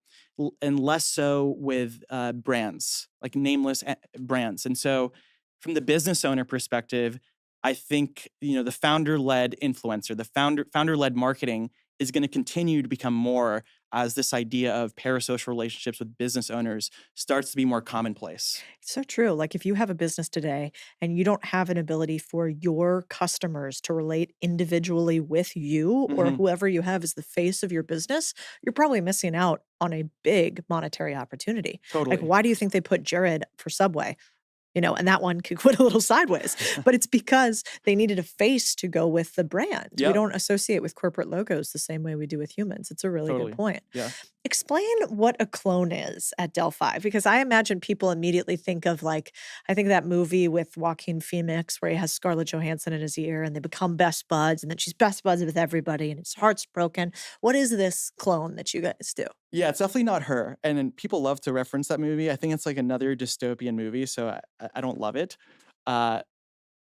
and less so with brands, like nameless brands. And so from the business owner perspective, I think, you know, the founder-led influencer, the founder-led marketing is going to continue to become more as this idea of parasocial relationships with business owners starts to be more commonplace. It's so true. Like if you have a business today and you don't have an ability for your customers to relate individually with you or whoever you have as the face of your business, you're probably missing out on a big monetary opportunity. Totally. Like why do you think they put Jared for Subway? You know, and that one could go a little sideways, but it's because they needed a face to go with the brand. We Yep. don't associate with corporate logos the same way we do with humans. It's a really Totally. good point. Yeah. Explain what a clone is at Delphi, because I imagine people immediately think of like, I think that movie with Joaquin Phoenix where he has Scarlett Johansson in his ear and they become best buds and then she's best buds with everybody and his heart's broken. What is this clone that you guys do? Yeah, it's definitely not her. And then people love to reference that movie. I think it's like another dystopian movie, so I don't love it. And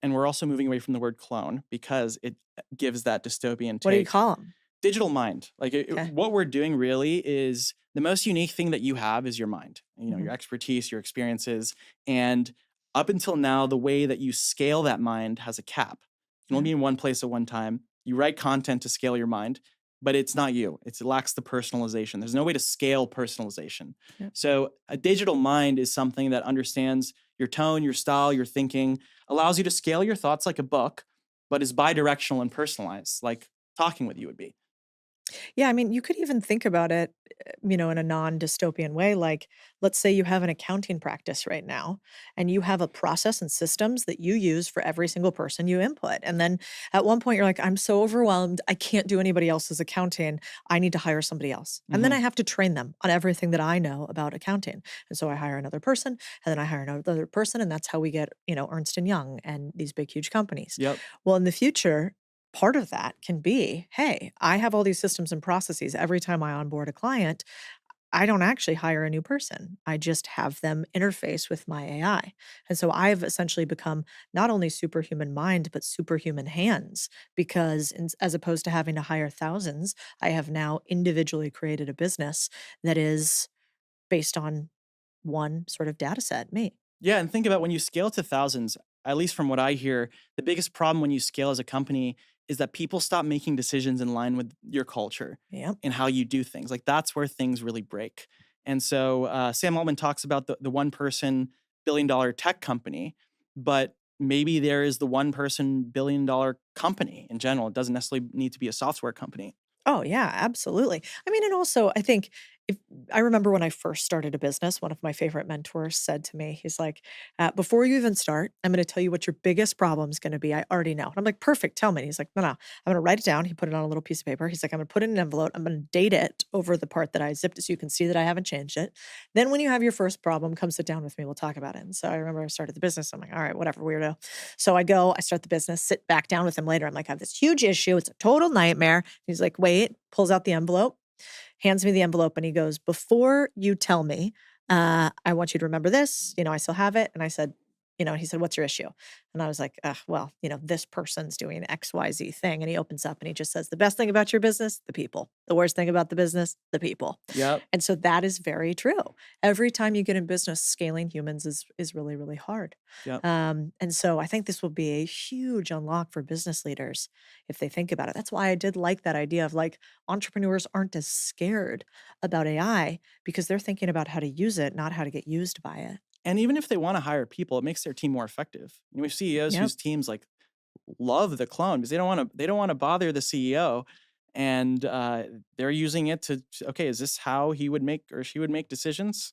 we're also moving away from the word clone because it gives that dystopian take. What do you call them? Digital mind. Like Okay. what we're doing really is the most unique thing that you have is your mind, you know, your expertise, your experiences. And up until now, the way that you scale that mind has a cap. You can only be in one place at one time. You write content to scale your mind, but it's not you. It lacks the personalization. There's no way to scale personalization. Yep. So a digital mind is something that understands your tone, your style, your thinking, allows you to scale your thoughts like a book, but is bidirectional and personalized, like talking with you would be. Yeah, I mean, you could even think about it, in a non-dystopian way. Like, let's say you have an accounting practice right now, and you have a process and systems that you use for every single person you input. And then at one point, you're like, I'm so overwhelmed. I can't do anybody else's accounting. I need to hire somebody else. And then I have to train them on everything that I know about accounting. And so I hire another person, and then I hire another person. And that's how we get, Ernst and Young and these big, huge companies. Yep. Well, in the future, part of that can be, hey, I have all these systems and processes. Every time I onboard a client, I don't actually hire a new person. I just have them interface with my AI. And so I've essentially become not only superhuman mind, but superhuman hands, because as opposed to having to hire thousands, I have now individually created a business that is based on one sort of data set, me. Yeah, and think about when you scale to thousands, at least from what I hear, the biggest problem when you scale as a company is that people stop making decisions in line with your culture Yep. and how you do things. Like that's where things really break. And so Sam Altman talks about the one person $1 billion tech company, but maybe there is the one person $1 billion company in general. It doesn't necessarily need to be a software company. Oh, yeah, absolutely. I mean, and also, I think if I remember when I first started a business, one of my favorite mentors said to me, he's like, before you even start, I'm going to tell you what your biggest problem is going to be. I already know. And I'm like, perfect. Tell me. And he's like, no, I'm going to write it down. He put it on a little piece of paper. He's like, I'm going to put it in an envelope. I'm going to date it over the part that I zipped it so you can see that I haven't changed it. Then when you have your first problem, come sit down with me. We'll talk about it. And so I remember I started the business. I'm like, all right, whatever, weirdo. So I start the business, sit back down with him later. I'm like, I have this huge issue. It's a total nightmare. He's like, wait, pulls out the envelope, hands me the envelope, and he goes, before you tell me, I want you to remember this. I still have it. And I said, he said, what's your issue? And I was like, well, this person's doing XYZ thing. And he opens up and he just says, the best thing about your business, the people. The worst thing about the business, the people. Yep. And so that is very true. Every time you get in business, scaling humans is really, really hard. Yep. And so I think this will be a huge unlock for business leaders if they think about it. That's why I did like that idea of like entrepreneurs aren't as scared about AI because they're thinking about how to use it, not how to get used by it. And even if they want to hire people, it makes their team more effective. We have CEOs Yep. whose teams like love the clone because they don't want to bother the CEO, and they're using it to okay, is this how he would make or she would make decisions?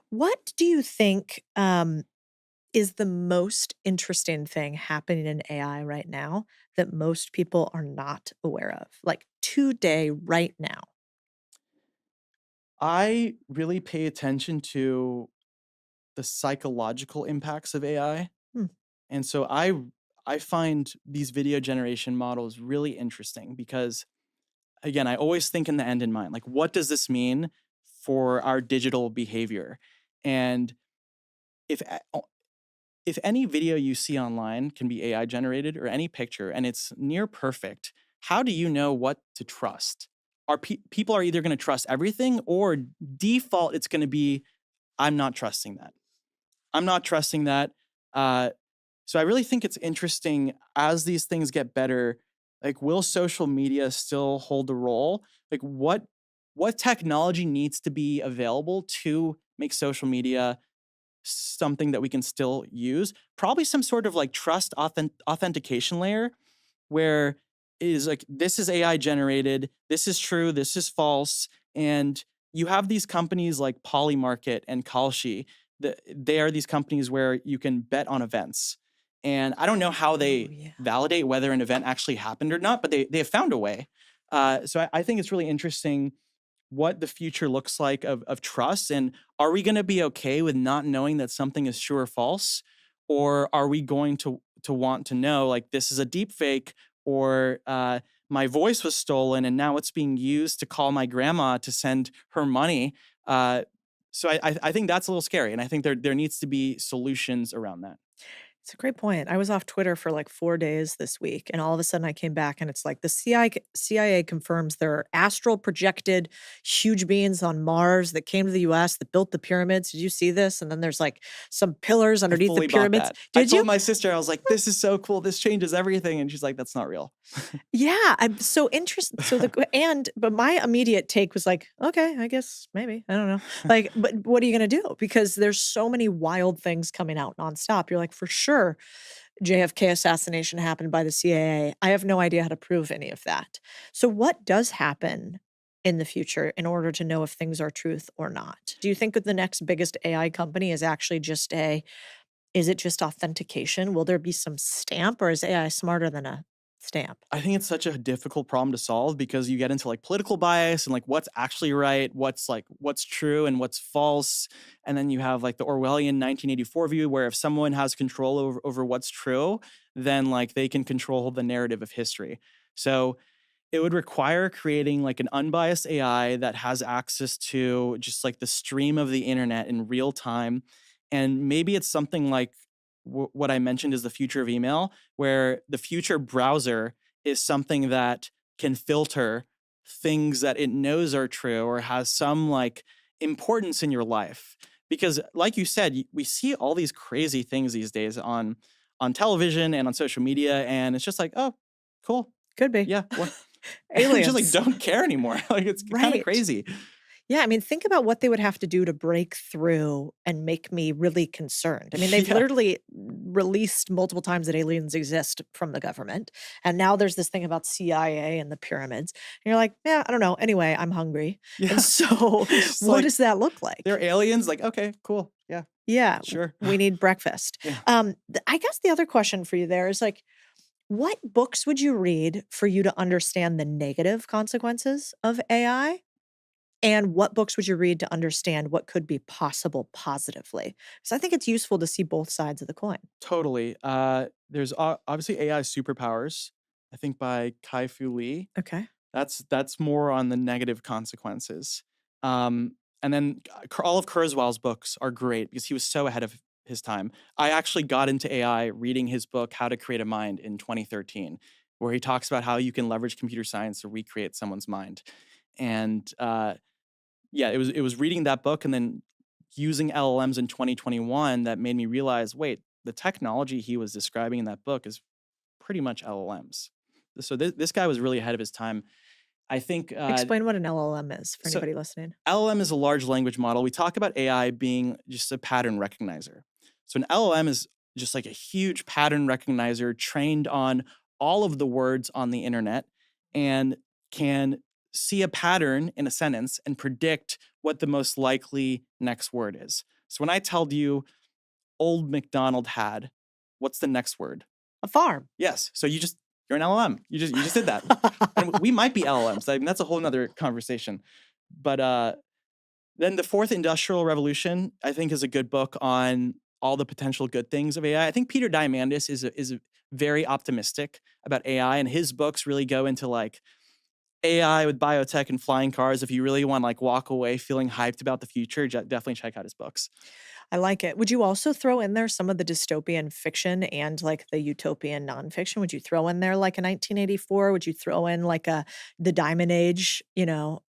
What do you think is the most interesting thing happening in AI right now that most people are not aware of? Like today, right now. I really pay attention to the psychological impacts of AI. Hmm. And so I find these video generation models really interesting because again, I always think in the end in mind. Like what does this mean for our digital behavior? And if if any video you see online can be AI generated or any picture and it's near perfect, how do you know what to trust? People are either going to trust everything or default it's going to be I'm not trusting that. I'm not trusting that. So I really think it's interesting as these things get better. Like, will social media still hold a role? Like, what technology needs to be available to make social media something that we can still use? Probably some sort of like trust authentication layer, where it is like this is AI generated, this is true, this is false, and you have these companies like Polymarket and Kalshi. They are these companies where you can bet on events. And I don't know how they validate whether an event actually happened or not, but they have found a way. So I think it's really interesting what the future looks like of trust. And are we going to be okay with not knowing that something is true or false? Or are we going to want to know, like, this is a deep fake, or my voice was stolen and now it's being used to call my grandma to send her money? So I think that's a little scary. And I think there needs to be solutions around that. It's a great point. I was off Twitter for like 4 days this week, and all of a sudden I came back and it's like the CIA confirms there are astral projected huge beings on Mars that came to the US that built the pyramids. Did you see this? And then there's like some pillars underneath the Fully bought pyramids. that. Did I you? told my sister, I was like, this is so cool. This changes everything. And she's like, that's not real. Yeah, I'm so interested. But my immediate take was like, okay, I guess maybe. I don't know. Like, but what are you going to do? Because there's so many wild things coming out nonstop. You're like, for sure, JFK assassination happened by the CIA. I have no idea how to prove any of that. So what does happen in the future in order to know if things are truth or not? Do you think that the next biggest AI company is actually just is it just authentication? Will there be some stamp, or is AI smarter than a stamp? I think it's such a difficult problem to solve because you get into like political bias and like what's actually right, what's true and what's false. And then you have like the Orwellian 1984 view where if someone has control over what's true, then like they can control the narrative of history. So it would require creating like an unbiased AI that has access to just like the stream of the internet in real time. And maybe it's something like what I mentioned is the future of email, where the future browser is something that can filter things that it knows are true or has some like importance in your life. Because like you said, we see all these crazy things these days on television and on social media, and it's just like, oh, cool. Could be. Yeah. Well, Aliens. just like don't care anymore. Like it's kind of crazy. Yeah, I mean, think about what they would have to do to break through and make me really concerned. I mean, they've literally released multiple times that aliens exist from the government. And now there's this thing about CIA and the pyramids. And you're like, yeah, I don't know. Anyway, I'm hungry. Yeah. And so what does that look like? They're aliens. Like, okay, cool. Yeah. Yeah. Sure. We need breakfast. Yeah. I guess the other question for you there is like, what books would you read for you to understand the negative consequences of AI? And what books would you read to understand what could be possible positively? Because I think it's useful to see both sides of the coin. Totally. There's obviously AI Superpowers, I think by Kai-Fu Lee. Okay. That's more on the negative consequences. And then all of Kurzweil's books are great because he was so ahead of his time. I actually got into AI reading his book, How to Create a Mind, in 2013, where he talks about how you can leverage computer science to recreate someone's mind. And yeah, it was reading that book and then using LLMs in 2021 that made me realize, wait, the technology he was describing in that book is pretty much LLMs. So this guy was really ahead of his time. I think explain what an LLM is for anybody listening. LLM is a large language model. We talk about AI being just a pattern recognizer. So an LLM is just like a huge pattern recognizer trained on all of the words on the internet and can see a pattern in a sentence and predict what the most likely next word is. So when I tell you Old MacDonald had, what's the next word? A farm. Yes. So you're an LLM. You just did that. And we might be LLMs. I mean, that's a whole nother conversation. But then the Fourth Industrial Revolution, I think, is a good book on all the potential good things of AI. I think Peter Diamandis is very optimistic about AI, and his books really go into like AI with biotech and flying cars. If you really want to like walk away feeling hyped about the future, definitely check out his books. I like it. Would you also throw in there some of the dystopian fiction and like the utopian nonfiction? Would you throw in there like a 1984? Would you throw in like the Diamond Age? You know,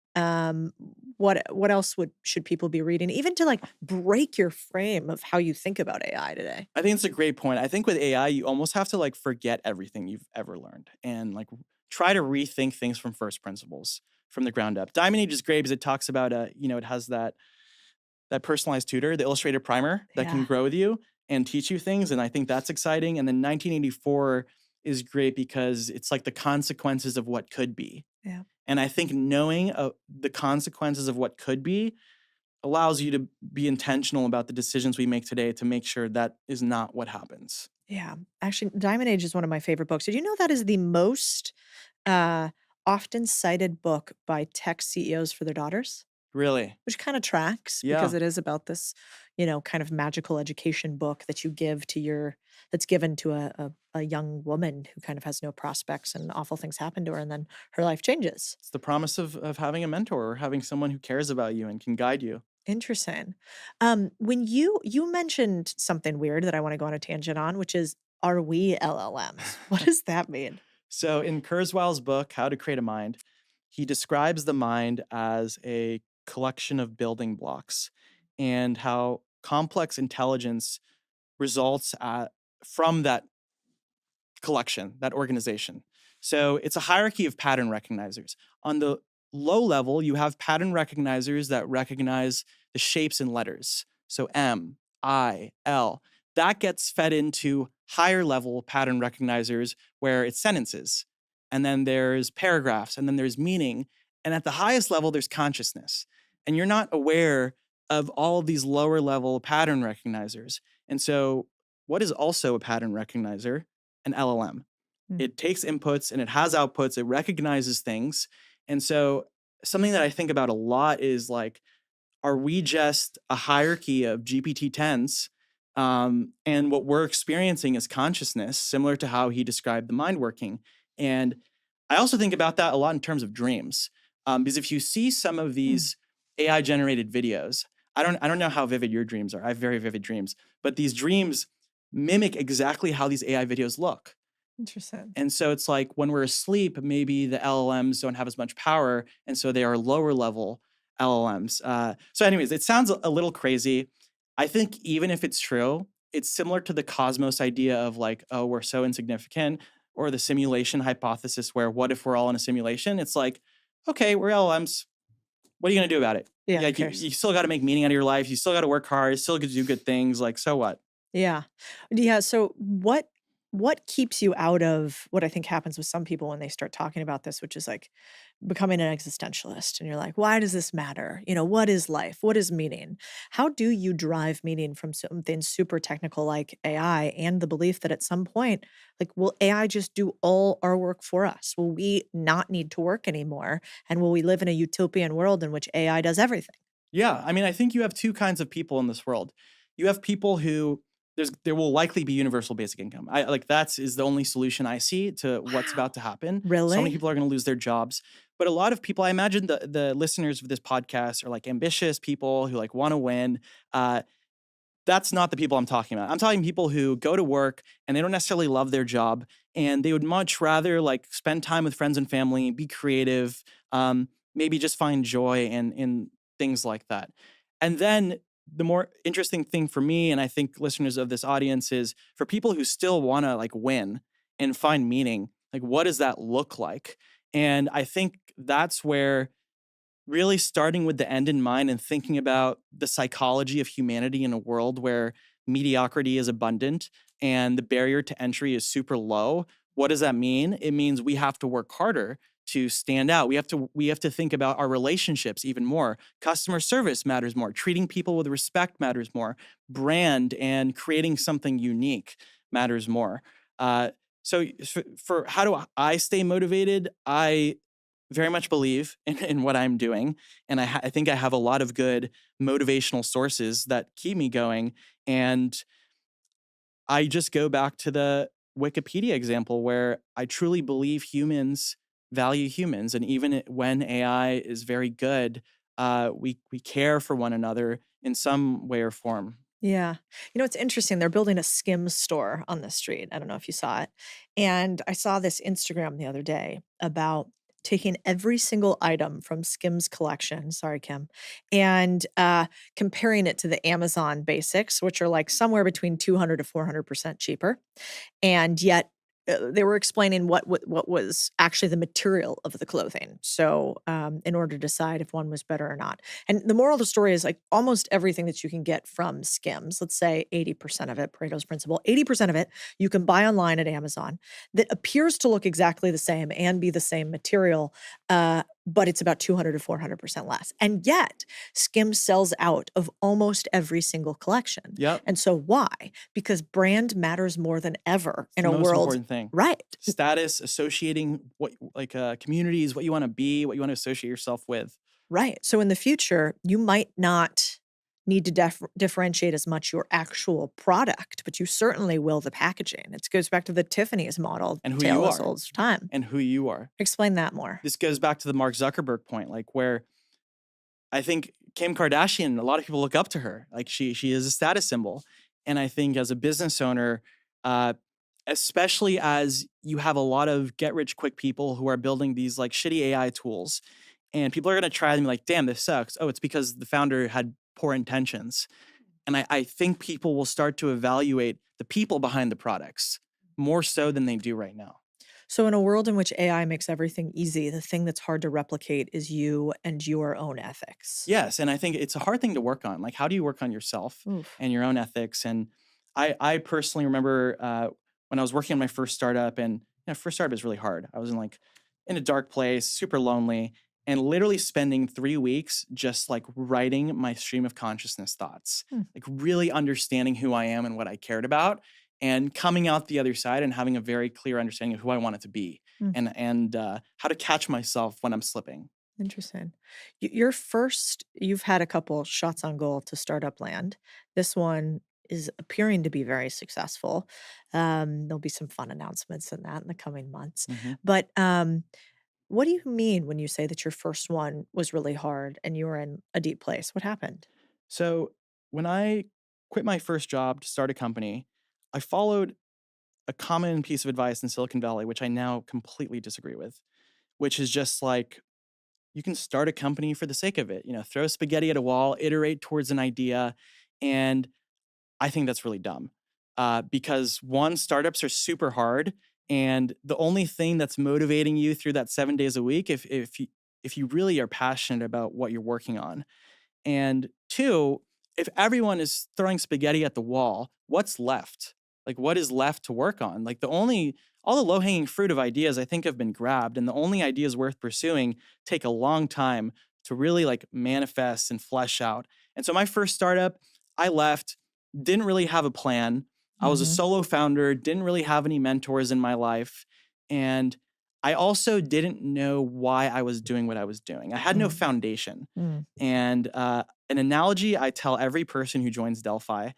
what else should people be reading, even to like break your frame of how you think about AI today? I think it's a great point. I think with AI, you almost have to like forget everything you've ever learned and like try to rethink things from first principles, from the ground up. Diamond Age is great because it talks about, it has that personalized tutor, the illustrated primer that can grow with you and teach you things. And I think that's exciting. And then 1984 is great because it's like the consequences of what could be. Yeah. And I think knowing the consequences of what could be allows you to be intentional about the decisions we make today to make sure that is not what happens. Yeah. Actually, Diamond Age is one of my favorite books. Did you know that is the most often cited book by tech CEOs for their daughters? Really? Which kind of tracks because it is about this, kind of magical education book that you give to that's given to a young woman who kind of has no prospects and awful things happen to her and then her life changes. It's the promise of having a mentor or having someone who cares about you and can guide you. Interesting. When you mentioned something weird that I want to go on a tangent on, which is, are we LLMs? What does that mean? So in Kurzweil's book, How to Create a Mind, he describes the mind as a collection of building blocks and how complex intelligence results from that collection, that organization. So it's a hierarchy of pattern recognizers. On the low level, you have pattern recognizers that recognize the shapes and letters. So M, I, L. That gets fed into higher level pattern recognizers where it's sentences, and then there's paragraphs, and then there's meaning. And at the highest level, there's consciousness. And you're not aware of all of these lower level pattern recognizers. And so what is also a pattern recognizer? An LLM. It takes inputs and it has outputs. It recognizes things. And so something that I think about a lot is like, are we just a hierarchy of GPT-10s? And what we're experiencing is consciousness, similar to how he described the mind working. And I also think about that a lot in terms of dreams. Because if you see some of these AI generated videos, I don't know how vivid your dreams are. I have very vivid dreams, but these dreams mimic exactly how these AI videos look. Interesting. And so it's like when we're asleep, maybe the LLMs don't have as much power, and so they are lower level LLMs. So anyways, it sounds a little crazy. I think even if it's true, it's similar to the cosmos idea of like, oh, we're so insignificant, or the simulation hypothesis where what if we're all in a simulation? It's like, okay, we're LLMs. What are you going to do about it? Yeah, like you still got to make meaning out of your life. You still got to work hard. You still got to do good things. Like, so what? Yeah. Yeah. So what keeps you out of what I think happens with some people when they start talking about this, which is like becoming an existentialist, and you're like, why does this matter? You know, what is life? What is meaning? How do you derive meaning from something super technical like AI, and the belief that at some point, like, will AI just do all our work for us? Will we not need to work anymore? And will we live in a utopian world in which AI does everything? Yeah. I mean, I think you have two kinds of people in this world. You have people who there will likely be universal basic income. That's the only solution I see to what's about to happen. Really? So many people are going to lose their jobs. But a lot of people, I imagine the listeners of this podcast are like ambitious people who like want to win. That's not the people I'm talking about. I'm talking people who go to work and they don't necessarily love their job, and they would much rather like spend time with friends and family, be creative, maybe just find joy in things like that. And then the more interesting thing for me, and I think listeners of this audience, is for people who still want to like win and find meaning, like what does that look like? And I think that's where really starting with the end in mind and thinking about the psychology of humanity in a world where mediocrity is abundant and the barrier to entry is super low. What does that mean? It means we have to work harder to stand out. We have to think about our relationships even more. Customer service matters more. Treating people with respect matters more. Brand and creating something unique matters more. So for how do I stay motivated? I very much believe in what I'm doing. And I think I have a lot of good motivational sources that keep me going. And I just go back to the Wikipedia example where I truly believe humans value humans. And even when AI is very good, we care for one another in some way or form. Yeah. You know, it's interesting. They're building a Skims store on the street. I don't know if you saw it. And I saw this Instagram the other day about taking every single item from Skims collection, sorry, Kim, and comparing it to the Amazon basics, which are like somewhere between 200 to 400% cheaper. And yet they were explaining what was actually the material of the clothing. So in order to decide if one was better or not. And the moral of the story is like almost everything that you can get from Skims, let's say 80% of it, Pareto's principle, 80% of it you can buy online at Amazon that appears to look exactly the same and be the same material, but it's about 200 to 400% less. And yet Skims sells out of almost every single collection. Yep. And so why? Because brand matters more than ever in a most world. Important thing. Right. Status, associating what communities, what you want to be, what you want to associate yourself with. Right. So in the future, you might not need to differentiate as much your actual product, but you certainly will the packaging. It goes back to the Tiffany's model. And who you are. Old time. And who you are. Explain that more. This goes back to the Mark Zuckerberg point, like where I think Kim Kardashian, a lot of people look up to her. Like she is a status symbol. And I think as a business owner, especially as you have a lot of get-rich-quick people who are building these like shitty AI tools, and people are going to try them and be like, damn, this sucks. Oh, it's because the founder had poor intentions. And I think people will start to evaluate the people behind the products more so than they do right now. So in a world in which AI makes everything easy, the thing that's hard to replicate is you and your own ethics. Yes. And I think it's a hard thing to work on. Like, how do you work on yourself and your own ethics? And I personally remember when I was working on my first startup, and first startup is really hard. I was in a dark place, super lonely, and literally spending 3 weeks just like writing my stream of consciousness thoughts, like really understanding who I am and what I cared about, and coming out the other side and having a very clear understanding of who I wanted to be and how to catch myself when I'm slipping. Interesting. You've had a couple shots on goal to startup land. This one is appearing to be very successful. There'll be some fun announcements in that in the coming months. But what do you mean when you say that your first one was really hard and you were in a deep place? What happened? So when I quit my first job to start a company, I followed a common piece of advice in Silicon Valley, which I now completely disagree with, which is just like, you can start a company for the sake of it, throw spaghetti at a wall, iterate towards an idea. And I think that's really dumb because one, startups are super hard. And the only thing that's motivating you through that 7 days a week, if you really are passionate about what you're working on, and two, if everyone is throwing spaghetti at the wall, what's left? Like, what is left to work on? Like, all the low hanging fruit of ideas I think have been grabbed, and the only ideas worth pursuing take a long time to really like manifest and flesh out. And so my first startup, I left, didn't really have a plan. I was a solo founder, didn't really have any mentors in my life. And I also didn't know why I was doing what I was doing. I had no foundation. And an analogy I tell every person who joins Delphi,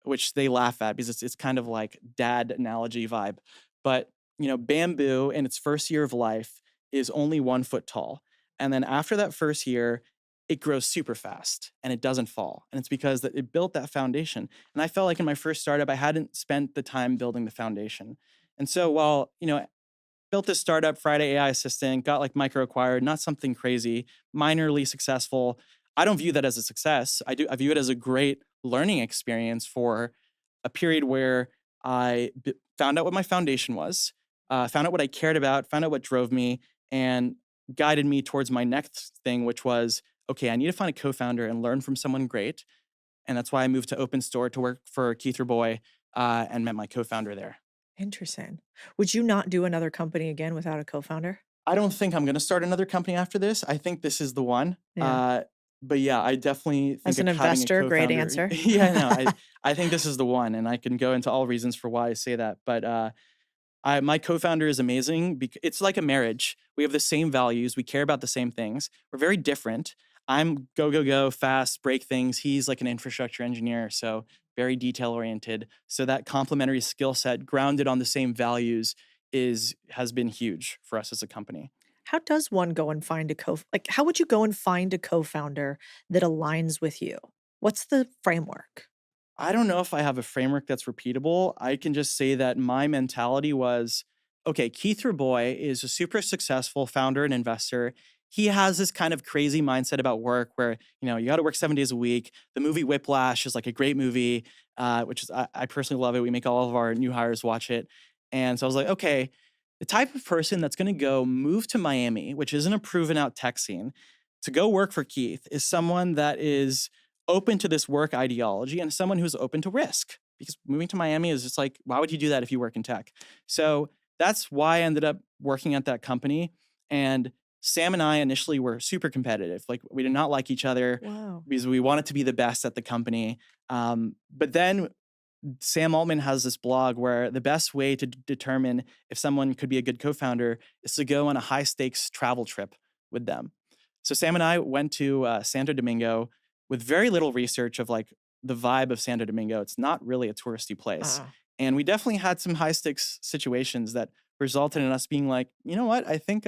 which they laugh at because it's kind of like dad analogy vibe. But, bamboo in its first year of life is only 1 foot tall. And then after that first year, it grows super fast and it doesn't fall. And it's because it built that foundation. And I felt like in my first startup, I hadn't spent the time building the foundation. And so while, built this startup, Friday AI Assistant, got like micro acquired, not something crazy, minorly successful. I don't view that as a success. I view it as a great learning experience for a period where I found out what my foundation was, found out what I cared about, found out what drove me, and guided me towards my next thing, which was, okay, I need to find a co-founder and learn from someone great. And that's why I moved to Open Store to work for Keith Raboy and met my co-founder there. Interesting. Would you not do another company again without a co-founder? I don't think I'm going to start another company after this. I think this is the one. Yeah. But yeah, I definitely think As an having a investor, great co-founder- answer. Yeah, no, I think this is the one, and I can go into all reasons for why I say that. But my co-founder is amazing. It's like a marriage. We have the same values. We care about the same things. We're very different. I'm go, go, go, fast, break things. He's like an infrastructure engineer, so very detail oriented. So that complementary skill set grounded on the same values has been huge for us as a company. How does one go and find how would you go and find a co-founder that aligns with you? What's the framework? I don't know if I have a framework that's repeatable. I can just say that my mentality was, okay, Keith Raboy is a super successful founder and investor. He has this kind of crazy mindset about work where, you got to work 7 days a week. The movie Whiplash is like a great movie, which is, I personally love it. We make all of our new hires watch it. And so I was like, okay, the type of person that's going to go move to Miami, which isn't a proven out tech scene, to go work for Keith is someone that is open to this work ideology and someone who's open to risk, because moving to Miami is just like, why would you do that if you work in tech? So that's why I ended up working at that company. And Sam and I initially were super competitive. Like, we did not like each other because we wanted to be the best at the company. But then Sam Altman has this blog where the best way to determine if someone could be a good co-founder is to go on a high stakes travel trip with them. So Sam and I went to Santo Domingo with very little research of like the vibe of Santo Domingo. It's not really a touristy place. And we definitely had some high stakes situations that resulted in us being like, you know what? I think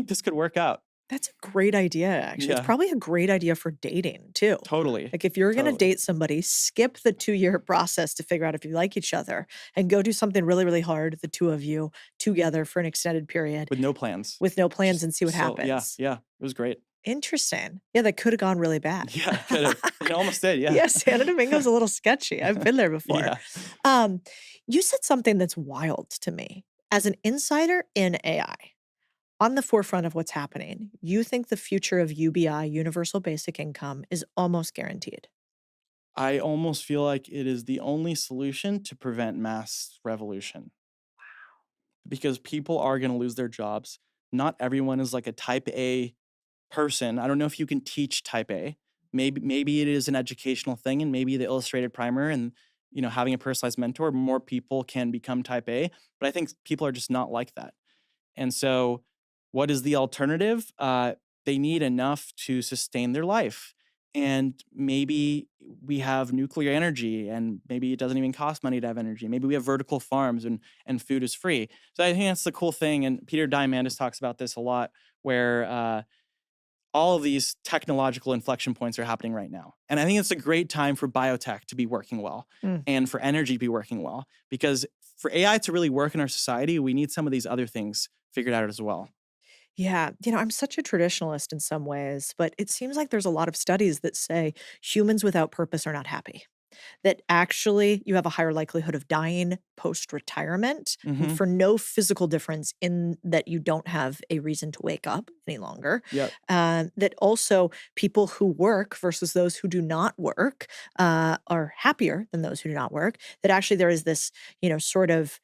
this could work out. That's a great idea, actually. Yeah. It's probably a great idea for dating, too. Totally. Like, if you're going to Totally. date somebody, skip the 2-year process to figure out if you like each other and go do something really, really hard, the two of you together for an extended period. With no plans. With no plans and see what happens. Yeah. It was great. Interesting. Yeah, that could have gone really bad. Yeah, it could have. It almost did, yeah. Yeah, Santo Domingo's a little sketchy. I've been there before. Yeah. You said something that's wild to me. As an insider in AI, on the forefront of what's happening, you think the future of UBI, universal basic income, is almost guaranteed. I almost feel like it is the only solution to prevent mass revolution. Because people are going to lose their jobs. Not everyone is like a type A person. I don't know if you can teach type A. Maybe it is an educational thing, and maybe the illustrated primer and having a personalized mentor, more people can become type A. But I think people are just not like that. And so, what is the alternative? They need enough to sustain their life. And maybe we have nuclear energy, and maybe it doesn't even cost money to have energy. Maybe we have vertical farms, and food is free. So I think that's the cool thing. And Peter Diamandis talks about this a lot, where all of these technological inflection points are happening right now. And I think it's a great time for biotech to be working well and for energy to be working well, because for AI to really work in our society, we need some of these other things figured out as well. Yeah, I'm such a traditionalist in some ways, but it seems like there's a lot of studies that say humans without purpose are not happy. That actually you have a higher likelihood of dying post-retirement Mhm. for no physical difference in that you don't have a reason to wake up any longer. Yep. That also people who work versus those who do not work are happier than those who do not work. That actually there is this, sort of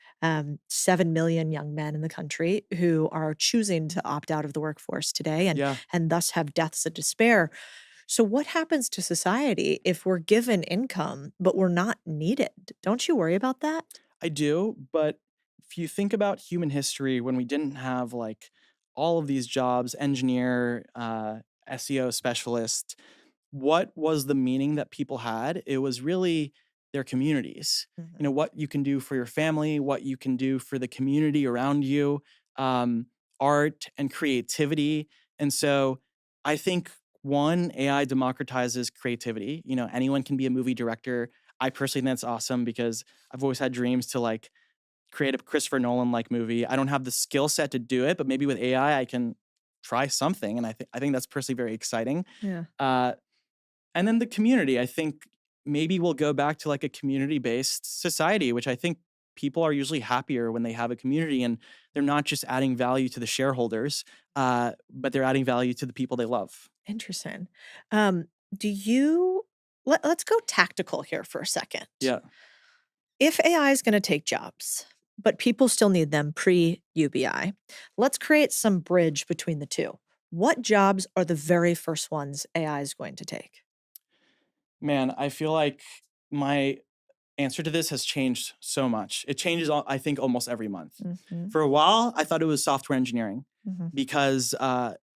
7 million young men in the country who are choosing to opt out of the workforce today Yeah. and thus have deaths of despair. So what happens to society if we're given income, but we're not needed? Don't you worry about that? I do, but if you think about human history, when we didn't have like all of these jobs, engineer, SEO specialist, what was the meaning that people had? It was really their communities. What you can do for your family, what you can do for the community around you, um, art and creativity. And so I think one, AI democratizes creativity. Anyone can be a movie director. I personally think that's awesome because I've always had dreams to like create a Christopher Nolan like movie. I don't have the skill set to do it, but maybe with AI I can try something, and I think that's personally very exciting. Yeah. And then the community, I think maybe we'll go back to like a community-based society, which I think people are usually happier when they have a community and they're not just adding value to the shareholders, but they're adding value to the people they love. Interesting. Um, do you let's go tactical here for a second. Yeah. If AI is going to take jobs, but people still need them pre-UBI, let's create some bridge between the two. What jobs are the very first ones AI is going to take? Man, I feel like my answer to this has changed so much. It changes, I think, almost every month. Mhm. For a while, I thought it was software engineering Mhm. because,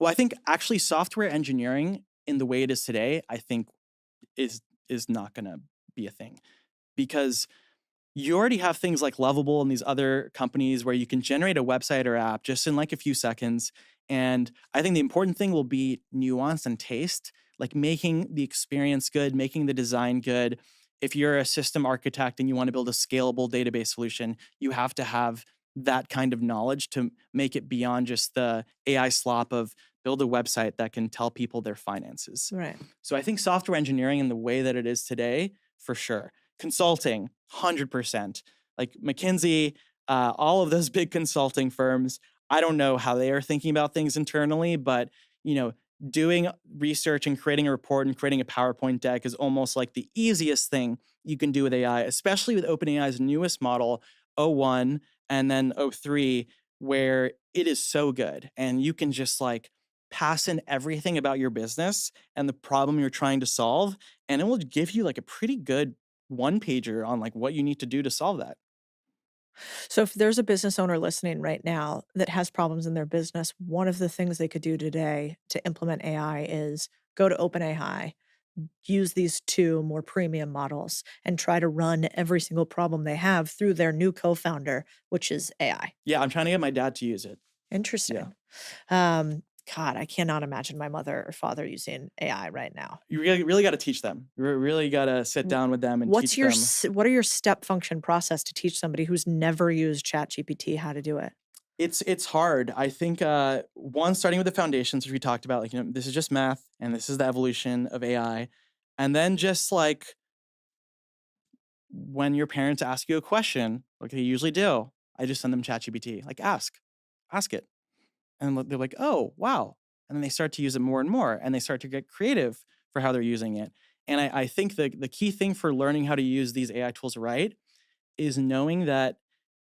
I think actually software engineering in the way it is today, I think is is not going to be a thing because you already have things like Lovable and these other companies where you can generate a website or app just in like a few seconds. And I think the important thing will be nuance and taste, like making the experience good, making the design good. If you're a system architect and you want to build a scalable database solution, you have to have that kind of knowledge to make it beyond just the AI slop of build a website that can tell people their finances. Right. So I think software engineering in the way that it is today, for sure. Consulting, 100%. Like McKinsey, all of those big consulting firms, I don't know how they are thinking about things internally, but you know, doing research and creating a report and creating a PowerPoint deck is almost like the easiest thing you can do with AI, especially with OpenAI's newest model, O1 and then O3, where it is so good. And you can just like pass in everything about your business and the problem you're trying to solve, and it will give you like a pretty good one pager on like what you need to do to solve that. So if there's a business owner listening right now that has problems in their business, one of the things they could do today to implement AI is go to OpenAI, use these two more premium models, and try to run every single problem they have through their new co-founder, which is AI. Yeah, I'm trying to get my dad to use it. Interesting. God, I cannot imagine my mother or father using AI right now. You really got to teach them. You really got to sit down with them and teach them. What are your step function process to teach somebody who's never used ChatGPT how to do it? It's hard. I think one, starting with the foundations, which we talked about, like this is just math and this is the evolution of AI, and then just like when your parents ask you a question, like they usually do, I just send them ChatGPT. Like ask it, and they're like, oh wow, and then they start to use it more and more, and they start to get creative for how they're using it. And I think the key thing for learning how to use these AI tools right is knowing that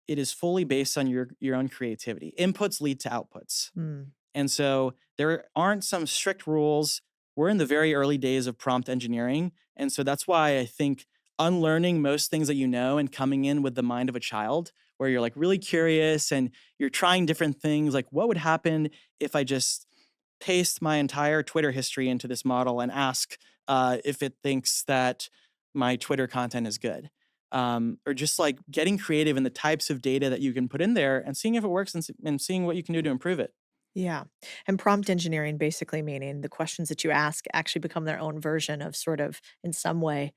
it is fully based on your own creativity. Inputs lead to outputs. And so there aren't some strict rules. We're in the very early days of prompt engineering. And so that's why I think unlearning most things that you know and coming in with the mind of a child, where you're like really curious and you're trying different things, like what would happen if I just paste my entire Twitter history into this model and ask if it thinks that my Twitter content is good. Or just like getting creative in the types of data that you can put in there and seeing if it works and seeing what you can do to improve it. Yeah. And prompt engineering basically meaning the questions that you ask actually become their own version of sort of, in some way,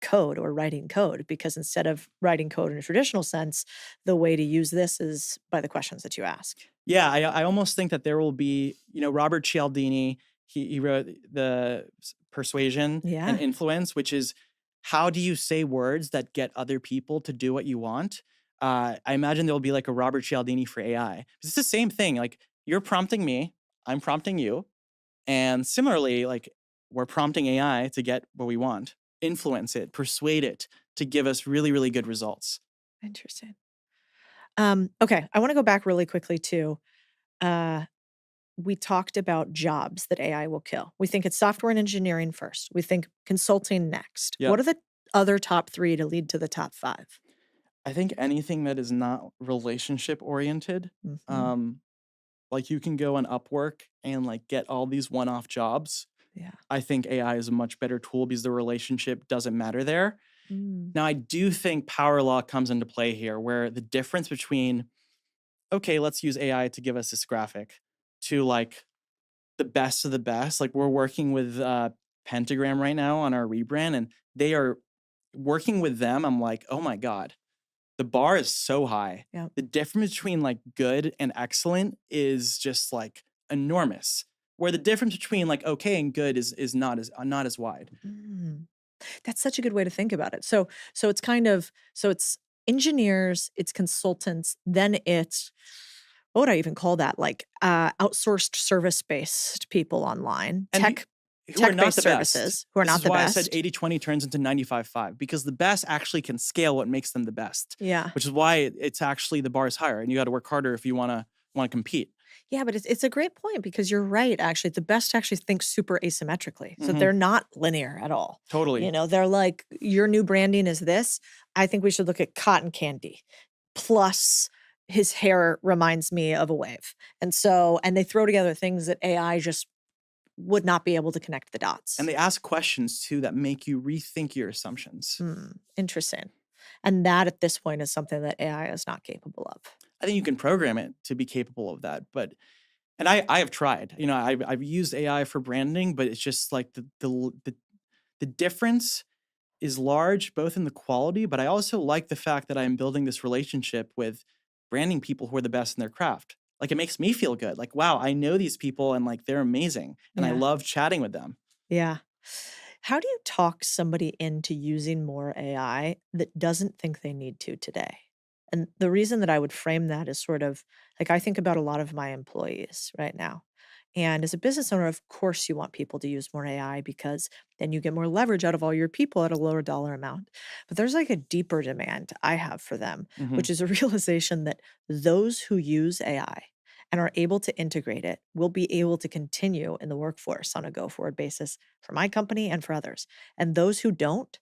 code or writing code. Because instead of writing code in a traditional sense, the way to use this is by the questions that you ask. Yeah, I almost think that there will be, Robert Cialdini, he wrote the Persuasion and Influence, which is how do you say words that get other people to do what you want? I imagine there will be like a Robert Cialdini for AI. It's the same thing. Like you're prompting me, I'm prompting you. And similarly, like we're prompting AI to get what we want, influence it, persuade it to give us really, really good results. Interesting. Okay, I want to go back really quickly too. We talked about jobs that AI will kill. We think it's software and engineering first. We think consulting next. Yep. What are the other top 3 to lead to the top 5? I think anything that is not relationship oriented, like you can go on Upwork and like get all these one-off jobs. Yeah. I think AI is a much better tool because the relationship doesn't matter there. Now, I do think power law comes into play here, where the difference between, okay, let's use AI to give us this graphic, to like the best of the best. Like we're working with Pentagram right now on our rebrand, and they are working with them. I'm like, oh my God, the bar is so high. Yeah. The difference between like good and excellent is just like enormous. Where the difference between like okay and good is not as wide. That's such a good way to think about it. So it's kind of, so it's engineers, it's consultants, then it's, what would I even call that? Like outsourced service-based people online, And who are not tech-based the best. services who are This not is the why best. I said 80-20 turns into 95-5, because the best actually can scale what makes them the best. Yeah. Which is why it's actually the bar is higher, and you got to work harder if you want to compete. Yeah, but it's a great point because you're right, actually. The best actually think super asymmetrically. So they're not linear at all. Totally. They're like, your new branding is this. I think we should look at cotton candy. Plus, his hair reminds me of a wave. And they throw together things that AI just would not be able to connect the dots. And they ask questions too that make you rethink your assumptions. Interesting. And that at this point is something that AI is not capable of. I think you can program it to be capable of that, and I have tried. I've used AI for branding, but it's just like the difference is large, both in the quality, but I also like the fact that I'm building this relationship with branding people who are the best in their craft. Like it makes me feel good. Like, wow, I know these people and like they're amazing, and I love chatting with them. Yeah. How do you talk somebody into using more AI that doesn't think they need to today? And the reason that I would frame that is sort of like I think about a lot of my employees right now. And as a business owner, of course, you want people to use more AI because then you get more leverage out of all your people at a lower dollar amount. But there's like a deeper demand I have for them, which is a realization that those who use AI and are able to integrate it will be able to continue in the workforce on a go-forward basis for my company and for others. And those who don't,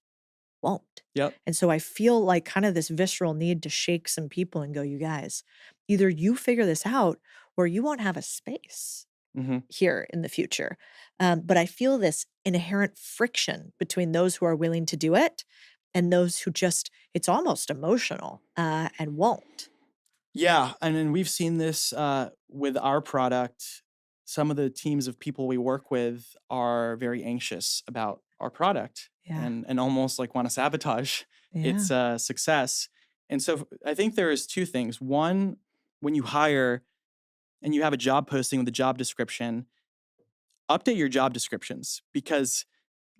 won't. Yep. And so I feel like kind of this visceral need to shake some people and go, you guys, either you figure this out or you won't have a space here in the future. But I feel this inherent friction between those who are willing to do it and those who just, it's almost emotional and won't. Yeah. And then we've seen this with our product. Some of the teams of people we work with are very anxious about our product and almost like want to sabotage its success. And so I think there's 2 things. One, when you hire and you have a job posting with a job description, update your job descriptions because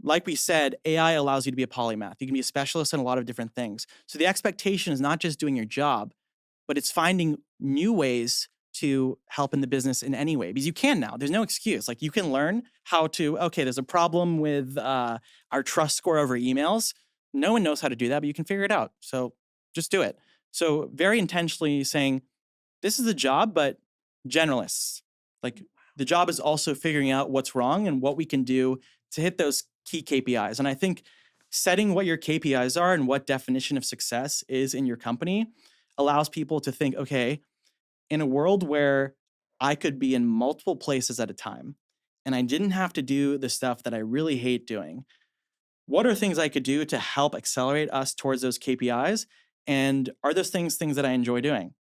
like we said, AI allows you to be a polymath. You can be a specialist in a lot of different things. So the expectation is not just doing your job, but it's finding new ways to help in the business in any way, because you can now. There's no excuse. Like, you can learn how to, okay, there's a problem with our trust score over emails. No one knows how to do that, but you can figure it out. So just do it. So very intentionally saying, this is the job, but generalists. Like, the job is also figuring out what's wrong and what we can do to hit those key KPIs. And I think setting what your KPIs are and what definition of success is in your company allows people to think, okay, in a world where I could be in multiple places at a time and I didn't have to do the stuff that I really hate doing, what are things I could do to help accelerate us towards those KPIs? And are those things that I enjoy doing?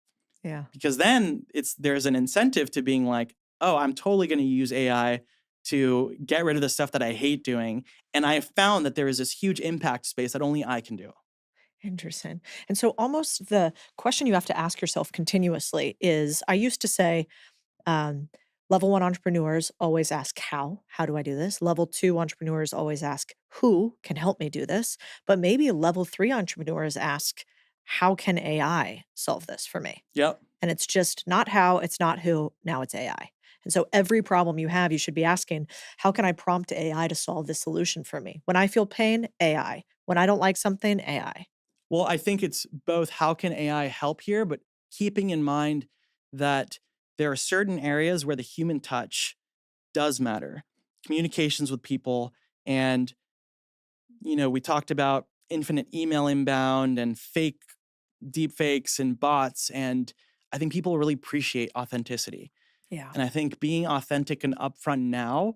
Yeah. Because then there's an incentive to being like, oh, I'm totally going to use AI to get rid of the stuff that I hate doing. And I have found that there is this huge impact space that only I can do. Interesting. And so almost the question you have to ask yourself continuously is, I used to say, level 1 entrepreneurs always ask how do I do this? Level 2 entrepreneurs always ask who can help me do this? But maybe level 3 entrepreneurs ask, how can AI solve this for me? Yep. And it's just not how, it's not who, now it's AI. And so every problem you have, you should be asking, how can I prompt AI to solve this solution for me? When I feel pain, AI. When I don't like something, AI. Well, I think it's both how can AI help here, but keeping in mind that there are certain areas where the human touch does matter. Communications with people. And, we talked about infinite email inbound and fake deep fakes and bots. And I think people really appreciate authenticity. Yeah. And I think being authentic and upfront now,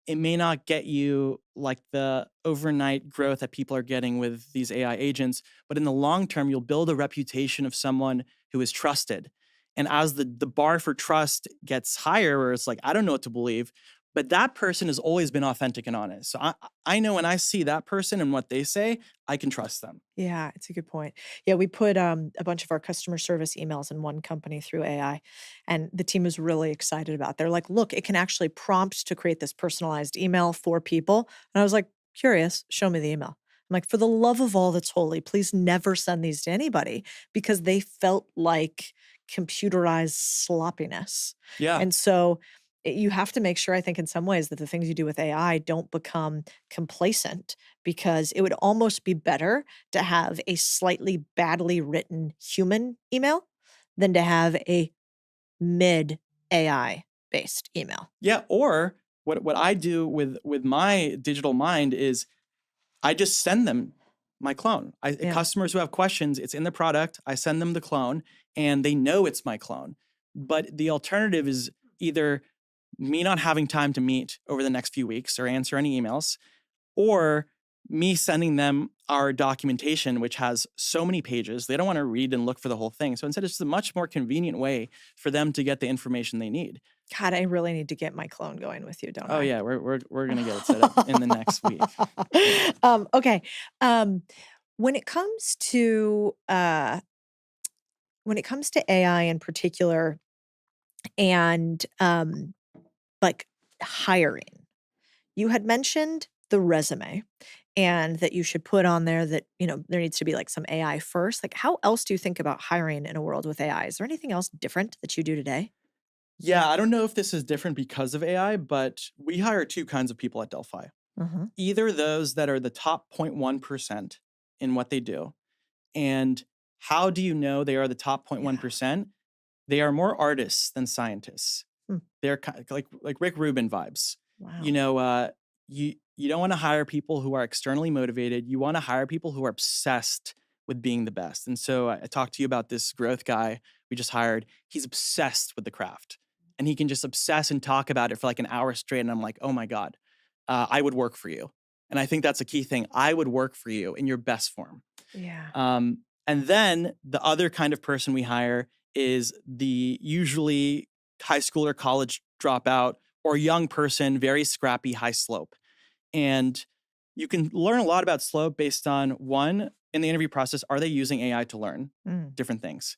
it may not get you like the overnight growth that people are getting with these AI agents, but in the long term, you'll build a reputation of someone who is trusted. And as the bar for trust gets higher, where it's like, I don't know what to believe, but that person has always been authentic and honest. So I know when I see that person and what they say, I can trust them. Yeah, it's a good point. Yeah, we put a bunch of our customer service emails in one company through AI, and the team was really excited about it. They're like, look, it can actually prompt to create this personalized email for people. And I was like, curious, show me the email. I'm like, for the love of all that's holy, please never send these to anybody, because they felt like computerized sloppiness. Yeah. And so you have to make sure, I think, in some ways, that the things you do with AI don't become complacent, because it would almost be better to have a slightly badly written human email than to have a mid AI based email. Yeah. Or what I do with my digital mind is I just send them my clone. Customers who have questions, it's in the product. I send them the clone and they know it's my clone. But the alternative is either me not having time to meet over the next few weeks or answer any emails, or me sending them our documentation, which has so many pages, they don't want to read and look for the whole thing. So instead, it's just a much more convenient way for them to get the information they need. God, I really need to get my clone going with you, don't I? Oh yeah, we're gonna get it set up in the next week. Okay. When it comes to AI in particular, and like hiring, you had mentioned the resume, and that you should put on there that, there needs to be like some AI first. Like, how else do you think about hiring in a world with AI? Is there anything else different that you do today? Yeah, I don't know if this is different because of AI, but we hire two kinds of people at Delphi. Either those that are the top 0.1% in what they do. And how do you know they are the top 0.1%? They are more artists than scientists. They're kind of like Rick Rubin vibes. Wow. You don't want to hire people who are externally motivated. You want to hire people who are obsessed with being the best. And so I talked to you about this growth guy we just hired. He's obsessed with the craft, and he can just obsess and talk about it for like an hour straight. And I'm like, oh my God, I would work for you. And I think that's a key thing. I would work for you in your best form. Yeah. And then the other kind of person we hire is the usually high school or college dropout or young person, very scrappy, high slope. And you can learn a lot about slope based on, one, in the interview process, are they using AI to learn different things?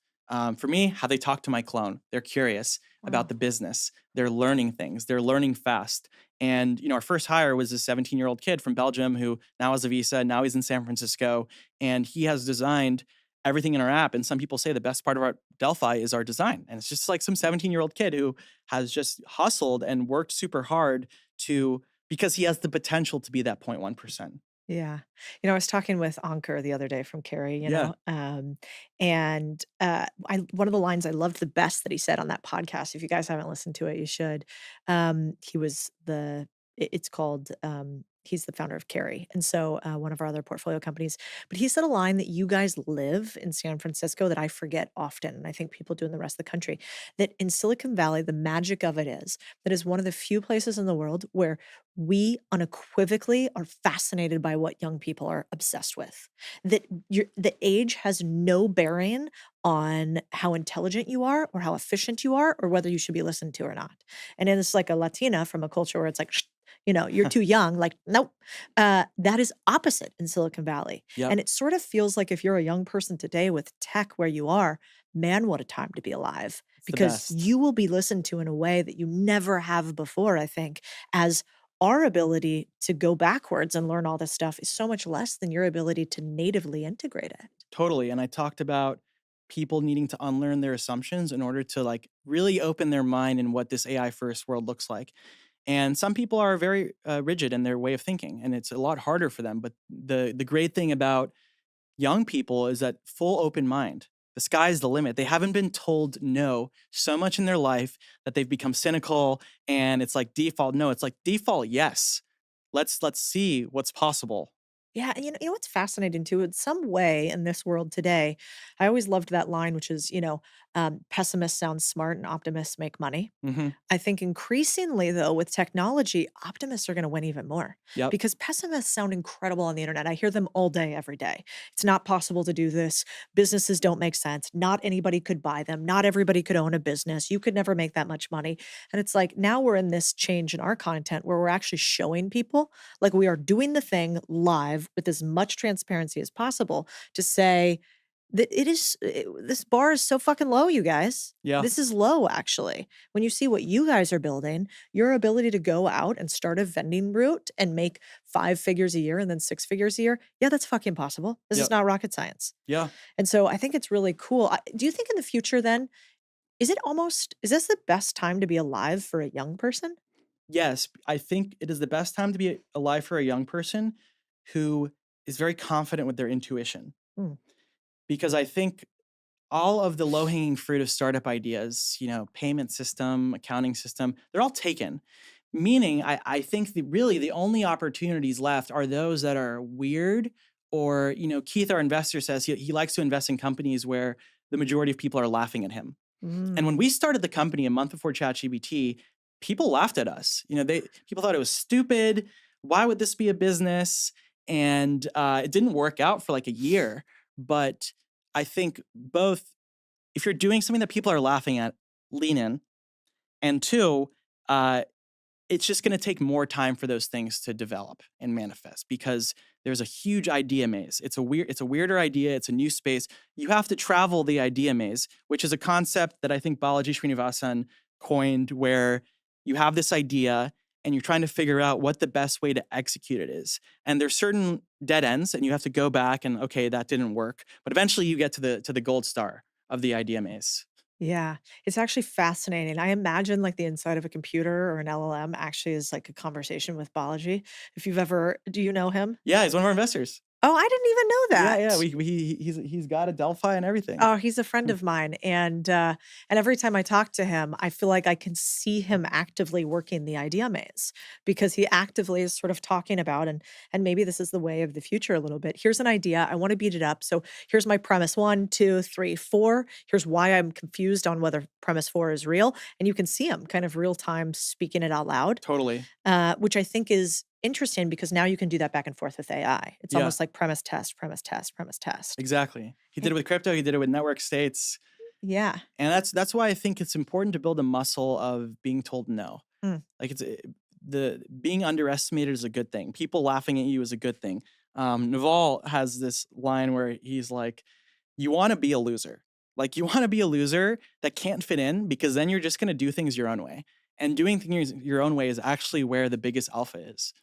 For me, how they talk to my clone. They're curious about the business. They're learning things. They're learning fast. And, our first hire was this 17-year-old kid from Belgium who now has a visa. Now he's in San Francisco. And he has designed everything in our app. And some people say the best part of our Delphi is our design. And it's just like some 17-year-old kid who has just hustled and worked super hard because he has the potential to be that 0.1%. Yeah. I was talking with Ankur the other day from Carrie, Yeah. and one of the lines I loved the best that he said on that podcast, if you guys haven't listened to it, you should. He was it's called, he's the founder of Carrie. And so one of our other portfolio companies, but he said a line that you guys live in San Francisco that I forget often. And I think people do in the rest of the country, that in Silicon Valley, the magic of it is that is one of the few places in the world where we unequivocally are fascinated by what young people are obsessed with. That the age has no bearing on how intelligent you are or how efficient you are or whether you should be listened to or not. And it's like a Latina from a culture where it's like, you're too young. Like, nope. That is opposite in Silicon Valley. Yep. And it sort of feels like if you're a young person today with tech where you are, man, what a time to be alive. Because you will be listened to in a way that you never have before, I think, as our ability to go backwards and learn all this stuff is so much less than your ability to natively integrate it. Totally. And I talked about people needing to unlearn their assumptions in order to like really open their mind in what this AI first world looks like. And some people are very rigid in their way of thinking, and it's a lot harder for them. But the great thing about young people is that full open mind. The sky's the limit. They haven't been told no so much in their life that they've become cynical, and it's like default no. It's like default yes. Let's see what's possible. Yeah, and you know what's fascinating too? In some way in this world today, I always loved that line, which is, pessimists sound smart and optimists make money. Mm-hmm. I think increasingly, though, with technology, optimists are going to win even more Yep. because pessimists sound incredible on the internet. I hear them all day, every day. It's not possible to do this. Businesses don't make sense. Not anybody could buy them. Not everybody could own a business. You could never make that much money. And it's like now we're in this change in our content where we're actually showing people like we are doing the thing live with as much transparency as possible to say that this bar is so fucking low, you guys. Yeah. This is low, actually. When you see what you guys are building, your ability to go out and start a vending route and make 5 figures a year and then 6 figures a year, yeah, that's fucking possible. This is Yep. not rocket science. Yeah. And so I think it's really cool. Do you think in the future then, is this the best time to be alive for a young person? Yes, I think it is the best time to be alive for a young person who is very confident with their intuition. Mm. Because I think all of the low-hanging fruit of startup ideas, payment system, accounting system, they're all taken. Meaning, I think really the only opportunities left are those that are weird or, Keith, our investor, says he likes to invest in companies where the majority of people are laughing at him. And when we started the company a month before ChatGPT, people laughed at us. People thought it was stupid. Why would this be a business? And it didn't work out for like a year. But I think both, if you're doing something that people are laughing at, lean in. And two, it's just going to take more time for those things to develop and manifest because there's a huge idea maze. It's a weirder idea. It's a new space. You have to travel the idea maze, which is a concept that I think Balaji Srinivasan coined, where you have this idea and you're trying to figure out what the best way to execute it is. And there's certain dead ends and you have to go back and, okay, that didn't work. But eventually you get to the gold star of the idea maze. Yeah, it's actually fascinating. I imagine like the inside of a computer or an LLM actually is like a conversation with Balaji. Do you know him? Yeah, he's one of our investors. Oh, I didn't even know that. Yeah. He's got a Delphi and everything. Oh, he's a friend of mine, and every time I talk to him, I feel like I can see him actively working the idea maze because he actively is sort of talking about and maybe this is the way of the future a little bit. Here's an idea. I want to beat it up. So here's my premise 1, 2, 3, 4. Here's why I'm confused on whether premise 4 is real, and you can see him kind of real time speaking it out loud. Totally. Which I think is interesting because now you can do that back and forth with AI. It's almost like premise test, premise test, premise test. Exactly. He did it with crypto. He did it with network states. Yeah. And that's why I think it's important to build a muscle of being told no. Like the being underestimated is a good thing. People laughing at you is a good thing. Naval has this line where he's like, you want to be a loser. Like you want to be a loser that can't fit in because then you're just going to do things your own way. And doing things your own way is actually where the biggest alpha is.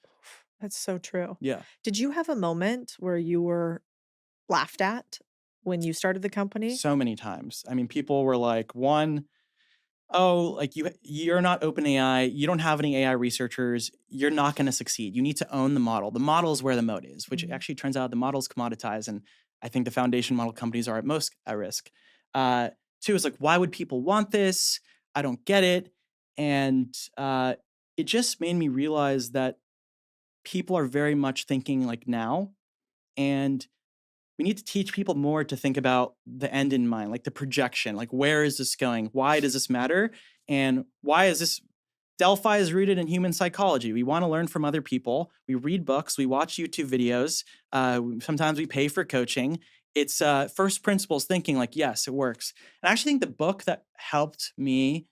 That's so true. Yeah. Did you have a moment where you were laughed at when you started the company? So many times. I mean, people were like, one, oh, like you're not OpenAI, you don't have any AI researchers, you're not going to succeed. You need to own the model. The model is where the moat is, which actually turns out the model's commoditized, and I think the foundation model companies are at most at risk. Two is like, why would people want this? I don't get it. And it just made me realize that people are very much thinking like now, and we need to teach people more to think about the end in mind, like the projection, like where is this going? Why does this matter? And why is this? Delphi is rooted in human psychology. We want to learn from other people. We read books. We watch YouTube videos. Sometimes we pay for coaching. It's first principles thinking like, yes, it works. And I actually think the book that helped me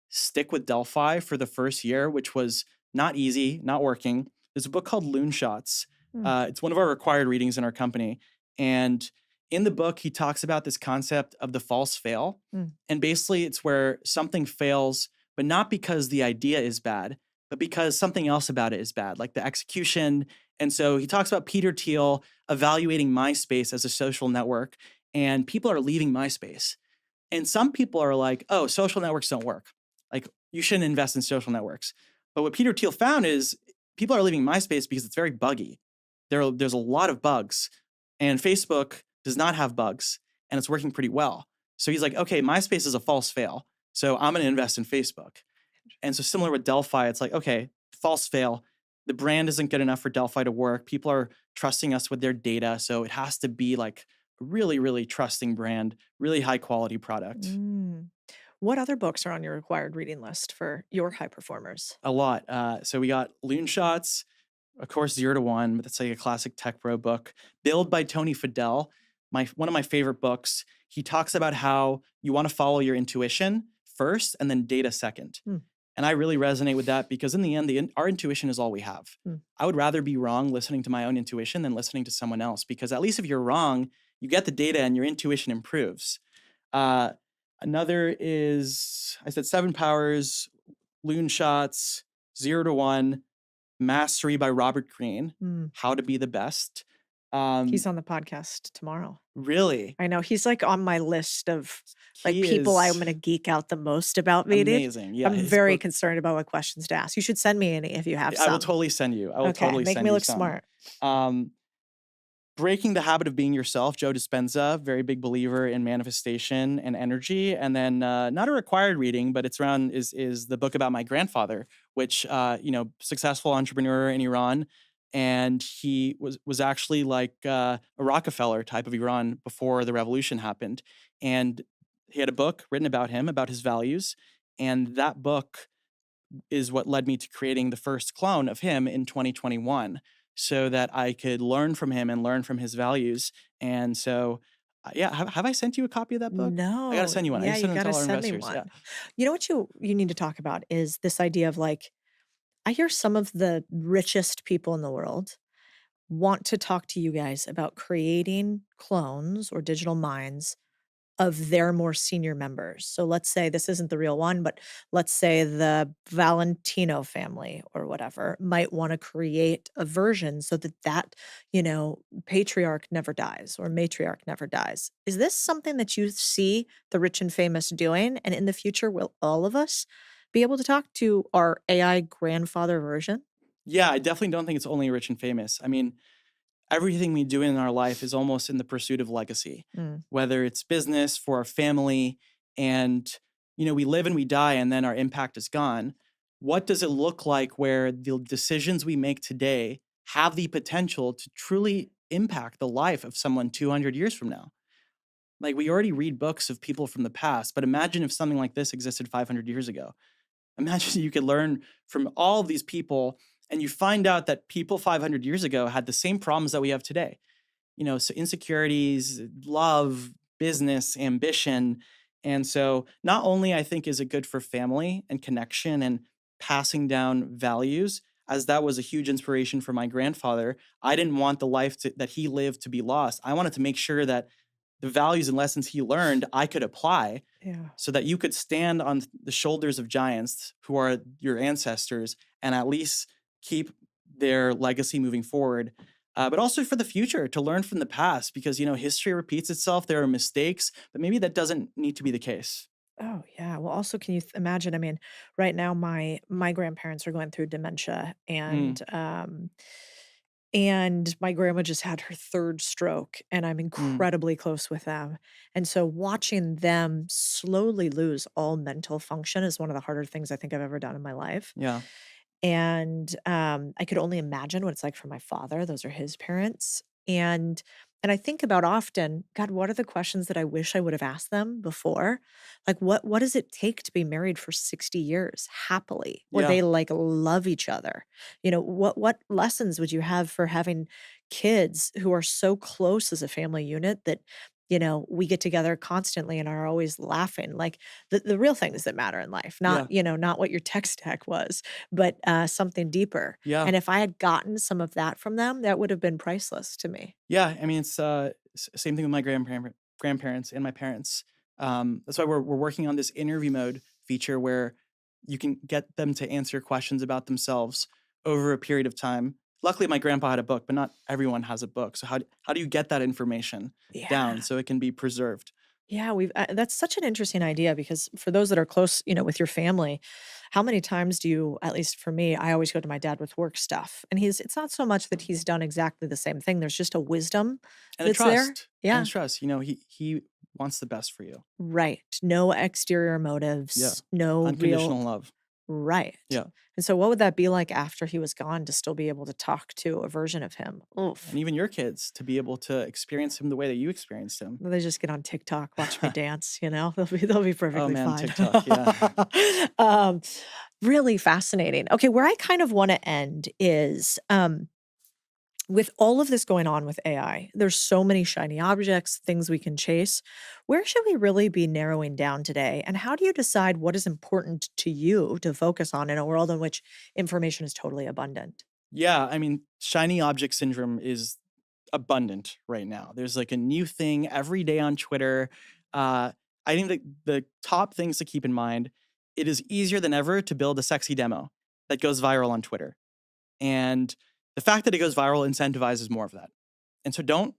stick with Delphi for the first year, which was not easy, not working, is a book called Loon Shots. It's one of our required readings in our company. And in the book, he talks about this concept of the false fail. And basically, it's where something fails, but not because the idea is bad, but because something else about it is bad, like the execution. And so he talks about Peter Thiel evaluating MySpace as a social network, and people are leaving MySpace. And some people are like, oh, social networks don't work. Like, you shouldn't invest in social networks. But what Peter Thiel found is people are leaving MySpace because it's very buggy. There's a lot of bugs. And Facebook does not have bugs, and it's working pretty well. So he's like, okay, MySpace is a false fail, so I'm going to invest in Facebook. And so similar with Delphi, it's like, okay, false fail. The brand isn't good enough for Delphi to work. People are trusting us with their data, so it has to be like a really, really trusting brand, really high quality product. What other books are on your required reading list for your high performers? A lot. So we got Loon Shots, of course, 0 to 1, but that's like a classic tech bro book. Build by Tony Fadell, one of my favorite books. He talks about how you want to follow your intuition first and then data second. And I really resonate with that because in the end, our intuition is all we have. I would rather be wrong listening to my own intuition than listening to someone else, because at least if you're wrong, you get the data and your intuition improves. Another is, I said 7 Powers, Loon Shots, 0 to 1, Mastery by Robert Greene, How to Be the Best. He's on the podcast tomorrow. Really? I know. He's like on my list of like people I'm going to geek out the most about meeting. Amazing. Yeah, I'm very concerned about what questions to ask. You should send me any if you have some. I will totally send you. I will totally make send me you look some. smart. Breaking the Habit of Being Yourself, Joe Dispenza, very big believer in manifestation and energy. And then not a required reading, but it's around is the book about my grandfather, which successful entrepreneur in Iran. And he was actually like a Rockefeller type of Iran before the revolution happened. And he had a book written about him, about his values. And that book is what led me to creating the first clone of him in 2021, so that I could learn from him and learn from his values. And so, have I sent you a copy of that book? No. I got to send you one. Yeah, I send you it got to to all our send me investors. one. Yeah. You know what you need to talk about is this idea of like, I hear some of the richest people in the world want to talk to you guys about creating clones or digital minds of their more senior members. So let's say this isn't the real one, but let's say the Valentino family or whatever might want to create a version so that patriarch never dies or matriarch never dies. Is this something that you see the rich and famous doing? And in the future, will all of us be able to talk to our AI grandfather version? Yeah, I definitely don't think it's only rich and famous. I mean, everything we do in our life is almost in the pursuit of legacy, whether it's business for our family, and we live and we die and then our impact is gone. What does it look like where the decisions we make today have the potential to truly impact the life of someone 200 years from now? Like, we already read books of people from the past, but imagine if something like this existed 500 years ago. Imagine you could learn from all of these people, and you find out that people 500 years ago had the same problems that we have today. So insecurities, love, business, ambition. And so not only I think is it good for family and connection and passing down values, as that was a huge inspiration for my grandfather. I didn't want the life that he lived to be lost. I wanted to make sure that the values and lessons he learned, I could apply so that you could stand on the shoulders of giants who are your ancestors and at least keep their legacy moving forward. but also for the future to learn from the past because, history repeats itself. There are mistakes, but maybe that doesn't need to be the case. Oh, yeah. Well, also, can you imagine? I mean, right now, my grandparents are going through dementia, Mm, and my grandma just had her third stroke, and I'm mm, incredibly close with them. And so, watching them slowly lose all mental function is one of the harder things I think I've ever done in my life. yeah. And, I could only imagine what it's like for my father, those are his parents, and I think about often, God, what are the questions that I wish I would have asked them before? Like, what does it take to be married for 60 years happily, where Yeah. they, like, love each other? What lessons would you have for having kids who are so close as a family unit that, we get together constantly and are always laughing? Like, the real things that matter in life, not, Yeah. not what your tech stack was, but, something deeper. Yeah. And if I had gotten some of that from them, that would have been priceless to me. Yeah. I mean, it's same thing with my grandparents and my parents. That's why we're working on this interview mode feature where you can get them to answer questions about themselves over a period of time. Luckily, my grandpa had a book, but not everyone has a book. So how do you get that information down Yeah. so it can be preserved? Yeah, that's such an interesting idea because for those that are close, with your family, how many times do you, at least for me, I always go to my dad with work stuff. And it's not so much that he's done exactly the same thing. There's just a wisdom And a that's there. trust. And a Yeah. trust. He wants the best for you. Right. No exterior Yeah. motives, no real. Unconditional love. Right. Yeah. And so what would that be like after he was gone to still be able to talk to a version of him? And Oof. even your kids to be able to experience him the way that you experienced him. They just get on TikTok, watch me dance, they'll be Oh perfectly man, fine. TikTok. Yeah. um, really fascinating. Okay, where I kind of want to end is with all of this going on with AI, there's so many shiny objects, things we can chase. Where should we really be narrowing down today? And how do you decide what is important to you to focus on in a world in which information is totally abundant? Yeah, I mean, shiny object syndrome is abundant right now. There's like a new thing every day on Twitter. I think that the top things to keep in mind, it is easier than ever to build a sexy demo that goes viral on Twitter. And the fact that it goes viral incentivizes more of that. And so don't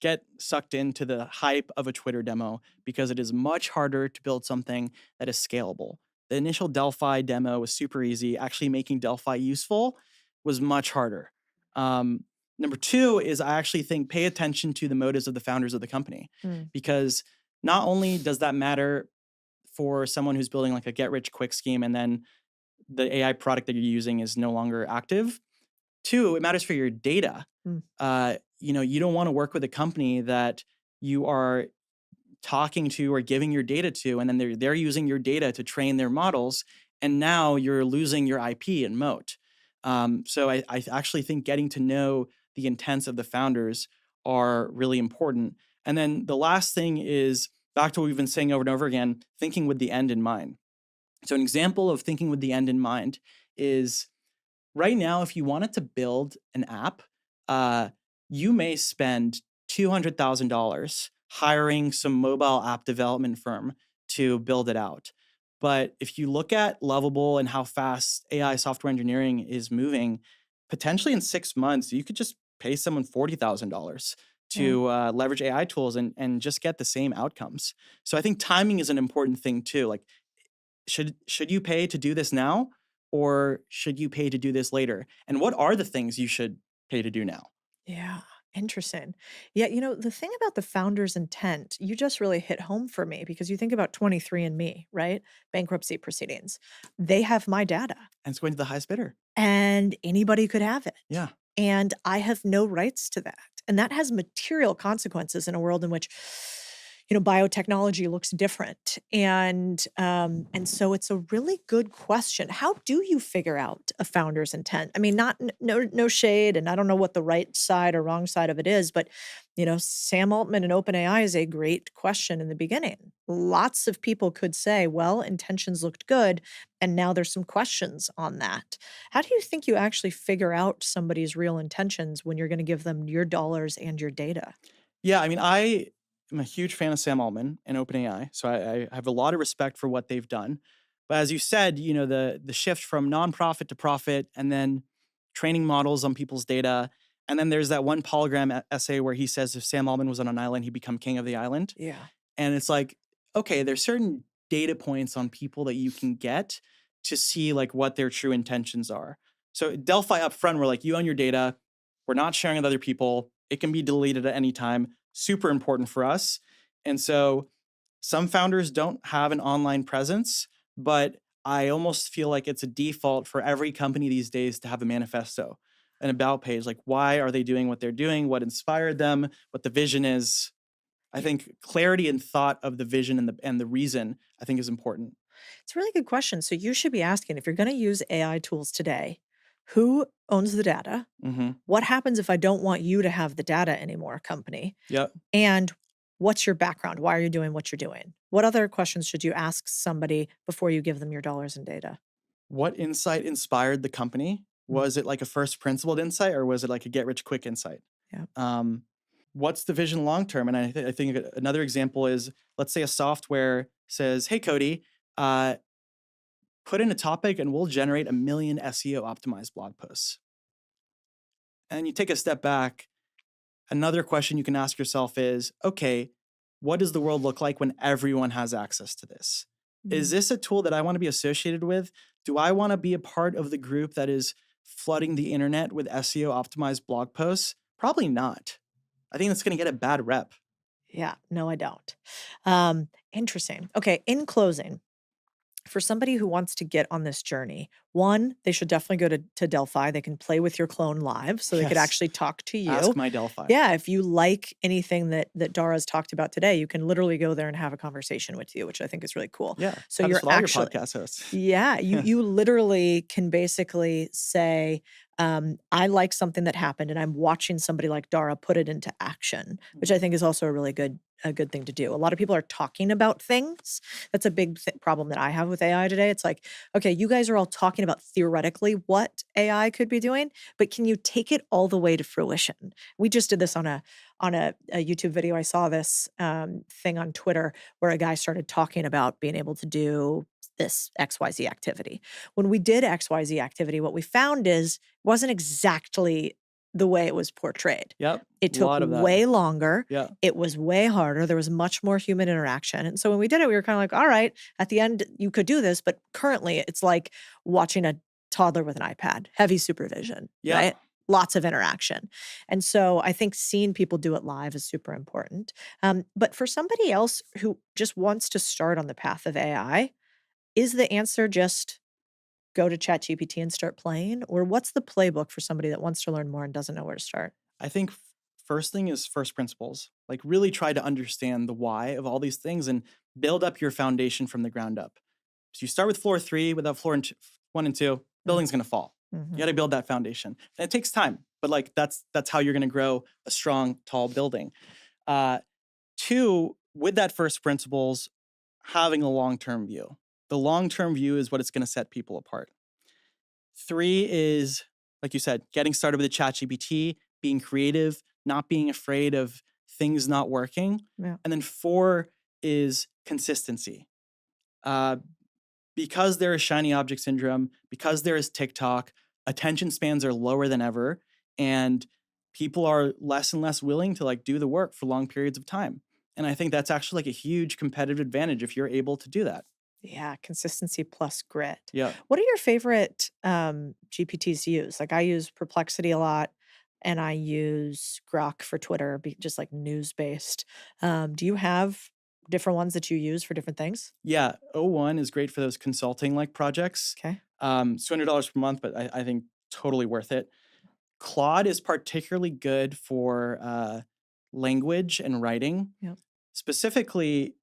get sucked into the hype of a Twitter demo because it is much harder to build something that is scalable. The initial Delphi demo was super easy. Actually making Delphi useful was much harder. Number two is I actually think pay attention to the motives of the founders of the company Mm. because not only does that matter for someone who's building like a get rich quick scheme and then the AI product that you're using is no longer active. Two, it matters for your data. Mm. You don't want to work with a company that you are talking to or giving your data to, and then they're using your data to train their models, and now you're losing your IP and moat. So I actually think getting to know the intents of the founders are really important. And then the last thing is back to what we've been saying over and over again, thinking with the end in mind. So an example of thinking with the end in mind is right now, if you wanted to build an app, you may spend $200,000 hiring some mobile app development firm to build it out. But if you look at Lovable and how fast AI software engineering is moving, potentially in 6 months, you could just pay someone $40,000 to leverage AI tools and just get the same outcomes. So I think timing is an important thing too. Like, should you pay to do this now, or should you pay to do this later? And what are the things you should pay to do now? Yeah, interesting. Yeah, the thing about the founder's intent, you just really hit home for me because you think about 23andMe, right? Bankruptcy proceedings. They have my data And it's going to the highest bidder. and anybody could have it. Yeah. And I have no rights to that. And that has material consequences in a world in which, biotechnology looks different. And so it's a really good question. How do you figure out a founder's intent? I mean, no shade, and I don't know what the right side or wrong side of it is, but Sam Altman and OpenAI is a great question in the beginning. Lots of people could say, well, intentions looked good, and now there's some questions on that. How do you think you actually figure out somebody's real intentions when you're going to give them your dollars and your data? Yeah, I mean, I am a huge fan of Sam Altman and OpenAI, so I have a lot of respect for what they've done. But as you said, the shift from nonprofit to profit, and then training models on people's data, And then there's that one Polygram essay where he says if Sam Altman was on an island, he'd become king of the island. Yeah. And it's like, okay, there's certain data points on people that you can get to see like what their true intentions are. So Delphi up front, we're like, you own your data. We're not sharing with other people. It can be deleted at any time. Super important for us. And so some founders don't have an online presence, but I almost feel like it's a default for every company these days to have a manifesto, an about page. Like, why are they doing what they're doing? What inspired them? What the vision is? I think clarity and thought of the vision and the reason, I think, is important. It's a really good question. So you should be asking, if you're going to use AI tools today, who owns the data? Mm-hmm. What happens if I don't want you to have the data anymore, company? Yep. And what's your background? Why are you doing what you're doing? What other questions should you ask somebody before you give them your dollars and data? What insight inspired the company? Was it like a first principled insight, or was it like a get rich quick insight? Yeah. What's the vision long term? And I think another example is, let's say a software says, hey, Cody, put in a topic and we'll generate 1 million SEO optimized blog posts. And you take a step back. Another question you can ask yourself is, okay, what does the world look like when everyone has access to this? Is this a tool that I want to be associated with? Do I want to be a part of the group that is flooding the internet with SEO optimized blog posts? Probably not. I think that's going to get a bad rep. Yeah, no, I don't. Interesting. Okay, in closing, for somebody who wants to get on this journey, one, they should definitely go to Delphi. They can play with your clone live, so they could Yes. actually talk to you. Ask my Delphi. Yeah, if you like anything that Dara's talked about today, you can literally go there and have a conversation with you, which I think is really cool. Yeah. So have you're this with all actually your podcast hosts. Yeah, you literally can basically say, I like something that happened and I'm watching somebody like Dara put it into action, which I think is also a really good thing to do. A lot of people are talking about things. That's a big problem that I have with AI today. It's like, okay, you guys are all talking about theoretically what AI could be doing, but can you take it all the way to fruition? We just did this on a YouTube video. I saw this thing on Twitter where a guy started talking about being able to do this XYZ activity. When we did XYZ activity, what we found is it wasn't exactly the way it was portrayed. Yep. It a took lot of that. way longer. Yeah. It was way harder. There was much more human interaction. And so when we did it, we were kind of like, all right, at the end, you could do this. But currently, it's like watching a toddler with an iPad, heavy supervision, Yeah. right? Lots of interaction. And so I think seeing people do it live is super important. But for somebody else who just wants to start on the path of AI, is the answer just go to ChatGPT and start playing? Or what's the playbook for somebody that wants to learn more and doesn't know where to start? I think first thing is first principles. Like really try to understand the why of all these things and build up your foundation from the ground up. So you start with floor 3 without floor 1 and 2, building's going to fall. Mhm. You got to build that foundation. And it takes time, but like that's how you're going to grow a strong, tall building. 2, with that first principles, having a long-term view. The long-term view is what it's going to set people apart. 3 is, like you said, getting started with the ChatGPT, being creative, not being afraid of things not working. Yeah. And then 4 is consistency. Because there is shiny object syndrome, because there is TikTok, attention spans are lower than ever, and people are less and less willing to like do the work for long periods of time. And I think that's actually like a huge competitive advantage if you're able to do that. Yeah, consistency plus grit. Yeah. What are your favorite GPTs to use? Like I use Perplexity a lot and I use Grok for Twitter, just like news-based. Do you have different ones that you use for different things? Yeah. O1 is great for those consulting like projects. Okay. It's $200 per month, but I think totally worth it. Claude is particularly good for language and writing. Yep. Specifically,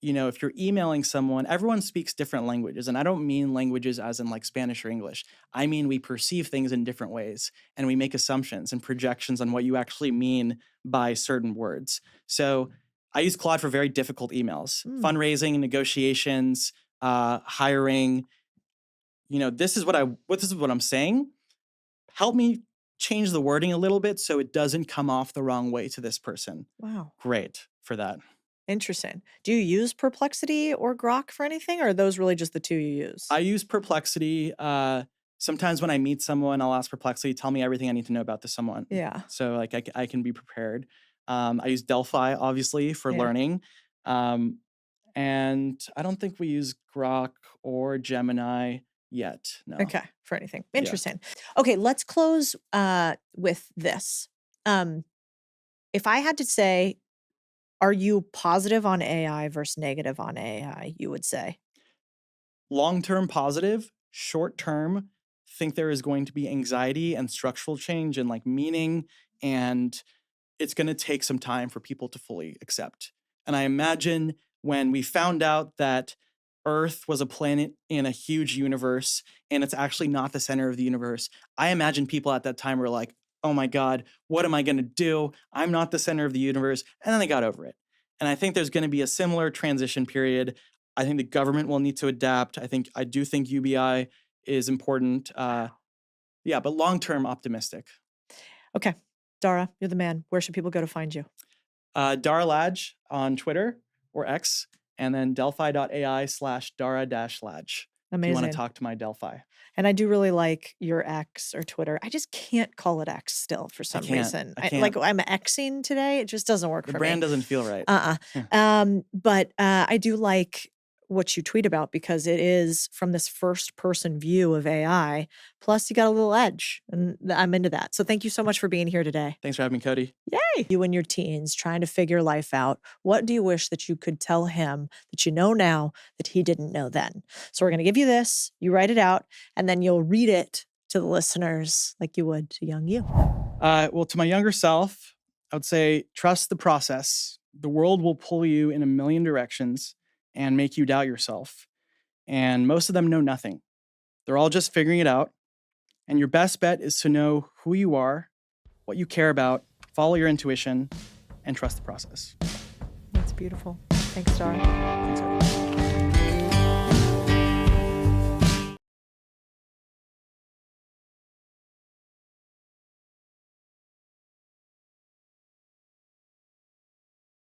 you know, if you're emailing someone, everyone speaks different languages. And I don't mean languages as in like Spanish or English. I mean, we perceive things in different ways and we make assumptions and projections on what you actually mean by certain words. So I use Claude for very difficult emails, fundraising, negotiations, hiring. You know, this is what I'm saying. Help me change the wording a little bit so it doesn't come off the wrong way to this person. Wow. Great for that. Interesting. Do you use Perplexity or Grok for anything, or are those really just the two you use? I use Perplexity sometimes when I meet someone, I'll ask Perplexity, tell me everything I need to know about this someone. Yeah. So like I can be prepared. I use Delphi, obviously, for learning. And I don't think we use Grok or Gemini yet. No. Okay, for anything. Interesting. Okay, let's close with this. If I had to say, are you positive on AI versus negative on AI, you would say? Long-term positive, short-term, think there is going to be anxiety and structural change and like meaning, and it's going to take some time for people to fully accept. And I imagine when we found out that Earth was a planet in a huge universe and it's actually not the center of the universe, I imagine people at that time were like, oh my God, what am I going to do? I'm not the center of the universe. And then they got over it. And I think there's going to be a similar transition period. I think the government will need to adapt. I do think UBI is important. But long-term optimistic. Okay. Dara, you're the man. Where should people go to find you? Dara Laj on Twitter or X, and then delphi.ai/Dara-Laj. Amazing. If you want to talk to my Delphi. And I do really like your X or Twitter. I just can't call it X still for some reason. I'm Xing today. It just doesn't work for me. The brand doesn't feel right. But I do like what you tweet about because it is from this first person view of AI. Plus you got a little edge and I'm into that. So thank you so much for being here today. Thanks for having me, Cody. Yay. You and your teens trying to figure life out. What do you wish that you could tell him that you know now that he didn't know then? So we're going to give you this, you write it out, and then you'll read it to the listeners like you would to young you. Well, to my younger self, I would say, trust the process. The world will pull you in a million directions and make you doubt yourself. And most of them know nothing. They're all just figuring it out. And your best bet is to know who you are, what you care about, follow your intuition, and trust the process. That's beautiful. Thanks, Dara. Thanks, Cody.